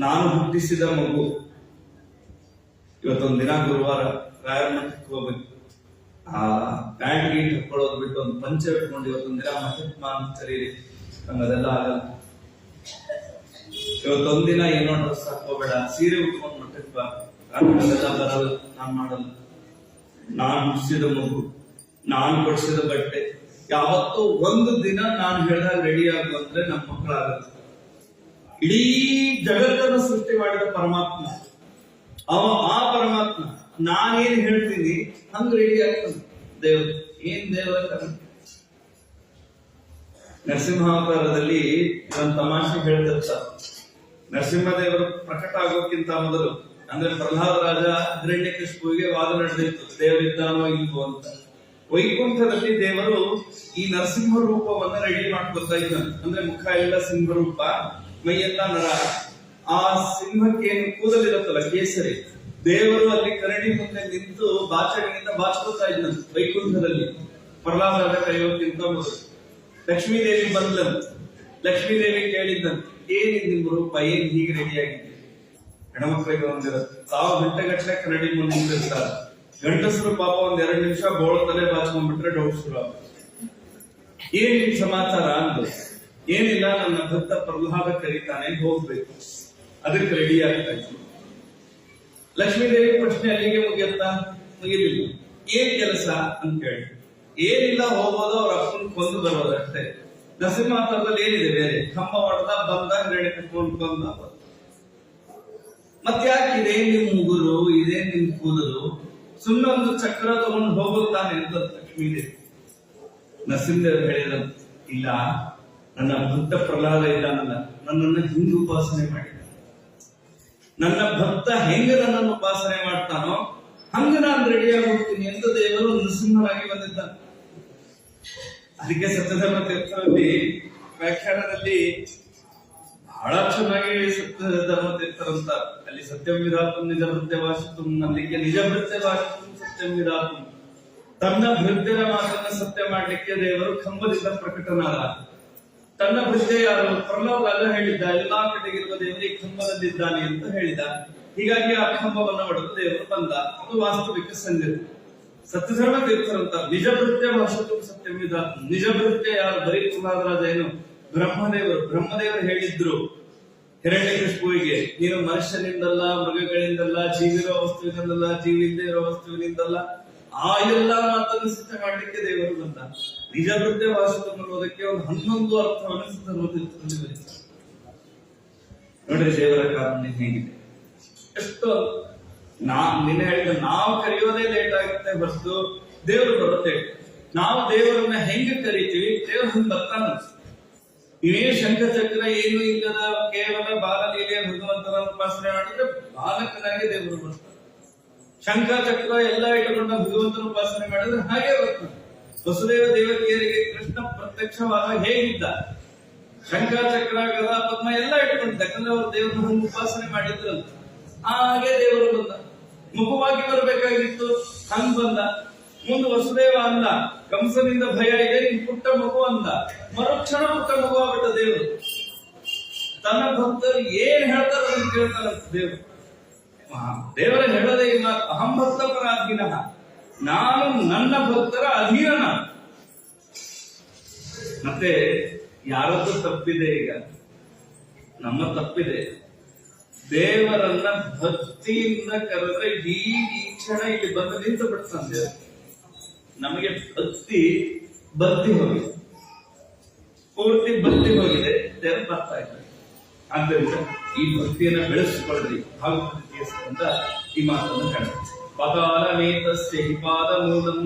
ನಾನು ಹುಟ್ಟಿಸಿದ ಮಗು ಇವತ್ತೊಂದ್ ದಿನ ಗುರುವಾರ ರಾಯರ ಮಠಕ್ಕೆ ಹೋಗ್ಬೇಕು. ಆ ಪ್ಯಾಂಟ್ ಗೀಟ್ ಹಾಕೊಳ್ಳೋದು ಬಿಟ್ಟು ಒಂದು ಪಂಚೆ ಇಟ್ಕೊಂಡು ಇವತ್ತೊಂದ್ ದಿನ ಮಠಕ್ಕೆ ಸರೀರಿ, ಅದೆಲ್ಲ ಆಗಲ್ಲ. ಇವತ್ತೊಂದಿನ ಏನೋ ಡ್ರೆಸ್ ಹಾಕೋಬೇಡ, ಸೀರೆ ಉಟ್ಕೊಂಡು ಮಠಕ್ಕೆ ಬಾ, ಅದೆಲ್ಲ ಬರಲ್ಲ, ನಾನ್ ಮಾಡಲ್ಲ. ನಾನ್ ಹುಟ್ಟಿಸಿದ ಮಗು, ನಾನ್ ಕೊಡಿಸಿದ ಬಟ್ಟೆ, ಯಾವತ್ತೂ ಒಂದು ದಿನ ನಾನು ಹೇಳಿದಾಗ ರೆಡಿ ಆಗು ಅಂದ್ರೆ ನಮ್ಮ ಮಕ್ಕಳಾಗಲ್ಲ. ಇಡೀ ಜಗತ್ತನ್ನು ಸೃಷ್ಟಿ ಮಾಡಿದ ಪರಮಾತ್ಮ ಆ ಪರಮಾತ್ಮ ನಾನೇನ್ ಹೇಳ್ತೀನಿ ಹಂಗ ರೆಡಿ ಆಗ್ತಾನೆ ದೇವರು. ಏನ್ ದೇವರ ನರಸಿಂಹಾವತಾರದಲ್ಲಿ ಒಂದು ತಮಾಷೆ ಹೇಳ್ತಿರ್ತಾರೆ. ನರಸಿಂಹದೇವರು ಪ್ರಕಟ ಆಗೋಕ್ಕಿಂತ ಮೊದಲು ಅಂದ್ರೆ ಪ್ರಹ್ಲಾದ ರಾಜ ಹಿರಣ್ಯಕಶಿಪುವಿಗೆ ವಾದ ನಡೆದಿತ್ತು, ದೇವರಿದ್ದಾನೋ ಇಲ್ವೋ ಅಂತ. ವೈಕುಂಠದಲ್ಲಿ ದೇವರು ಈ ನರಸಿಂಹ ರೂಪವನ್ನ ರೆಡಿ ಮಾಡ್ಕೊತಾ ಇದ್ದಾನೆ. ಅಂದ್ರೆ ಮುಖ ಎಲ್ಲ ಸಿಂಹ ರೂಪ, ಮೈಯೆಲ್ಲ ನರ. ಆ ಸಿಂಹಕ್ಕೆ ಏನು ಕೂದಲಿರುತ್ತಲ್ಲ ಕೇಸರಿ, ದೇವರು ಅಲ್ಲಿ ಕರಡಿ ಮುಂದೆ ನಿಂತು ಬಾಚಣಿಯಿಂದ ಬಾಚ್ಕೊತಾ ಇದ್ದಂತೆ ವೈಕುಂಠದಲ್ಲಿ. ಪ್ರಹ್ಲಾದ ರಾಜ ಕರೆಯೋಕ್ಕಿಂತ ಮೊದಲು ಲಕ್ಷ್ಮೀ ದೇವಿ ಬಂದ್ಲಂತ. ಲಕ್ಷ್ಮೀ ದೇವಿ ಕೇಳಿದ್ದಂತೆ, ಏನಿದ್ ನಿಮ್ ರೂಪ, ಏನ್ ಹೀಗೆ ರೆಡಿ ಆಗಿದೆ? ಹೆಣ್ಮಕ್ಳಿಗೆ ಒಂದಿರುತ್ತೆ, 1000 ಗಂಟೆಗಟ್ಟಲೆ ಕರಡಿ ಮುಂದೆ ನಿಂತಿರ್ತಾರೆ. ಗಂಡಸರು ಪಾಪ ಒಂದ್ 2 ನಿಮಿಷ ಬೋಳತಲೆ ಬಾಚ್ಕೊಂಡ್ಬಿಟ್ರೆ ಡೌಟ್ ಶುರು ಆಗುತ್ತೆ. ಏನ್ ನಿಮ್ ಸಮಾಚಾರ ಅಂದ್ರು. ಏನಿಲ್ಲ, ನನ್ನ ಭಕ್ತ ಪ್ರಹ್ಲಾದ ಕರೀತಾನೆ, ಹೋಗ್ಬೇಕು, ಅದಕ್ಕೆ ರೆಡಿ ಆಗ್ತಾ ಇತ್ತು. ಲಕ್ಷ್ಮೀ ದೇವಿ ಪ್ರಶ್ನೆ ಅಲ್ಲಿಗೆ ಮುಗಿಯುತ್ತಾ? ಮುಗಿಲಿಲ್ಲ. ಏನ್ ಕೆಲಸ ಅಂತ ಹೇಳಿ, ಏನಿಲ್ಲ, ಹೋಗೋದು ಅವ್ರ ಅಪ್ಪನ ಕೊಂದು ಬರೋದಷ್ಟೇ. ನರಸಿಂಹಾವತಾರದಲ್ಲಿ ಏನಿದೆ ಬೇರೆ? ಕಂಬ ಹೊಡೆದ, ಬಂದ, ಹಿರಣ್ಯ ಕಟ್ಕೊಂಡು ಬಂದ. ಮತ್ತ್ಯಾಕೆ ಇದೇನ್ ನಿಮ್ ಮುಗುರು, ಇದೇನ್ ನಿಮ್ ಕೂದಲು, ಸುಮ್ಮನೆ ಒಂದು ಚಕ್ರ ತಗೊಂಡು ಹೋಗುತ್ತಾನೆ ಅಂತ ಲಕ್ಷ್ಮೀ ದೇವಿ. ನರಸಿಂಹದೇವರು ಹೇಳಿದಂತ, ಇಲ್ಲ, ನನ್ನ ಭಕ್ತ ಪ್ರಹ್ಲಾದ ಇದ್ದಾನಲ್ಲ, ನನ್ನನ್ನು ಹಿಂಗ ಉಪಾಸನೆ ಮಾಡಿದ. ನನ್ನ ಭಕ್ತ ಹೆಂಗ ನನ್ನನ್ನು ಉಪಾಸನೆ ಮಾಡ್ತಾನೋ ಹಂಗ ನಾನು ರೆಡಿಯಾಗಿ ಹೋಗ್ತೀನಿ ಎಂದು ದೇವರು ನರಸಿಂಹನಾಗಿ ಬಂದಿದ್ದಾನೆ. ಅದಕ್ಕೆ ಸತ್ಯಧರ್ಮ ತೀರ್ಥರಲ್ಲಿ ವ್ಯಾಖ್ಯಾನದಲ್ಲಿ ಬಹಳ ಚೆನ್ನಾಗಿ ಸತ್ಯಧರ್ಮ ತೀರ್ಥರಂತ, ಅಲ್ಲಿ ಸತ್ಯಂ ವಿಧಾತುಂ ನಿಜ ಭೃತ್ಯ ಭಾಷಿತುಂ, ಅಲ್ಲಿಗೆ ನಿಜ ಭೃತ್ಯ ಭಾಷಿತುಂ ಸತ್ಯಂ ವಿಧಾತುಂ. ತನ್ನ ಭೃತ್ಯರ ಮಾತನ್ನ ಸತ್ಯ ಮಾಡ್ಲಿಕ್ಕೆ ದೇವರು ಕಂಬದಿಂದ ಪ್ರಕಟನಾದ. ತನ್ನ ಭೃತ್ಯ ಯಾರು? ಪ್ರಹ್ಲಾದ ಹೇಳಿದ್ದ, ಎಲ್ಲಾ ಕಡೆಗಿರುವ ದೇವರಿಗೆ ಕಂಬದಲ್ಲಿದ್ದಾನೆ ಅಂತ ಹೇಳಿದ. ಹೀಗಾಗಿ ಆ ಕಂಬವನ್ನು ಹೊಡೆದು ದೇವರು ಬಂದ. ಅದು ವಾಸ್ತವಿಕ ಸಂಗತಿ. ಸತ್ಯಧರ್ಮ ತೀರ್ಥರಂತ ನಿಜ ಭೃತ್ಯ ಭಾಷಿತುಂ ಸತ್ಯಂ ವಿಧಾತುಂ. ನಿಜ ಭೃತ್ಯ ಯಾರು? ಬರೀ ಪ್ರಹ್ಲಾದ ರಾಜ ಏನು? ಬ್ರಹ್ಮದೇವರು ಹೇಳಿದ್ರು ಹಿರಣ್ಯಕಶಿಪುವಿಗೆ, ನೀನು ಮನುಷ್ಯನಿಂದಲ್ಲ, ಮೃಗಗಳಿಂದಲ್ಲ, ಜೀವಿರೋ ವಸ್ತುವಿನಿಂದಲ್ಲ, ಜೀವಿ ಇಲ್ಲದೆ ಇರೋ ವಸ್ತುವಿನಿಂದಲ್ಲ, ಆ ಎಲ್ಲಾ ಮಾತನ್ನು ಸಿದ್ಧ ಮಾಡ್ಲಿಕ್ಕೆ ದೇವರು ಬಂದ. ನಿಜ ಭೃತ್ಯ ಭಾಷಿತ ಅನ್ನೋದಕ್ಕೆ ಒಂದು 11 ಅರ್ಥವನ್ನು ಸಿದ್ಧರಲ್ಲಿ ಬರೀತಾರೆ. ನೋಡ್ರಿ ದೇವರ ಕಾರಣ ಹೇಗಿದೆ. ಎಷ್ಟು ನಿನ್ನೆ ಹೇಳಿದ, ನಾವು ಕರೆಯೋದೇ ಲೇಟ್ ಆಗುತ್ತೆ ಹೊರತು ದೇವರು ಬರುತ್ತೆ. ನಾವು ದೇವರನ್ನ ಹೆಂಗೆ ಕರಿತೀವಿ, ದೇವರು ಹಂಗೆ ಬರ್ತಾನ. ಇವೇ ಶಂಖಚಕ್ರ ಏನು ಇಲ್ಲದ ಕೇವಲ ಬಾಲಲೀಲೆಯ ಭಗವಂತನ ಉಪಾಸನೆ ಮಾಡಿದ್ರೆ ಬಾಲಕನಾಗಿ ದೇವರು ಬರ್ತಾನೆ. ಶಂಖ ಚಕ್ರ ಎಲ್ಲ ಇಟ್ಟುಕೊಂಡ ಭಗವಂತನ ಉಪಾಸನೆ ಮಾಡಿದ್ರೆ ಹಾಗೆ ಬರ್ತಾನೆ. ವಸುದೇವ ದೇವಕಿಯರಿಗೆ ಕೃಷ್ಣ ಪ್ರತ್ಯಕ್ಷವಾದ ಹೇಗಿದ್ದ, ಶಂಖ ಚಕ್ರ ಗದ ಪದ್ಮ ಎಲ್ಲ ಇಟ್ಕೊಂಡಿದ್ದ, ಯಾಕಂದ್ರೆ ಅವರು ದೇವರನ್ನ ಉಪಾಸನೆ ಮಾಡಿದ್ರಂತ. ಹಾಗೆ ದೇವರು ಬಂದ. ಮುಖವಾಗಿ ಬರಬೇಕಾಗಿತ್ತು, ಹಂಗ ಬಂದ. ಮುಂದೆ ವಸುದೇವ ಅಂದ, ಕಂಸನಿಂದ ಭಯ ಇದೆ, ನಿನ್ ಪುಟ್ಟ ಮಗು ಅಂದ. ಮರುಕ್ಷಣ ಪುಟ್ಟ ಮಗು ಆಗ್ಬಿಟ್ಟ ದೇವರು. ತನ್ನ ಭಕ್ತರು ಏನ್ ಹೇಳ್ತಾರ ಅದನ್ನು ಕೇಳ್ತಾರಂತ ದೇವರು. ದೇವರ ಹೇಳೋದೇ ಇಲ್ಲ, ಅಹಂ ಭಕ್ತ ಪರಾಧೀನಃ, ನಾನು ನನ್ನ ಭಕ್ತರ ಅಧೀನ. ಮತ್ತೆ ಯಾರದ್ದು ತಪ್ಪಿದೆ? ಈಗ ನಮ್ಮ ತಪ್ಪಿದೆ. ದೇವರನ್ನ ಭಕ್ತಿಯಿಂದ ಕರೆದ್ರೆ ಈ ಕ್ಷಣ ಇಲ್ಲಿ ಬಂದು ನಿಂತು ಬಿಡ್ತಾನೆ ದೇವರು. ನಮಗೆ ಭಕ್ತಿ ಬತ್ತಿ ಹೋಗಿದೆ, ಪೂರ್ತಿ ಬತ್ತಿ ಹೋಗಿದೆ, ದೇವರು ಬರ್ತಾ ಇದ್ದಾರೆ. ಆದ್ದರಿಂದ ಈ ಭಕ್ತಿಯನ್ನ ಬೆಳೆಸಿಕೊಳ್ಳಿ ಅಂತ ಈ ಮಾತನ್ನು ಹೇಳ್ತಾರೆ. ಪದಾಲಮೇತಸ್ಯ ಹಿ ಪಾದಮೂಲಂ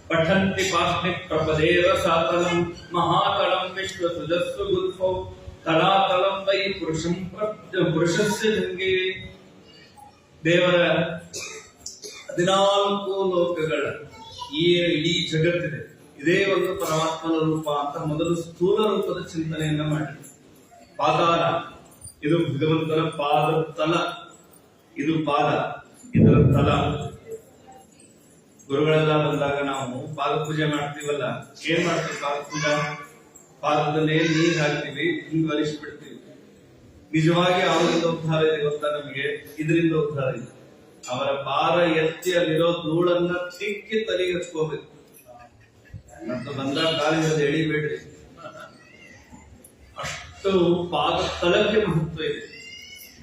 ಪಠಂತಿ ಪಾಷ್ಣಿ ಪ್ರಪದೇವ ಸಾತಲಂ ಮಹಾತಳಂ ವಿಶ್ವಸುಜಸ್ವ ಗುಲ್ಫೌ ತಳಾತಳಂ ವೈ ಪುರುಷಸ್ಯ ಜಂಗೆ. ದೇವರ 14 ಲೋಕಗಳ ಈ ಇಡೀ ಜಗತ್ತಿದೆ, ಇದೇ ಒಂದು ಪರಮಾತ್ಮನ ರೂಪ ಅಂತ ಮೊದಲು ಸ್ಥೂಲ ರೂಪದ ಚಿಂತನೆಯನ್ನ ಮಾಡಿ. ಪಾದಾಲ ಇದು ಭಗವಂತನ ಪಾದ ತಲ, ಇದು ಪಾದ, ಇದರ ತಲ. ಗುರುಗಳೆಲ್ಲ ಬಂದಾಗ ನಾವು ಪಾದ ಪೂಜೆ ಮಾಡ್ತೀವಲ್ಲ, ಏನ್ ಮಾಡ್ತೀವಿ? ಪಾದ ಪೂಜಾ ಪಾದದಲ್ಲೇ ನೀರ್ ಹಾಕ್ತೀವಿ, ಹಿಂಗ್ ಒಲಿಸ್ಬಿಡ್ತೀವಿ. ನಿಜವಾಗಿ ಅವರಿಂದ ಉದ್ಧಾರ ಇದೆ ಗೊತ್ತಾ ನಮಗೆ? ಇದರಿಂದ ಉದ್ಧಾರ ಇದೆ. ಅವರ ಪಾದ ಎತ್ತಿ ಅಲ್ಲಿರೋ ಧೂಳನ್ನ ತಿಕ್ಕಿ ತಲೆಗೆ ಹಚ್ಕೋಬೇಕು. ಮತ್ತು ಬಂದಾಗ ಕಾಲಿಂದ ಎಳಿಬೇಡ್ರಿ. ಅಷ್ಟು ಪಾದ ತಲಕ್ಕೆ ಮಹತ್ವ ಇದೆ.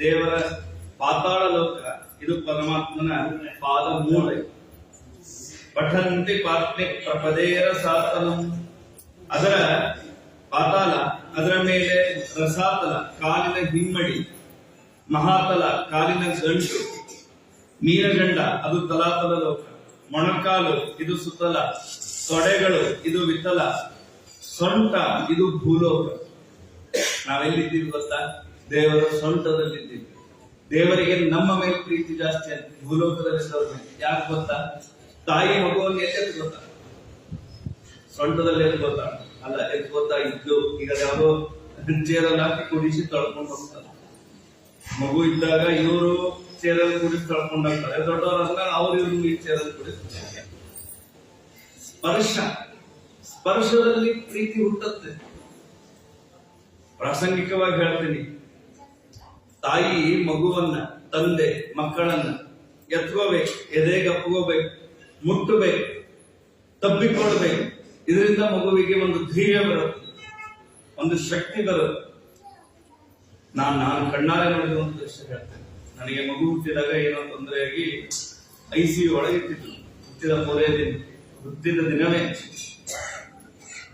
ದೇವರ ಪಾತಾಳ ಲೋಕ ಇದು ಪರಮಾತ್ಮನ ಪಾದ ಮೂಲ. ಪಠಂತಿ ಪಾತ್ಮಿ ಪ್ರಪದೇರ ಸಾತಲಂ, ಅದರ ಪಾತಾಳ, ಅದರ ಮೇಲೆ ರಸಾತಲ ಕಾಲಿನ ಹಿಮ್ಮಡಿ, ಮಹಾತಲ ಕಾಲಿನ ಗಂಟು, ಮೀನಗಂಡ ಅದು ತಲಾತಲ ಲೋಕ, ಮೊಣಕಾಲು ಇದು ಸುತಲ, ತೊಡೆಗಳು ಇದು ವಿತಲ, ಸೊಂಟ ಇದು ಭೂಲೋಕ. ನಾವೆಲ್ಲಿದ್ದೀವಿ ಗೊತ್ತಾ? ದೇವರ ಸೊಂಟದಲ್ಲಿದ್ದೀವಿ. ದೇವರಿಗೆ ನಮ್ಮ ಮೇಲೆ ಪ್ರೀತಿ ಜಾಸ್ತಿ ಅಂತ ಭೂಲೋಕದಲ್ಲಿದ್ದವ್ರ ಮೇಲೆ. ಯಾಕೆ ಗೊತ್ತಾ? ತಾಯಿ ಮಗುವನ್ನು ಎಲ್ಲಿ ಗೊತ್ತಾ? ಸೊಂಟದಲ್ಲಿ ಎದ್ದು ಗೊತ್ತಾ? ಅಲ್ಲ, ಎದ್ದು ಗೊತ್ತಾ ಇದ್ದು ಈಗ ಯಾರೋ ಚೇರಲ್ಲಿ ಹಾಕಿ ಕುಡಿಸಿ ತೊಳ್ಕೊಂಡು ಹೋಗ್ತಾರೆ. ಮಗು ಇದ್ದಾಗ ಇವರು ಚೇರಲ್ಲಿ ಕುಡಿಸಿ ತೊಳ್ಕೊಂಡು ಹೋಗ್ತಾರೆ. ದೊಡ್ಡವರಾದಾಗ ಅವ್ರು ಇವ್ರು ಈ ಚೇರಲ್ಲಿ ಕುಡಿಸ್ತಾರೆ. ಸ್ಪರ್ಶದಲ್ಲಿ ಪ್ರೀತಿ ಹುಟ್ಟುತ್ತೆ. ಪ್ರಾಸಂಗಿಕವಾಗಿ ಹೇಳ್ತೀನಿ, ತಾಯಿ ಮಗುವನ್ನ, ತಂದೆ ಮಕ್ಕಳನ್ನ ಎತ್ಕೋಬೇಕು, ಎದೆಗೆ ಅಪ್ಕೋಬೇಕು, ಮುಟ್ಟಬೇಕು, ತಬ್ಬಿಕೊಳ್ಬೇಕು. ಇದರಿಂದ ಮಗುವಿಗೆ ಒಂದು ಧೈರ್ಯ ಬರುತ್ತೆ, ಒಂದು ಶಕ್ತಿ ಬರುತ್ತೆ. ನಾನು ಕಣ್ಣಾರೆ ನೋಡಿದ ಒಂದು ದೃಶ್ಯ ಹೇಳ್ತೇನೆ. ನನಗೆ ಮಗು ಹುಟ್ಟಿದಾಗ ಏನೋ ತೊಂದರೆಯಾಗಿ ICU ಒಳಗಿಟ್ಟಿದ್ರು. ಹುಟ್ಟಿದ ದಿನವೇ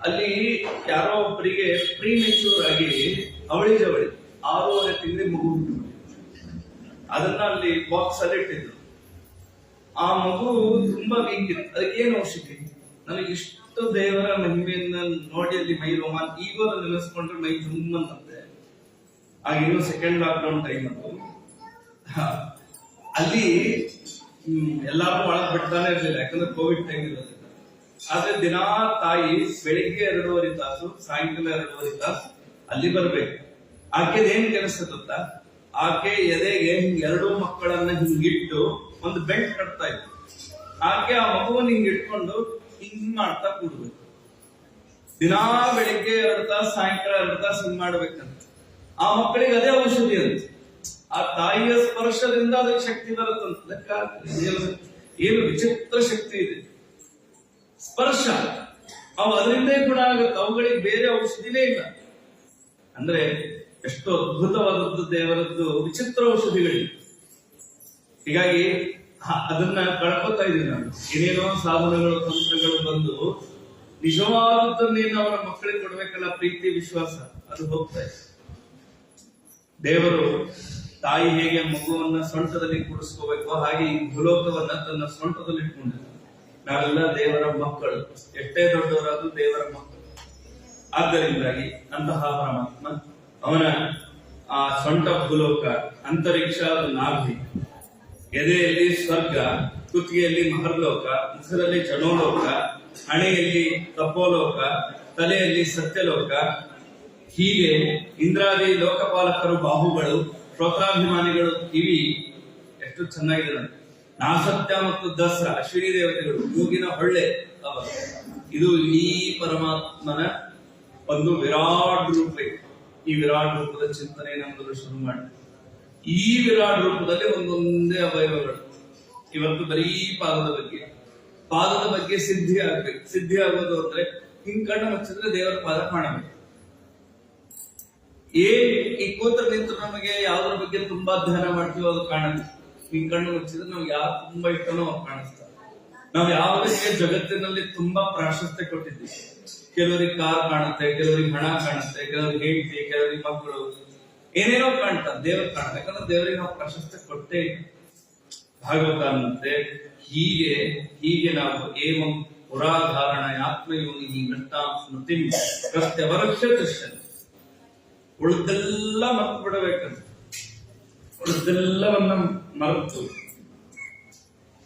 ಅಲ್ಲಿ ಯಾರೋ ಒಬ್ಬರಿಗೆ ಪ್ರೀಮೆಚ್ಯೂರ್ ಆಗಿ ಅವಳಿ 6.5 ತಿಂಗಳಿಗೆ ಮಗು ಹುಟ್ಟಿದ್ರು. ಅದನ್ನ ಅಲ್ಲಿ ಬಾಕ್ಸ್ ಅಲ್ಲಿ ಇಟ್ಟಿದ್ರು. ಆ ಮಗು ತುಂಬಾ ವೀಕ್ ಇತ್ತು. ಅದಕ್ಕೆ ಏನು ಔಷಧಿ? ನನಗೆ ಇಷ್ಟು ದೇವರ ಮಹಿಮೆಯನ್ನ ನೋಡಿ ಅಲ್ಲಿ ಮೈ ರೋಮಾನ್ ಈಗ ನೆನೆಸ್ಕೊಂಡ್ರೆ ಮೈ ಜುಮ್ಮಂತೆ. ಆಗ ಇನ್ನು ಸೆಕೆಂಡ್ ಲಾಕ್ಡೌನ್ ಟೈಮ್ ಅದು. ಅಲ್ಲಿ ಎಲ್ಲಾರು ಒಳಗ್ ಬಿಡ್ತಾನೆ ಇರ್ಲಿಲ್ಲ, ಯಾಕಂದ್ರೆ ಕೋವಿಡ್ ಟೈಮ್ ಇರೋದ್ರಿಂದ. ಆದ್ರೆ ದಿನಾ ತಾಯಿ ಬೆಳಿಗ್ಗೆ 2.5 ತಾಸು, ಸಾಯಂಕಾಲ 2.5 ತಾಸು ಅಲ್ಲಿ ಬರ್ಬೇಕು. ಆಕೆದ ಏನ್ ಕೆಲಸ ಗೊತ್ತಾ? ಆಕೆ ಎದೆಗೆ ಎರಡು ಮಕ್ಕಳನ್ನ ಹಿಂಗಿಟ್ಟು ಒಂದು ಬೆಲ್ಟ್ ಕಟ್ತಾ ಇತ್ತು. ಆಕೆ ಆ ಮಗುವನ್ನ ಹಿಂಗ್ ಇಟ್ಕೊಂಡು ಹಿಂಗ್ ಮಾಡ್ತಾ ಕೂಡ್ಬೇಕು. ದಿನಾ ಬೆಳಿಗ್ಗೆ 2 ತಾಸು, ಸಾಯಂಕಾಲ 2 ತಾಸು ಹಿಂಗ್ ಮಾಡ್ಬೇಕಂತ. ಆ ಮಕ್ಕಳಿಗೆ ಅದೇ ಔಷಧಿ ಅಂತ. ಆ ತಾಯಿಯ ಸ್ಪರ್ಶದಿಂದ ಅದಕ್ಕೆ ಶಕ್ತಿ ಬರುತ್ತಂತ ಲೆಕ್ಕ. ಏನು ವಿಚಿತ್ರ ಶಕ್ತಿ ಇದೆ ಸ್ಪರ್ಶ. ಅವು ಅದರಿಂದೇ ಗುಣ ಆಗುತ್ತೆ. ಅವುಗಳಿಗೆ ಬೇರೆ ಔಷಧಿನೇ ಇಲ್ಲ. ಅಂದ್ರೆ ಎಷ್ಟು ಅದ್ಭುತವಾದದ್ದು ದೇವರದ್ದು ವಿಚಿತ್ರ ಔಷಧಿಗಳಿವೆ. ಹೀಗಾಗಿ ಅದನ್ನ ಕಳ್ಕೊತಾ ಇದ್ದೀನಿ ನಾನು. ಏನೇನೋ ಸಾಧನಗಳು, ತಂತ್ರಗಳು ಬಂದು ನಿಜವಾದದ್ದನ್ನೇನು ಅವರ ಮಕ್ಕಳಿಗೆ ಕೊಡ್ಬೇಕಲ್ಲ, ಪ್ರೀತಿ ವಿಶ್ವಾಸ, ಅದು ಹೋಗ್ತಾ ಇದೆ. ದೇವರು ತಾಯಿ ಹೇಗೆ ಮಗುವನ್ನ ಸೊಂಟದಲ್ಲಿ ಕೂಡಿಸ್ಕೋಬೇಕು, ಹಾಗೆ ಈ ಭೂಲೋಕವನ್ನ ತನ್ನ ಸೊಂಟದಲ್ಲಿ ಇಟ್ಕೊಂಡಿದ್ದಾರೆ. ನಾವೆಲ್ಲ ದೇವರ ಮಕ್ಕಳು, ಎಷ್ಟೇ ದೊಡ್ಡವರಾದ್ರೂ ದೇವರ ಮಕ್ಕಳು. ಆದ್ದರಿಂದಾಗಿ ಅಂತಹ ಪರಮಾತ್ಮ ಅವನ ಆ ಸೊಂಟ ಭೂಲೋಕ, ಅಂತರಿಕ್ಷ ನಾಭಿ, ಎದೆಯಲ್ಲಿ ಸ್ವರ್ಗ, ಕುತ್ತಿಗೆಯಲ್ಲಿ ಮಹರ್ಲೋಕ, ಮುಖದಲ್ಲಿ ಜನೋಲೋಕ, ಹಣೆಯಲ್ಲಿ ತಪೋಲೋಕ, ತಲೆಯಲ್ಲಿ ಸತ್ಯಲೋಕ. ಹೀಗೆ ಇಂದ್ರಾದಿ ಲೋಕಪಾಲಕರು ಬಾಹುಗಳು, ಶ್ರೋತ್ರಾಭಿಮಾನಿಗಳು ಕಿವಿ. ಎಷ್ಟು ಚೆನ್ನಾಗಿದೆ. ನಾಸತ್ಯ ಮತ್ತು ದಸರಾ ಅಶ್ವಿನಿ ದೇವತೆಗಳು, ಮೂಗಿನ ಹೊಳ್ಳೆ ಅವರು. ಇದು ಈ ಪರಮಾತ್ಮನ ಒಂದು ವಿರಾಟ್ ರೂಪ. ಈ ವಿರಾಟ್ ರೂಪದ ಚಿಂತನೆಯನ್ನು ಮೊದಲು ಶುರು ಮಾಡಿ, ಈ ವಿರಾಟ್ ರೂಪದಲ್ಲಿ ಒಂದೊಂದೇ ಅವಯವಗಳು. ಇವತ್ತು ಬರೀ ಪಾದದ ಬಗ್ಗೆ ಸಿದ್ಧಿ ಆಗ್ಬೇಕು. ಸಿದ್ಧಿ ಆಗೋದು ಅಂದ್ರೆ ಹಿಂಗ್ ಕಣ್ಣು ಮುಚ್ಚಿದ್ರೆ ದೇವರ ಪಾದ ಕಾಣಬೇಕು. ಈ ಕೂತ್ರ ನಿಂತು ನಮಗೆ ಯಾವ್ದ್ರ ಬಗ್ಗೆ ತುಂಬಾ ಧ್ಯಾನ ಮಾಡ್ತೀವೋ ಅದು ಕಾಣುತ್ತೆ. ಹಿಂಗ್ ಕಣ್ಣು ಮುಚ್ಚಿದ್ರೆ ನಾವು ಯಾರು ತುಂಬಾ ಇಷ್ಟನೋ ಅವ್ರು ಕಾಣಿಸ್ತಾರೆ. ನಾವು ಯಾವುದಕ್ಕೆ ಜಗತ್ತಿನಲ್ಲಿ ತುಂಬಾ ಪ್ರಾಶಸ್ತ್ಯ ಕೊಟ್ಟಿದ್ದೀವಿ. ಕೆಲವರಿಗೆ ಕಾರ್ ಕಾಣುತ್ತೆ, ಕೆಲವರಿಗೆ ಹಣ ಕಾಣುತ್ತೆ, ಕೆಲವರಿಗೆ ಹೆಂಡತಿ, ಕೆಲವರಿಗೆ ಮಕ್ಕಳು, ಏನೇನೋ ಕಾಣ್ತಾರೆ. ದೇವರು ಕಾಣುತ್ತೆ, ಯಾಕಂದ್ರೆ ದೇವರಿಗೆ ನಾವು ಪ್ರಾಶಸ್ತ್ಯ ಕೊಟ್ಟೇ ಭಾಗವತ ಅನ್ನಂತೆ. ಹೀಗೆ ನಾವು ಏವಂ ಪುರಾಧಾರಣ ಆತ್ಮಯೋನಿ ಘಟ್ಟಾಂ ಸ್ಮೃತಿ ಪ್ರತ್ಯವರ್ಷ ದೃಶ್ಯ. ಉಳಿದೆಲ್ಲ ಮರ್ತು ಬಿಡಬೇಕಂತ. ಉಳಿದೆಲ್ಲವನ್ನ ಮರೆತು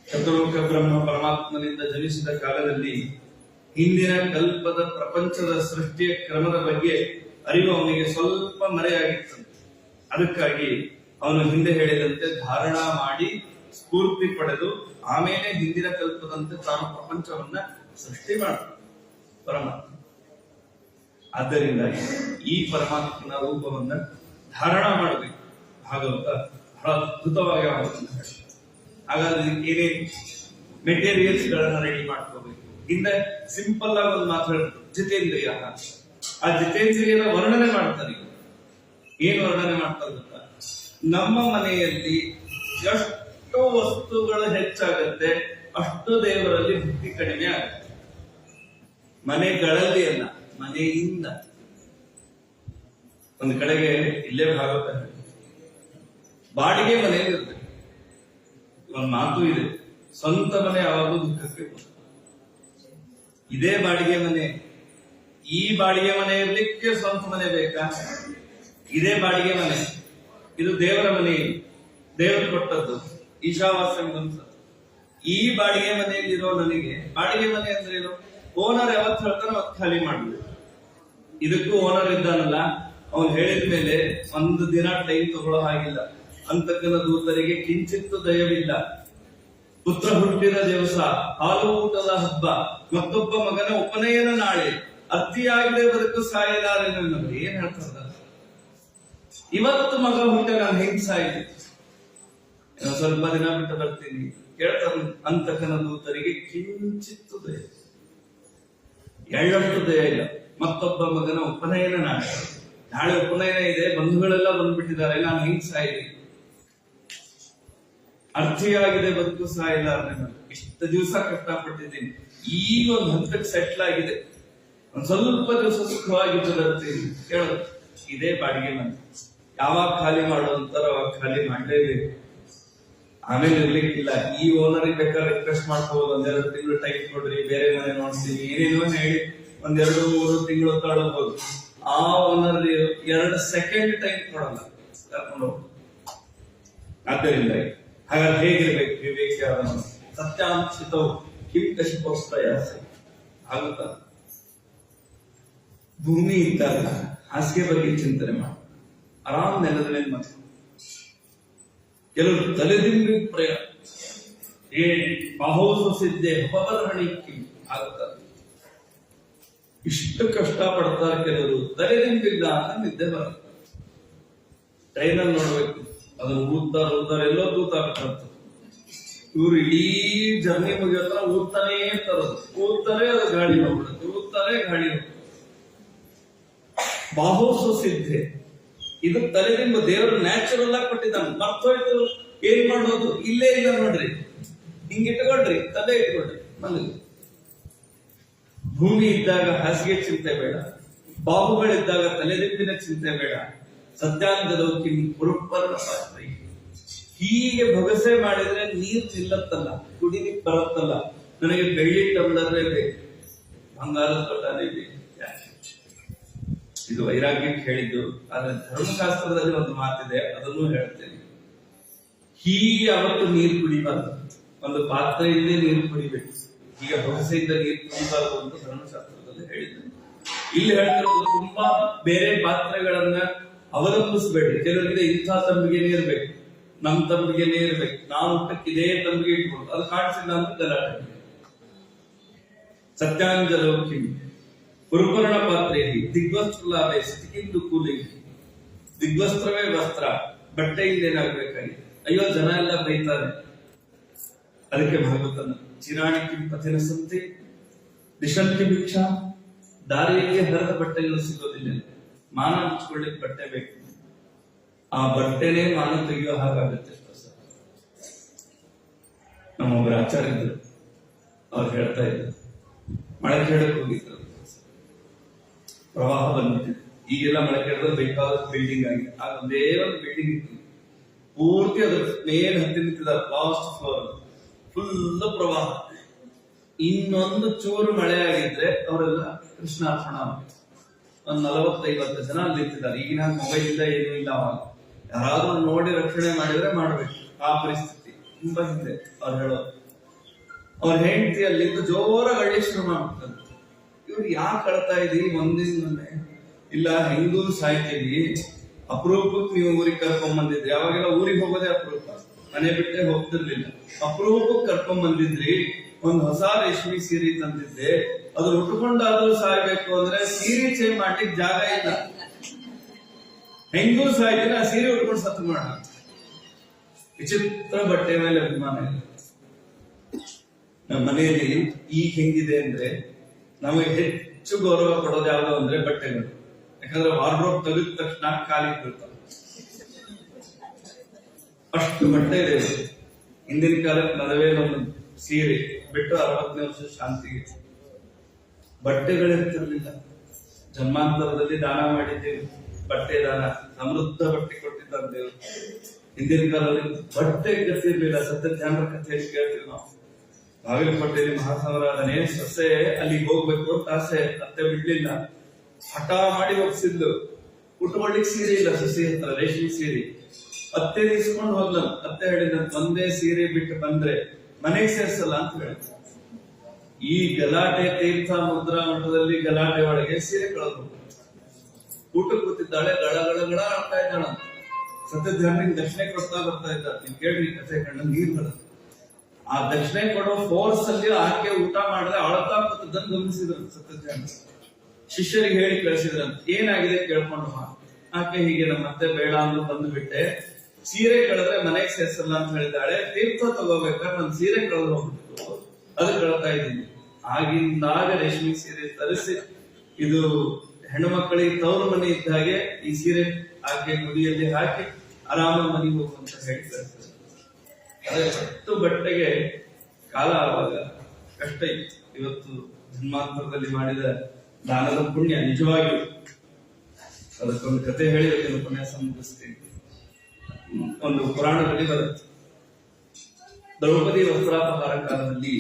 ಚತುರ್ಮುಖ ಬ್ರಹ್ಮ ಪರಮಾತ್ಮನಿಂದ ಜನಿಸಿದ ಕಾಲದಲ್ಲಿ ಹಿಂದಿನ ಕಲ್ಪದ ಪ್ರಪಂಚದ ಸೃಷ್ಟಿಯ ಕ್ರಮದ ಬಗ್ಗೆ ಅರಿವು ಅವನಿಗೆ ಸ್ವಲ್ಪ ಮರೆಯಾಗಿತ್ತು. ಅದಕ್ಕಾಗಿ ಅವನು ಹಿಂದೆ ಹೇಳಿದಂತೆ ಧಾರಣ ಮಾಡಿ ಸ್ಫೂರ್ತಿ ಪಡೆದು ಆಮೇಲೆ ಹಿಂದಿನ ಕಲ್ಪದಂತೆ ತಾನು ಪ್ರಪಂಚವನ್ನ ಸೃಷ್ಟಿ ಮಾಡ್ತಾನೆ ಪರಮಾತ್ಮ. ಆದ್ದರಿಂದ ಈ ಪರಮಾತ್ಮನ ರೂಪವನ್ನ ಧಾರಣ ಮಾಡಬೇಕು. ಭಾಗವತ ಬಹಳ ಅದ್ಭುತವಾಗಿ ಹಾಗಾದ್ರೆ ಏನೇ ಮೆಟೀರಿಯಲ್ಸ್ ಗಳನ್ನ ರೆಡಿ ಮಾಡ್ಕೋಬೇಕು. ಹಿಂದೆ ಸಿಂಪಲ್ ಆಗಿ ಒಂದು ಮಾತು ಹೇಳ್ತಾರೆ, ಜಿತೇಂದ್ರಿಯ. ಆ ಜಿತೇಂದ್ರಿಯನ ವರ್ಣನೆ ಮಾಡ್ತಾರೆ. ಏನ್ ವರ್ಣನೆ ಮಾಡ್ತಾರೆ ಗೊತ್ತಾ? ನಮ್ಮ ಮನೆಯಲ್ಲಿ ಎಷ್ಟು ವಸ್ತುಗಳು ಹೆಚ್ಚಾಗತ್ತೆ ಅಷ್ಟು ದೇವರಲ್ಲಿ ಭಕ್ತಿ ಕಡಿಮೆ ಆಗುತ್ತೆ. ಮನೆಗಳಲ್ಲಿ ಅಲ್ಲ, ಮನೆಯಿಂದ. ಒಂದು ಕಡೆಗೆ ಇಲ್ಲೇ ಭಾಗವತ ಬಾಡಿಗೆ ಮನೆಯಲ್ಲಿ ಇರುತ್ತೆ. ಒಂದು ಮಾತು ಇದೆ, ಸ್ವಂತ ಮನೆ ಯಾವಾಗಲೂ ದುಃಖಕ್ಕೆ. ಇದೇ ಬಾಡಿಗೆ ಮನೆ. ಈ ಬಾಡಿಗೆ ಮನೆ ಇರ್ಲಿಕ್ಕೆ ಸ್ವಂತ ಮನೆ ಬೇಕಾ? ಇದೇ ಬಾಡಿಗೆ ಮನೆ, ಇದು ದೇವರ ಮನೆ. ದೇವರು ಕೊಟ್ಟದ್ದು ಈಶಾವಾಸ್ಯಂ ಅಂತ. ಈ ಬಾಡಿಗೆ ಮನೆಯಲ್ಲಿರೋ ನನಗೆ, ಬಾಡಿಗೆ ಮನೆ ಅಂದ್ರೆ ಏನು, ಓನರ್ ಯಾವತ್ತು ಹೇಳ್ತಾನೆ ಅವತ್ತು ಖಾಲಿ ಮಾಡ್ಬೇಕು. ಇದಕ್ಕೂ ಓನರ್ ಇದ್ದಾನಲ್ಲ, ಅವನು ಹೇಳಿದ ಮೇಲೆ ಒಂದು ದಿನ ಟೈಮ್ ತಗೊಳ್ಳೋ ಹಾಗಿಲ್ಲ. ಅಂತಕ್ಕನ ದೂತರಿಗೆ ಕಿಂಚಿತ್ತು ದಯವಿಲ್ಲ. ಪುತ್ರ ಹುಟ್ಟಿದ ದಿವಸ, ಹಾಲು ಊಟದ ಹಬ್ಬ, ಮತ್ತೊಬ್ಬ ಮಗನ ಉಪನಯನ ನಾಳೆ, ಅತ್ತಿಯಾಗದೆ ಬದುಕು ಸಾಯಲಾರೆ. ಏನ್ ಹೇಳ್ತಾರ, ಇವತ್ತು ಮಗ ಹುಟ್ಟ ನಾನು ಹೆಂಗ್ ಸಾಯಿದೆ, ಸ್ವಲ್ಪ ದಿನ ಬಿಟ್ಟು ಬರ್ತೀನಿ ಕೇಳ್ತಾರ. ಅಂತಕನ ದೂತರಿಗೆ ಕಿಂಚಿತ್ತು ದಯ, ಎಳ್ಳಷ್ಟು ದಯ ಇಲ್ಲ. ಮತ್ತೊಬ್ಬ ಮಗನ ಉಪನಯನ ನಾಳೆ ಉಪನಯನ ಇದೆ, ಬಂಧುಗಳೆಲ್ಲ ಬಂದ್ಬಿಟ್ಟಿದ್ದಾರೆ, ನಾನು ಹೆಂಗ್ ಸಾಯಿದೆ, ಅರ್ಥಿಯಾಗಿದೆ ಬದುಕು ಸಾಯಿಲಾರೆ. ಇಷ್ಟು ದಿವಸ ಕಷ್ಟಪಟ್ಟಿದ್ದೀನಿ, ಈಗ ಒಂದು ಹಂತಕ್ಕೆ ಸೆಟ್ಲ್ ಆಗಿದೆ, ಒಂದ್ ಸ್ವಲ್ಪ ದಿವಸ ಸುಖವಾಗಿದ್ದರಂತೆ ಹೇಳೋದು. ಇದೇ ಬಾಡಿಗೆ ಮನೆ. ಯಾವಾಗ ಖಾಲಿ ಮಾಡುವಂತಾರ ಅವಾಗ ಖಾಲಿ ಮಾಡ್ಲೇಬೇಕು. ಆಮೇಲೆ ಇರ್ಲಿಕ್ಕಿಲ್ಲ. ಈ ಓನರ್ ಬೇಕಾದ್ರೆ ರಿಕ್ವೆಸ್ಟ್ ಮಾಡ್ಕೋಬಹುದು, 1-2 ತಿಂಗಳು ಟೈಮ್ ಕೊಡ್ರಿ, ಬೇರೆ ಮನೆ ನೋಡ್ತೀವಿ, ಏನೇನೋ ಹೇಳಿ 1-2-3 ತಿಂಗಳು ತಡಬಹುದು. ಆ ಓನರ್ 2 ಸೆಕೆಂಡ್ ಟೈಮ್ ಕೊಡಲ್ಲ, ಕರ್ಕೊಂಡು ಹೋಗಿ. ಆದ್ದರಿಂದ ಹಾಗಾದ್ರೆ ಹೇಗಿರ್ಬೇಕು ವಿವೇಕ, ಸತ್ಯಾಂಶಿತವು ಕಿಂ ಕಶಿಪೋಸ್ತ್ರಯಾಸ ಆಗುತ್ತ. ಭೂಮಿ ಇದ್ದಾಗ ಹಾಸಿಗೆ ಬಗ್ಗೆ ಚಿಂತನೆ ಮಾಡಿ, ಆರಾಮ್ ನೆಲದ ಮೇಲೆ ಮಾತು. ಕೆಲವರು ತಲೆದಿಂಬಿ ಪ್ರಯ ಬಾಹೋಸ ಸಿದ್ಧೆ ಉಪಬರ್ಹಣಿ ಆಗುತ್ತಾರೆ. ಇಷ್ಟು ಕಷ್ಟ ಪಡ್ತಾರೆ ಕೆಲವರು, ತಲೆದಿಂಬಿಲ್ಲ ಅಂತ ನಿದ್ದೆ ಬರುತ್ತೆ. ಟ್ರೈನಲ್ಲಿ ನೋಡ್ಬೇಕು, ಅದನ್ನು ಊದ್ತಾರೆ ಎಲ್ಲೋ ತೂತಾಗ್ತಂತ. ಇವ್ರು ಇಡೀ ಜರ್ನಿ ಮುಗಿಯೋತ್ರ ಊದ್ತಾನೇ ತರೋದು, ಊದ್ತಾರೆ ಅದು ಗಾಳಿ ಹೋಗ್ಬಿಡುತ್ತೆ, ಊದ್ತಾರೆ ಗಾಳಿ ಹೋಗ್ಬಿಡುತ್ತೆ. ಬಾಹೋಸ ಸಿದ್ಧೆ, ಇದು ತಲೆದಿಂಬ ದೇವರು ನ್ಯಾಚುರಲ್ ಆಗಿ ಕೊಟ್ಟಿದ್ದಾನೆ. ಮರ್ತೋಯ್ತು ಏನ್ ಮಾಡೋದು, ಇಲ್ಲೇ ಇಲ್ಲ ನೋಡ್ರಿ, ಹಿಂಗಿಟ್ಕೊಳ್ರಿ, ತಲೆ ಇಟ್ಕೊಳ್ರಿ ಮಲಗಿ. ಭೂಮಿ ಇದ್ದಾಗ ಹಾಸಿಗೆ ಚಿಂತೆ ಬೇಡ, ಬಾಹುಗಳಿದ್ದಾಗ ತಲೆದಿಂಬಿನ ಚಿಂತೆ ಬೇಡ. ಸತ್ಯಾಂಗದೋಕಿ ಪುರುಪರ್ಣ ಪಾತ್ರ. ಹೀಗೆ ಭಗಸೆ ಮಾಡಿದ್ರೆ ನೀರು ನಿಲ್ಲತ್ತಲ್ಲ, ಕುಡಿಲಿಕ್ಕೆ ಬರುತ್ತಲ್ಲ. ನನಗೆ ಬೆಳ್ಳಿ ಟಮ್ಲರೇ ಬೇಕು, ಬಂಗಾರದ ತೊಟ್ಟನೇ ಬೇಕು. ಇದು ವೈರಾಗ್ಯಕ್ಕೆ ಹೇಳಿದ್ದು. ಆದ್ರೆ ಧರ್ಮಶಾಸ್ತ್ರದಲ್ಲಿ ಒಂದು ಮಾತಿದೆ, ಅದನ್ನು ಹೇಳ್ತೇನೆ. ಹೀಗೆ ಅವತ್ತು ನೀರು ಕುಡಿಬಾರ್ದು, ಒಂದು ಪಾತ್ರೆಯಿಂದೇ ನೀರು ಕುಡಿಬೇಕು. ಈಗ ಭಗಸೆಯಿಂದ ನೀರು ಕುಡಿಬಾರ್ದು ಅಂತ ಧರ್ಮಶಾಸ್ತ್ರದಲ್ಲಿ ಹೇಳಿದ್ದೇನೆ. ಇಲ್ಲಿ ಹೇಳ್ತಿರೋದು ತುಂಬಾ ಬೇರೆ ಪಾತ್ರೆಗಳನ್ನ ಅವಲಂಬಿಸಬೇಡಿ. ಕೆಲವರಿಗೆ ಇಂಥ ತಂಬಿಗೆ ನೀರು ಬೇಕು, ನಮ್ ತಂಬಿಗೆ ನೀರು ಬೇಕು, ನಾವು ಇದೇ ತಂಬಿಗೆ ಇಟ್ಕೊಂಡು ಅದು ಕಾಣಿಸಿಲ್ಲ ಅಂತ ಗಲಾಟೆ. ಸತ್ಯಾಂಜಲೋಕಿ ಪುರುಪರ್ಣ ಪಾತ್ರೆ ದಿಗ್ವಸ್ತ್ರ ಲಾಭೆ ಸ್ಥಿತಿಂದು ಕೂಲಿ. ದಿಗ್ವಸ್ತ್ರವೇ ವಸ್ತ್ರ, ಬಟ್ಟೆಯಿಂದ ಏನಾಗಬೇಕಾಗಿದೆ. ಅಯ್ಯೋ ಜನ ಎಲ್ಲ ಬೈತಾರೆ. ಅದಕ್ಕೆ ಭಾಗವತನ ಚಿರಾಣಿಕಿ ಪಥಿನ ಸಂತೆ ದಿಶಂತಿ ಭಿಕ್ಷಾ. ದಾರಿಯಲ್ಲಿ ಹರಿದ ಬಟ್ಟೆಗಳು ಸಿಗೋದಿಲ್ಲ, ಮಾನ ಮುಚ್ಕೊಳ್ಳಿಕ್ ಬಟ್ಟೆ ಬೇಕು. ಆ ಬಟ್ಟೆನೇ ಮಾನ ತೆಗೆಯೋ ಹಾಗಾಗುತ್ತೆ. ನಮ್ಮೊಬ್ಬರು ಆಚಾರ್ಯರು ಅವ್ರು ಹೇಳ್ತಾ ಇದ್ರು, ಮಳೆ ಕೇಳಕ್ ಹೋಗಿದ್ರು, ಪ್ರವಾಹ ಬಂದಿದೆ. ಈಗೆಲ್ಲ ಮಳೆ ಕೇಳಿದ್ರೆ ಬೇಕಾದ ಬಿಲ್ಡಿಂಗ್ ಆಗಿದೆ. ಆಗ ಒಂದೇ ಒಂದು ಬಿಲ್ಡಿಂಗ್ ಇತ್ತು, ಪೂರ್ತಿ ಅದ್ರ ಮೇಲ್ ಹತ್ತಿ ನಿಂತಿದ್ದಾರೆ, ಲಾಸ್ಟ್ ಫ್ಲೋರ್, ಫುಲ್ ಪ್ರವಾಹ. ಇನ್ನೊಂದು ಚೂರು ಮಳೆ ಆಗಿದ್ರೆ ಅವರೆಲ್ಲ ಕೃಷ್ಣಾರ್ಪಣ. ಒಂದ್ 40-50 ಜನ ಅಲ್ಲಿ ನಿಂತಿದ್ದಾರೆ. ಈಗಿನ ಮೊಬೈಲ್ ಇಲ್ಲ, ಏನೂ ಇಲ್ಲ. ಅವಾಗ ಯಾರಾದ್ರೂ ನೋಡಿ ರಕ್ಷಣೆ ಮಾಡಿದ್ರೆ ಮಾಡ್ಬೇಕು. ಆ ಪರಿಸ್ಥಿತಿ ತುಂಬಾ ಹಿಂದೆ ಅವ್ರು ಹೇಳೋದು. ಅವ್ರ ಹೆಂಡತಿ ಅಲ್ಲಿಂದ ಜೋರಾಗಿ ಅಳ್ಳಿ ಶುರು ಮಾಡ್ತಾರೆ. ಇವ್ರು ಯಾಕೆ ಅಳ್ತಾ ಇದೀವಿ ಒಂದಿನ? ಇಲ್ಲ, ಹೆಂಗೂ ಸಾಯ್ತೀವಿ, ಅಪರೂಪಕ್ಕೆ ನೀವು ಊರಿಗೆ ಕರ್ಕೊಂಡ್ ಬಂದಿದ್ರಿ. ಅವಾಗೆಲ್ಲ ಊರಿಗೆ ಹೋಗೋದೇ ಅಪರೂಪ, ಮನೆ ಬಿಟ್ಟೆ ಹೋಗ್ತಿರ್ಲಿಲ್ಲ. ಅಪರೂಪಕ್ಕೆ ಕರ್ಕೊಂಡ್ ಬಂದಿದ್ರಿ, ಒಂದು ಹೊಸ ರೇಷ್ಮೆ ಸೀರೆ ತಂದಿದ್ದೆ, ಅದು ಉಟ್ಕೊಂಡಾದ್ರೂ ಸಾಯ್ಬೇಕು ಅಂದ್ರೆ ಸೀರೆ ಚೇಂಜ್ ಮಾಡ್ಲಿಕ್ಕೆ ಜಾಗ ಇಲ್ಲ. ಹೆಂಗೂ ಸಾಯ್ತೀನಿ, ಆ ಸೀರೆ ಉಟ್ಕೊಂಡು ಸತ್ತು ಮಾಡ. ವಿಚಿತ್ರ ಬಟ್ಟೆ ಮೇಲೆ ಅಭಿಮಾನ ಇಲ್ಲ. ನಮ್ಮ ಮನೆಯಲ್ಲಿ ಈಗ ಹೆಂಗಿದೆ ಅಂದ್ರೆ, ನಮಗೆ ಹೆಚ್ಚು ಗೌರವ ಕೊಡೋದು ಯಾವ್ದು ಅಂದ್ರೆ ಬಟ್ಟೆಗಳು. ಯಾಕಂದ್ರೆ ವಾರ್ಡ್ರೋಬ್ ತೆಗೆದ ತಕ್ಷಣ ಖಾಲಿ ಬೀಳ್ತಾವೆ, ಅಷ್ಟು ಬಟ್ಟೆ ಇದೆ. ಹಿಂದಿನ ಕಾಲಕ್ಕೆ ಮದುವೆ ಒಂದು ಸೀರೆ ಬಿಟ್ಟು 60ನೇ ವರ್ಷ ಶಾಂತಿಗೆ ಬಟ್ಟೆಗಳಿರ್ತಿರ್ಲಿಲ್ಲ. ಜನ್ಮಾಂತರದಲ್ಲಿ ದಾನ ಮಾಡಿದ್ದೇವೆ, ಬಟ್ಟೆ ದಾನ, ಸಮೃದ್ಧ ಬಟ್ಟೆ ಕೊಟ್ಟಿದ್ದಾರೆ ದೇವರು. ಹಿಂದಿನ ಕಾಲದಲ್ಲಿ ಬಟ್ಟೆ ಗತಿರ್ಲಿಲ್ಲ. ಸತ್ಯಜ್ಞಾನರ ಕಥೆ ಕೇಳ್ತೀವಿ ನಾವು. ಬಾಗಲಕೋಟೆಯಲ್ಲಿ ಮಹಾಸಂರಾಧನೆ, ಸೊಸೆ ಅಲ್ಲಿಗೆ ಹೋಗ್ಬೇಕು ಅಂತ ಆಸೆ, ಅತ್ತೆ ಬಿಡ್ಲಿಲ್ಲ, ಹಠ ಮಾಡಿ ಒಪ್ಸಿದ್ಲು. ಉಟ್ಕೊಳ್ಳಿಕ್ ಸೀರೆ ಇಲ್ಲ ಸೊಸೆ ಹತ್ರ, ರೇಷ್ಮೆ ಸೀರೆ. ಅತ್ತೆ ಇಸ್ಕೊಂಡು ಹೋದ್ಲ. ಅತ್ತೆ ಹೇಳಿದ ಒಂದೇ ಸೀರೆ ಬಿಟ್ಟು ಬಂದ್ರೆ ಮನೆಗೆ ಸೇರ್ಸಲ್ಲ ಅಂತ ಹೇಳಿದ. ಈ ಗಲಾಟೆ ತೀರ್ಥ ಮುದ್ರಾ ಮಠದಲ್ಲಿ ಗಲಾಟೆ ಒಳಗೆ ಸೀರೆ ಕಳೆದು ಊಟಕ್ಕೆ ಕೂತಿದ್ದಾಳೆ, ಗಳ ಗಳ ಗಳ ಆಡ್ತಾ ಇದ್ದಾಳ. ಸತ್ಯಧಾರನಿಗೆ ದಕ್ಷಿಣೆ ಕೊಡ್ತಾ ಬರ್ತಾ ಇದ್ದಾರೆ. ನೀವು ಕೇಳ್ರಿ ಕಥೆ ಕಣ್ಣ ನೀರ್ ಬರ. ಆ ದಕ್ಷಿಣೆ ಕೊಡೋ ಫೋರ್ಸ್ ಅಲ್ಲಿ ಆಕೆ ಊಟ ಮಾಡಿದ್ರೆ ಅಳತಾ ಕೂತದ್ದನ್ನು ಗಮನಿಸಿದ್ರು ಸತ್ಯಧಾರಣ. ಶಿಷ್ಯರಿಗೆ ಹೇಳಿ ಕಳಿಸಿದ್ರಂತ, ಏನಾಗಿದೆ ಕೇಳ್ಕೊಂಡು ಆಕೆ ಹೀಗೆ ನಮ್ಮ ಅತ್ತೆ ಬೇಡ ಅಂದ್ರು ಬಂದು ಬಿಟ್ಟೆ, ಸೀರೆ ಕಳೆದ್ರೆ ಮನೆಗೆ ಸೇರ್ಸಲ್ಲ ಅಂತ ಹೇಳಿದಾಳೆ, ತೀರ್ಥ ತಗೋಬೇಕಾದ್ರೆ ನನ್ ಸೀರೆ ಕಳೆದು ಹೋಗ್ಬಿಟ್ಟು ಅದು ಕಳ್ತಾ ಇದ್ದೀನಿ. ಆಗಿಂದಾಗ ರೇಷ್ಮೆ ಸೀರೆ ತರಿಸಿ, ಇದು ಹೆಣ್ಣು ಮಕ್ಕಳಿಗೆ ತವರು ಮನೆ ಇದ್ದ ಹಾಗೆ ಈ ಸೀರೆ ಆಕೆ ಗುಡಿಯಲ್ಲಿ ಹಾಕಿ ಆರಾಮ ಮನೆಗೆ ಹೋಗುವಂತ ಹೇಳ್ತಾರೆ. ಅದೇ ಹತ್ತು ಬಟ್ಟೆಗೆ ಕಾಲ ಆವಾಗ ಕಷ್ಟ ಇತ್ತು. ಇವತ್ತು ಜನ್ಮಾಂತರದಲ್ಲಿ ಮಾಡಿದ ದಾನದ ಪುಣ್ಯ ನಿಜವಾಗಿಯೂ. ಅದಕ್ಕೊಂದು ಕತೆ ಹೇಳಿ ಉಪನ್ಯಾಸ ಮುಗಿಸ್ತೀನಿ. ಒಂದು ಪುರಾಣದಲ್ಲಿ ಬರುತ್ತೆ, ದ್ರೌಪದಿ ವಸ್ತ್ರಾಪಹಾರ ಕಾಲದಲ್ಲಿ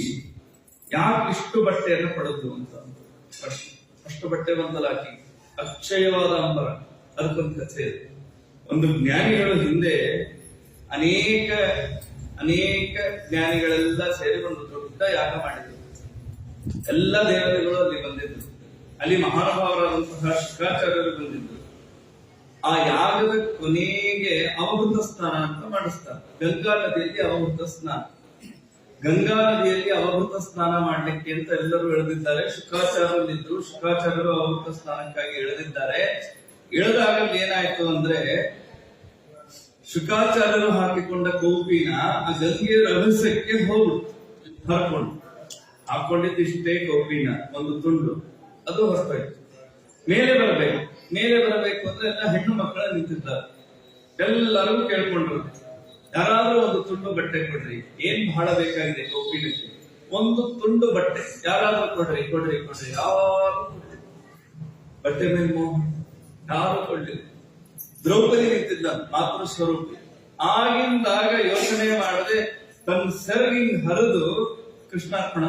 ಯಾಕೆ ಇಷ್ಟು ಬಟ್ಟೆಯನ್ನು ಪಡೆದು ಅಂತ ಅಷ್ಟು ಬಟ್ಟೆ ಬಂದಲಾಕಿ ಅಕ್ಷಯವಾದ ಅಂಬರ. ಅದಕ್ಕೊಂದು ಕಥೆ ಇದೆ. ಒಂದು ಜ್ಞಾನಿಗಳು ಹಿಂದೆ ಅನೇಕ ಜ್ಞಾನಿಗಳೆಲ್ಲ ಸೇರಿ ಒಂದು ದೊಡ್ಡ ಯಾಗ ಮಾಡಿದ್ರು. ಎಲ್ಲ ದೇವತೆಗಳು ಅಲ್ಲಿ ಬಂದಿದ್ರು. ಅಲ್ಲಿ ಮಹಾನುಭಾವರಾದಂತಹ ಶುಕ್ರಾಚಾರ್ಯರು ಬಂದಿದ್ರು. ಆ ಯಾಗದ ಕೊನೆಗೆ ಅವಭೃತ ಸ್ನಾನ ಅಂತ ಮಾಡಿಸ್ತಾರೆ. ಗಂಗಾ ನದಿಯಲ್ಲಿ ಅವಭೃತ ಸ್ನಾನ. ಗಂಗಾ ನದಿಯಲ್ಲಿ ಅವಭೃತ ಸ್ನಾನ ಮಾಡ್ಲಿಕ್ಕೆ ಅಂತ ಎಲ್ಲರೂ ಎಳೆದಿದ್ದಾರೆ. ಶುಕ್ರಾಚಾರ್ಯರಿದ್ರು. ಶುಕ್ರಾಚಾರ್ಯರು ಅವಭೃತ ಸ್ನಾನಕ್ಕಾಗಿ ಎಳೆದಿದ್ದಾರೆ. ಎಳೆದಾಗ ಏನಾಯ್ತು ಅಂದ್ರೆ, ಶುಕ್ರಾಚಾರ್ಯರು ಹಾಕಿಕೊಂಡ ಕೌಪಿನ ಆ ಗಂಗೆಯ ರಭಸಕ್ಕೆ ಹೋಗ್ಬಿಟ್ಟು ಹರ್ಕೊಂಡು ಹಾಕೊಂಡಿದ್ದು ಇಷ್ಟೇ ಕೌಪಿನ ಒಂದು ತುಂಡು, ಅದು ಹೊರಟೋಯ್ತು. ಮೇಲೆ ಬರಬೇಕು ಅಂದ್ರೆ ಎಲ್ಲ ಹೆಣ್ಣು ಮಕ್ಕಳ ನಿಂತಿದ್ದಾರೆ. ಎಲ್ಲರಿಗೂ ಕೇಳ್ಕೊಂಡ್ರು, ಯಾರಾದ್ರೂ ಒಂದು ತುಂಡು ಬಟ್ಟೆ ಕೊಡ್ರಿ, ಏನ್ ಬಹಳ ಬೇಕಾಗಿದೆ ಕೌಪಿನಕ್ಕೆ, ಒಂದು ತುಂಡು ಬಟ್ಟೆ ಯಾರಾದ್ರೂ ಕೊಡ್ರಿ. ಯಾರು ಬಟ್ಟೆ ಮೇಲೆ ಯಾರು ಕೊಡ್ಲಿಲ್ಲ. ದ್ರೌಪದಿ ನಿಂತಿದ್ದ ಮಾತೃ ಸ್ವರೂಪಿ. ಆಗಿಂದಾಗ ಯೋಚನೆ ಮಾಡದೆ ತನ್ನ ಸೆರಗಿಂಗ್ ಹರಿದು ಕೃಷ್ಣಾರ್ಪಣ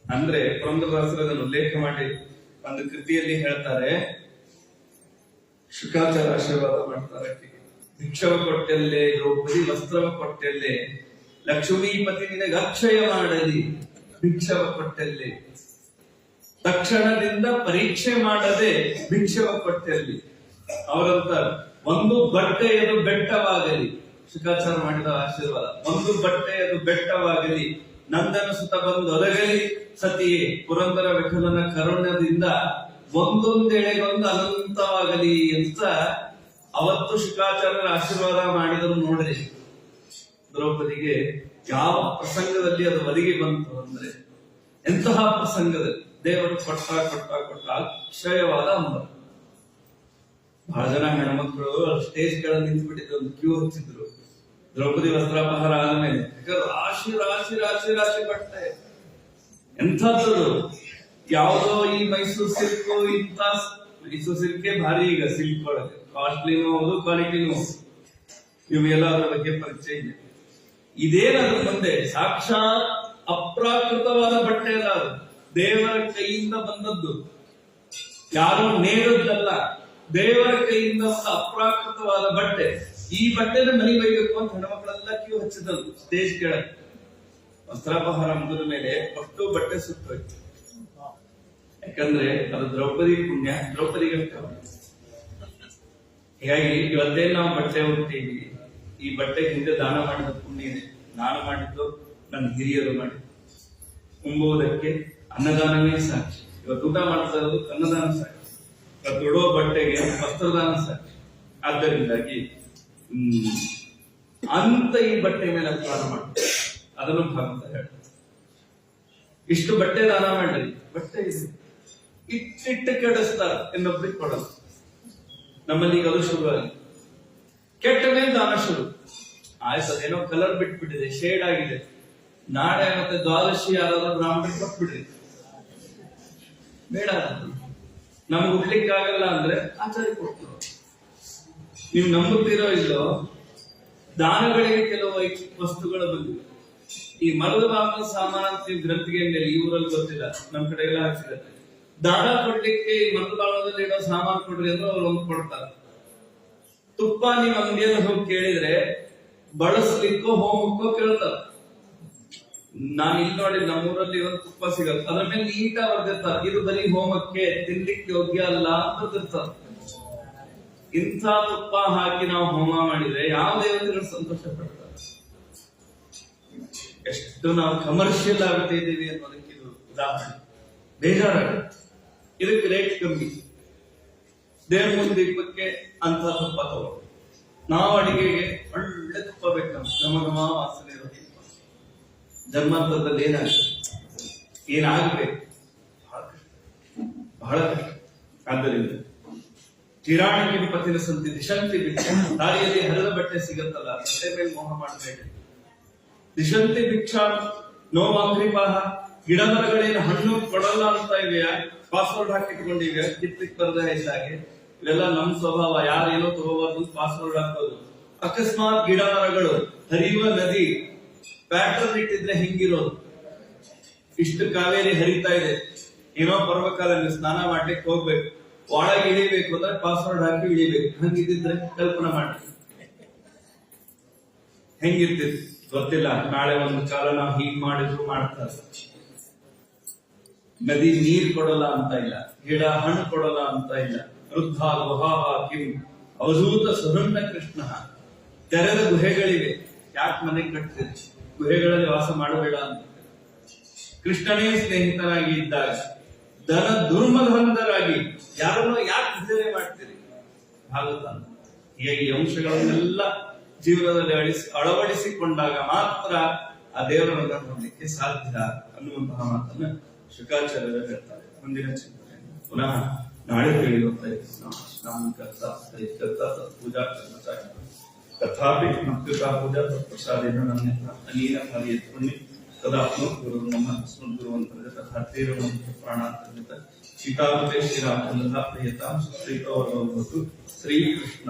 ಅಂದ್ರೆ ಪುರಂದರದಾಸರನ್ನು ಉಲ್ಲೇಖ ಮಾಡಿ ಒಂದು ಕೃತಿಯಲ್ಲಿ ಹೇಳ್ತಾರೆ. ಶುಕಾಚಾರ ಆಶೀರ್ವಾದ ಮಾಡ್ತಾರೆ. ಭಿಕ್ಷವ ಕೊಟ್ಟಲ್ಲೇ ದ್ರೌಪದಿ ವಸ್ತ್ರವ ಕೊಟ್ಟಲ್ಲೇ, ಲಕ್ಷ್ಮೀಪತಿ ನಿನಗೆ ಅಕ್ಷಯ ಮಾಡಲಿ ಭಿಕ್ಷವ ಕೊಟ್ಟಲ್ಲೇ, ತಕ್ಷಣದಿಂದ ಪರೀಕ್ಷೆ ಮಾಡದೆ ಭಿಕ್ಷವ ಕೊಟ್ಟಲ್ಲಿ. ಅವರಂತ ಒಂದು ಬಟ್ಟೆಯದು ಬೆಟ್ಟವಾಗಲಿ, ಶುಕಾಚಾರ ಮಾಡಿದ ಆಶೀರ್ವಾದ, ಒಂದು ಬಟ್ಟೆಯದು ಬೆಟ್ಟವಾಗಲಿ, ನಂದನ ಸುತ ಬಂದು ಒದಗಲಿ ಸತಿಯೇ, ಪುರಂದರ ವಿಠಲನ ಕರುಣದಿಂದ ಒಂದೊಂದೆಳೆಗೊಂದು ಅನಂತವಾಗಲಿ ಅಂತ ಅವತ್ತು ಶುಕಾಚಾರ್ಯರ ಆಶೀರ್ವಾದ ಮಾಡಿದರು. ನೋಡ್ರಿ ದ್ರೌಪದಿಗೆ ಯಾವ ಪ್ರಸಂಗದಲ್ಲಿ ಅದು ಒದಗಿ ಬಂತು ಅಂದ್ರೆ, ಎಂತಹ ಪ್ರಸಂಗದಲ್ಲಿ ದೇವರು ಕೊಟ್ಟ ಅಕ್ಷಯವಾದ ಅಂಬರ. ಬಹಳ ಜನ ಹೆಣ್ಮಕ್ಳು ಸ್ಟೇಜ್ ಕೆಳಗೆ ನಿಂತ್ಬಿಟ್ಟಿದ್ರು, ಒಂದು ಕ್ಯೂ ಹಚ್ಚಿದ್ರು ದ್ರೌಪದಿ ವಸ್ತ್ರಾಪಹಾರ ಆದ್ಮೇಲೆ. ರಾಶಿ ರಾಶಿ ರಾಶಿ ರಾಶಿ ಬಟ್ಟೆ, ಎಂಥದ್ದು ಯಾವುದೋ ಈ ಮೈಸೂರು ಸಿಲ್ಕ್, ಇಂಥ ಮೈಸೂರು ಸಿಲ್ಕೆ ಭಾರಿ ಈಗ ಸಿಲ್ಕ್ ಒಳಗೆ ಕಾಸ್ಟ್ಲಿನೂ ಹೌದು ಕ್ವಾಲಿಟಿನೂ ಹೌದು. ನಿಮ್ಗೆಲ್ಲ ಅದ್ರ ಬಗ್ಗೆ ಪರಿಚಯ ಇದೆ. ಇದೇನಾದ್ರೂ ಮುಂದೆ ಸಾಕ್ಷಾತ್ ಅಪ್ರಾಕೃತವಾದ ಬಟ್ಟೆ ಅಲ್ಲ, ಅದು ದೇವರ ಕೈಯಿಂದ ಬಂದದ್ದು, ಯಾರು ನೇರದ್ದಲ್ಲ, ದೇವರ ಕೈಯಿಂದ ಒಂದು ಅಪ್ರಾಕೃತವಾದ ಬಟ್ಟೆ. ಈ ಬಟ್ಟೆನ ಮನೆಗೆ ಒಯ್ಬೇಕು ಅಂತ ಹೆಣ್ಮಕ್ಳೆಲ್ಲ ಕ್ಯೂ ಹಚ್ಚಿದ್ರು ಸ್ಟೇಜ್ ಕೆಳಗೆ. ವಸ್ತ್ರಾಪಹಾರ ಮುಗಿದ ಮೇಲೆ ಅಷ್ಟು ಬಟ್ಟೆ ಸುತ್ತೋಯ್ತು. ಯಾಕಂದ್ರೆ ಅದು ದ್ರೌಪದಿ ಪುಣ್ಯ, ದ್ರೌಪದಿಗೆ. ಹೀಗಾಗಿ ಇವತ್ತೇನು ನಾವು ಬಟ್ಟೆ ಉಡ್ತೀವಿ, ಈ ಬಟ್ಟೆ ಹಿಂದೆ ದಾನ ಮಾಡಿದ ಪುಣ್ಯ ಇದೆ. ನಾನು ಮಾಡಿದ್ದು, ನನ್ನ ಹಿರಿಯರು ಮಾಡಿದ್ದು. ಉಂಬುವುದಕ್ಕೆ ಅನ್ನದಾನವೇ ಸಾಕ್ಷಿ. ಇವತ್ತು ಊಟ ಮಾಡ್ತಾ ಇರೋದು ಅನ್ನದಾನ ಸಾಕ್ಷಿ, ಇವತ್ತು ಉಡೋ ಬಟ್ಟೆಗೆ ವಸ್ತ್ರದಾನ ಸಾಕ್ಷಿ. ಆದ್ದರಿಂದಾಗಿ ಅಂತ ಈ ಬಟ್ಟೆ ಮೇಲೆ ದಾನ ಮಾಡ್ತಾರೆ. ಅದನ್ನು ಭಗವಂತ ಹೇಳ್ತಾರೆ, ಇಷ್ಟು ಬಟ್ಟೆ ದಾನ ಮಾಡ್ರಿ, ಬಟ್ಟೆ ಇದೆ ಇಟ್ಟಿಟ್ಟು ಕೆಡಿಸ್ತಾರೆ, ಇನ್ನೊಬ್ರಿಗೆ ಕೊಡಲ್ಲ. ನಮ್ಮಲ್ಲಿ ಈಗ ಅದು ಶುರು ಆಗಿದೆ. ಕೆಟ್ಟ ಮೇಲೆ ದಾನ ಶುರು ಆಯ್ತು. ಅದೇನೋ ಕಲರ್ ಬಿಟ್ಬಿಟ್ಟಿದೆ, ಶೇಡ್ ಆಗಿದೆ. ನಾಳೆ ಮತ್ತೆ ದ್ವಾದಶಿ ಯಾರಾದ್ರೂ ಬ್ರಾಹ್ಮಣರಿಗೆ ಕೊಟ್ಬಿಡ್ರಿ, ಬೇಡ ನಮ್ಗೆ ಉಡ್ಲಿಕ್ಕೆ ಆಗಲ್ಲ ಅಂದ್ರೆ ಆಚಾರ್ಯ ಕೊಡ್ತೀವಿ. ನೀವು ನಂಬುತ್ತೀರೋ ಇಲ್ಲೋ, ದಾನಗಳಿಗೆ ಕೆಲವು ವಸ್ತುಗಳು ಬಂದಿವೆ. ಈ ಮರದ ಭಾಗದ ಸಾಮಾನು ಅಂತ ನೀವು ಗ್ರಂಥಿಗೆ ಮೇಲೆ ಈ ಊರಲ್ಲಿ ಗೊತ್ತಿಲ್ಲ, ನಮ್ ಕಡೆ ಎಲ್ಲ ಹಾಕ್ಸಿರತ್ತೆ. ದಾನ ಕೊಡ್ಲಿಕ್ಕೆ ಈ ಮರದ ಭಾಗದಲ್ಲಿ ಇಡೋ ಸಾಮಾನು ಕೊಡ್ರಿ ಅಂದ್ರೆ ಅವ್ರು ಒಂದು ಕೊಡ್ತಾರೆ. ತುಪ್ಪ ನೀವು ಅಂಗಡಿಯಲ್ಲಿ ಹೋಗಿ ಕೇಳಿದ್ರೆ ಬಳಸ್ಲಿಕ್ಕೋ ಹೋಮಕ್ಕೋ ಕೇಳ್ತಾರ. ನಾನು ಇಲ್ಲಿ ನೋಡಿ ನಮ್ಮೂರಲ್ಲಿ ಒಂದು ತುಪ್ಪ ಸಿಗತ್ತೆ, ಅದ್ರ ಮೇಲೆ ನೀಟಾಗಿ ಬರ್ದಿರ್ತಾರೆ ಇದು ಬರೀ ಹೋಮಕ್ಕೆ ತಿನ್ಲಿಕ್ಕೆ ಯೋಗ್ಯ ಅಲ್ಲ ಅಂತ ಬರ್ದಿರ್ತಾರೆ. ಇಂಥ ತುಪ್ಪ ಹಾಕಿ ನಾವು ಹೋಮ ಮಾಡಿದ್ರೆ ಯಾವ ದೇವತೆಗಳು ಸಂತೋಷ ಪಡ್ತಾರೆ? ಎಷ್ಟು ನಾವು ಕಮರ್ಷಿಯಲ್ ಆಗ್ತಾ ಇದ್ದೀವಿ ಅನ್ನೋದಕ್ಕೆ ಇದು ಉದಾಹರಣೆ. ಬೇಜಾರಾಗುತ್ತೆ. ಇದಕ್ಕೆ ರೇಟ್ ಕಮ್ಮಿ, ದೇವ್ರ ಮುಂದೆ ದೀಪಕ್ಕೆ ಅಂತ ತುಪ್ಪ ತಗೋ. ನಾವು ಅಡಿಗೆಗೆ ಒಳ್ಳೆ ತುಪ್ಪ ಬೇಕಂತ ಘಮ ಘಮ ವಾಸನೆ ಇರೋ ತುಪ್ಪ. ಜನ್ಮಾಂತರದಲ್ಲಿ ಏನಾಗಬೇಕು ಬಹಳ ಕಷ್ಟ. ಆದ್ದರಿಂದ ಕಿರಾಣಿಗೆ ಪತಿನ ಸಂತಿ ದಿಶಂತಿ ಬಿಚ್ಚ, ದಾರಿಯಲ್ಲಿ ಹರಿದ ಬಟ್ಟೆ ಸಿಗತ್ತಲ್ಲ ಬಟ್ಟೆ ಮೇಲೆ ಮೋಹ ಮಾಡಬೇಡಿ. ದಿಶಂತಿ ಭಿಕ್ಷಾ ನೋವಾಗ್ರಿಪಾಹ, ಗಿಡ ಮರಗಳೇನು ಹಣ್ಣು ಕೊಡಲ್ಲ ಅಂತ ಇವೆಯಾ, ಪಾಸ್ವರ್ಡ್ ಹಾಕಿಟ್ಕೊಂಡಿವೆ ಕಿತ್ಲಿಕ್ಕೆ ಬರದ ಹೆಚ್ಚಾಗಿ. ಇವೆಲ್ಲ ನಮ್ ಸ್ವಭಾವ, ಯಾರೇನೋ ತಗೋಬಾರ್ದು ಪಾಸ್ವರ್ಡ್ ಹಾಕೋದು. ಅಕಸ್ಮಾತ್ ಗಿಡ ಮರಗಳು, ಹರಿಯುವ ನದಿ ಪ್ಯಾಟ್ರನ್ ಇಟ್ಟಿದ್ರೆ ಹಿಂಗಿರೋದು. ಇಷ್ಟು ಕಾವೇರಿ ಹರಿತಾ ಇದೆ, ಏನೋ ಪರ್ವಕಾಲ ಸ್ನಾನ ಮಾಡ್ಲಿಕ್ಕೆ ಹೋಗ್ಬೇಕು, ಒಳಗೆ ಇಳಿಬೇಕು ಅಂದ್ರೆ ಪಾಸ್ವರ್ಡ್ ಹಾಕಿ ಇಳಿಬೇಕು. ಹಂಗಿದ್ರೆ ಕಲ್ಪನಾ ಮಾಡಿ ಹೆಂಗಿರ್ತಿತ್ತು ಗೊತ್ತಿಲ್ಲ. ನಾಳೆ ಒಂದು ಕಾಲ ನಾವು ಹೀಗ್ ಮಾಡಿದ್ರು ಮಾಡ್ತಾರೆ. ನದಿ ನೀರ್ ಕೊಡಲ್ಲ ಅಂತ ಇಲ್ಲ, ಗಿಡ ಹಣ್ಣು ಕೊಡಲ್ಲ ಅಂತ ಇಲ್ಲ. ವೃದ್ಧ ಗುಹಾಹ ಕಿಂ ಅವಧೂತ ಸುಹೃನ್ನ ಕೃಷ್ಣ. ತೆರೆದ ಗುಹೆಗಳಿವೆ, ಯಾಕೆ ಮನೆ ಕಟ್ತೀರಿ? ಗುಹೆಗಳಲ್ಲಿ ವಾಸ ಮಾಡಬೇಡ ಅಂತ. ಕೃಷ್ಣನೇ ಸ್ನೇಹಿತನಾಗಿ ಇದ್ದಾಗ ಧನ ದುರ್ಮಧಂಧರಾಗಿ ಯಾರನ್ನೋ ಯಾಕೆ ಬೇರೆ ಮಾಡ್ತೀರಿ? ಭಾಗವತ ಹೀಗಾಗಿ ಈ ಅಂಶಗಳನ್ನೆಲ್ಲ ಜೀವನದಲ್ಲಿ ಅಳವಡಿಸಿಕೊಂಡಾಗ ಮಾತ್ರ ಆ ದೇವರನ್ನು ನೋಡಲಿಕ್ಕೆ ಸಾಧ್ಯ ಅನ್ನುವಂತಹ ಮಾತನ್ನ ಶುಕಾಚಾರ್ಯರು ಹೇಳ್ತಾರೆ. ಮುಂದಿನ ಚಿಂತನೆ ಪುನಃ ನಾಳೆ ತಿಳಿಯುತ್ತೆ. ಪೂಜಾ ಕರ್ಮಚಾರಿ ತಥಾಪಿ ಮಕ್ಕಳ ಪೂಜಾ ಪ್ರಸಾದೇನ ನನ್ಯಥ ಅನೀನ ಫಲಯತ್ಪುಣ್ಯ ತದಾತ್ಮ ಗುರು ನಮ್ಮ ಸ್ಮೃಗುರುವಂತರ್ಗತ ತಥಾ ತೀರ್ವಂತ ಪ್ರಾಣಾಂತರ್ಗತ ಸೀತಾಪತೆ ಶ್ರೀರಾಮಚಂದ್ರ ಪ್ರಿಯತಾಂ ಶ್ರೀಕವರವತು ಶ್ರೀಕೃಷ್ಣ.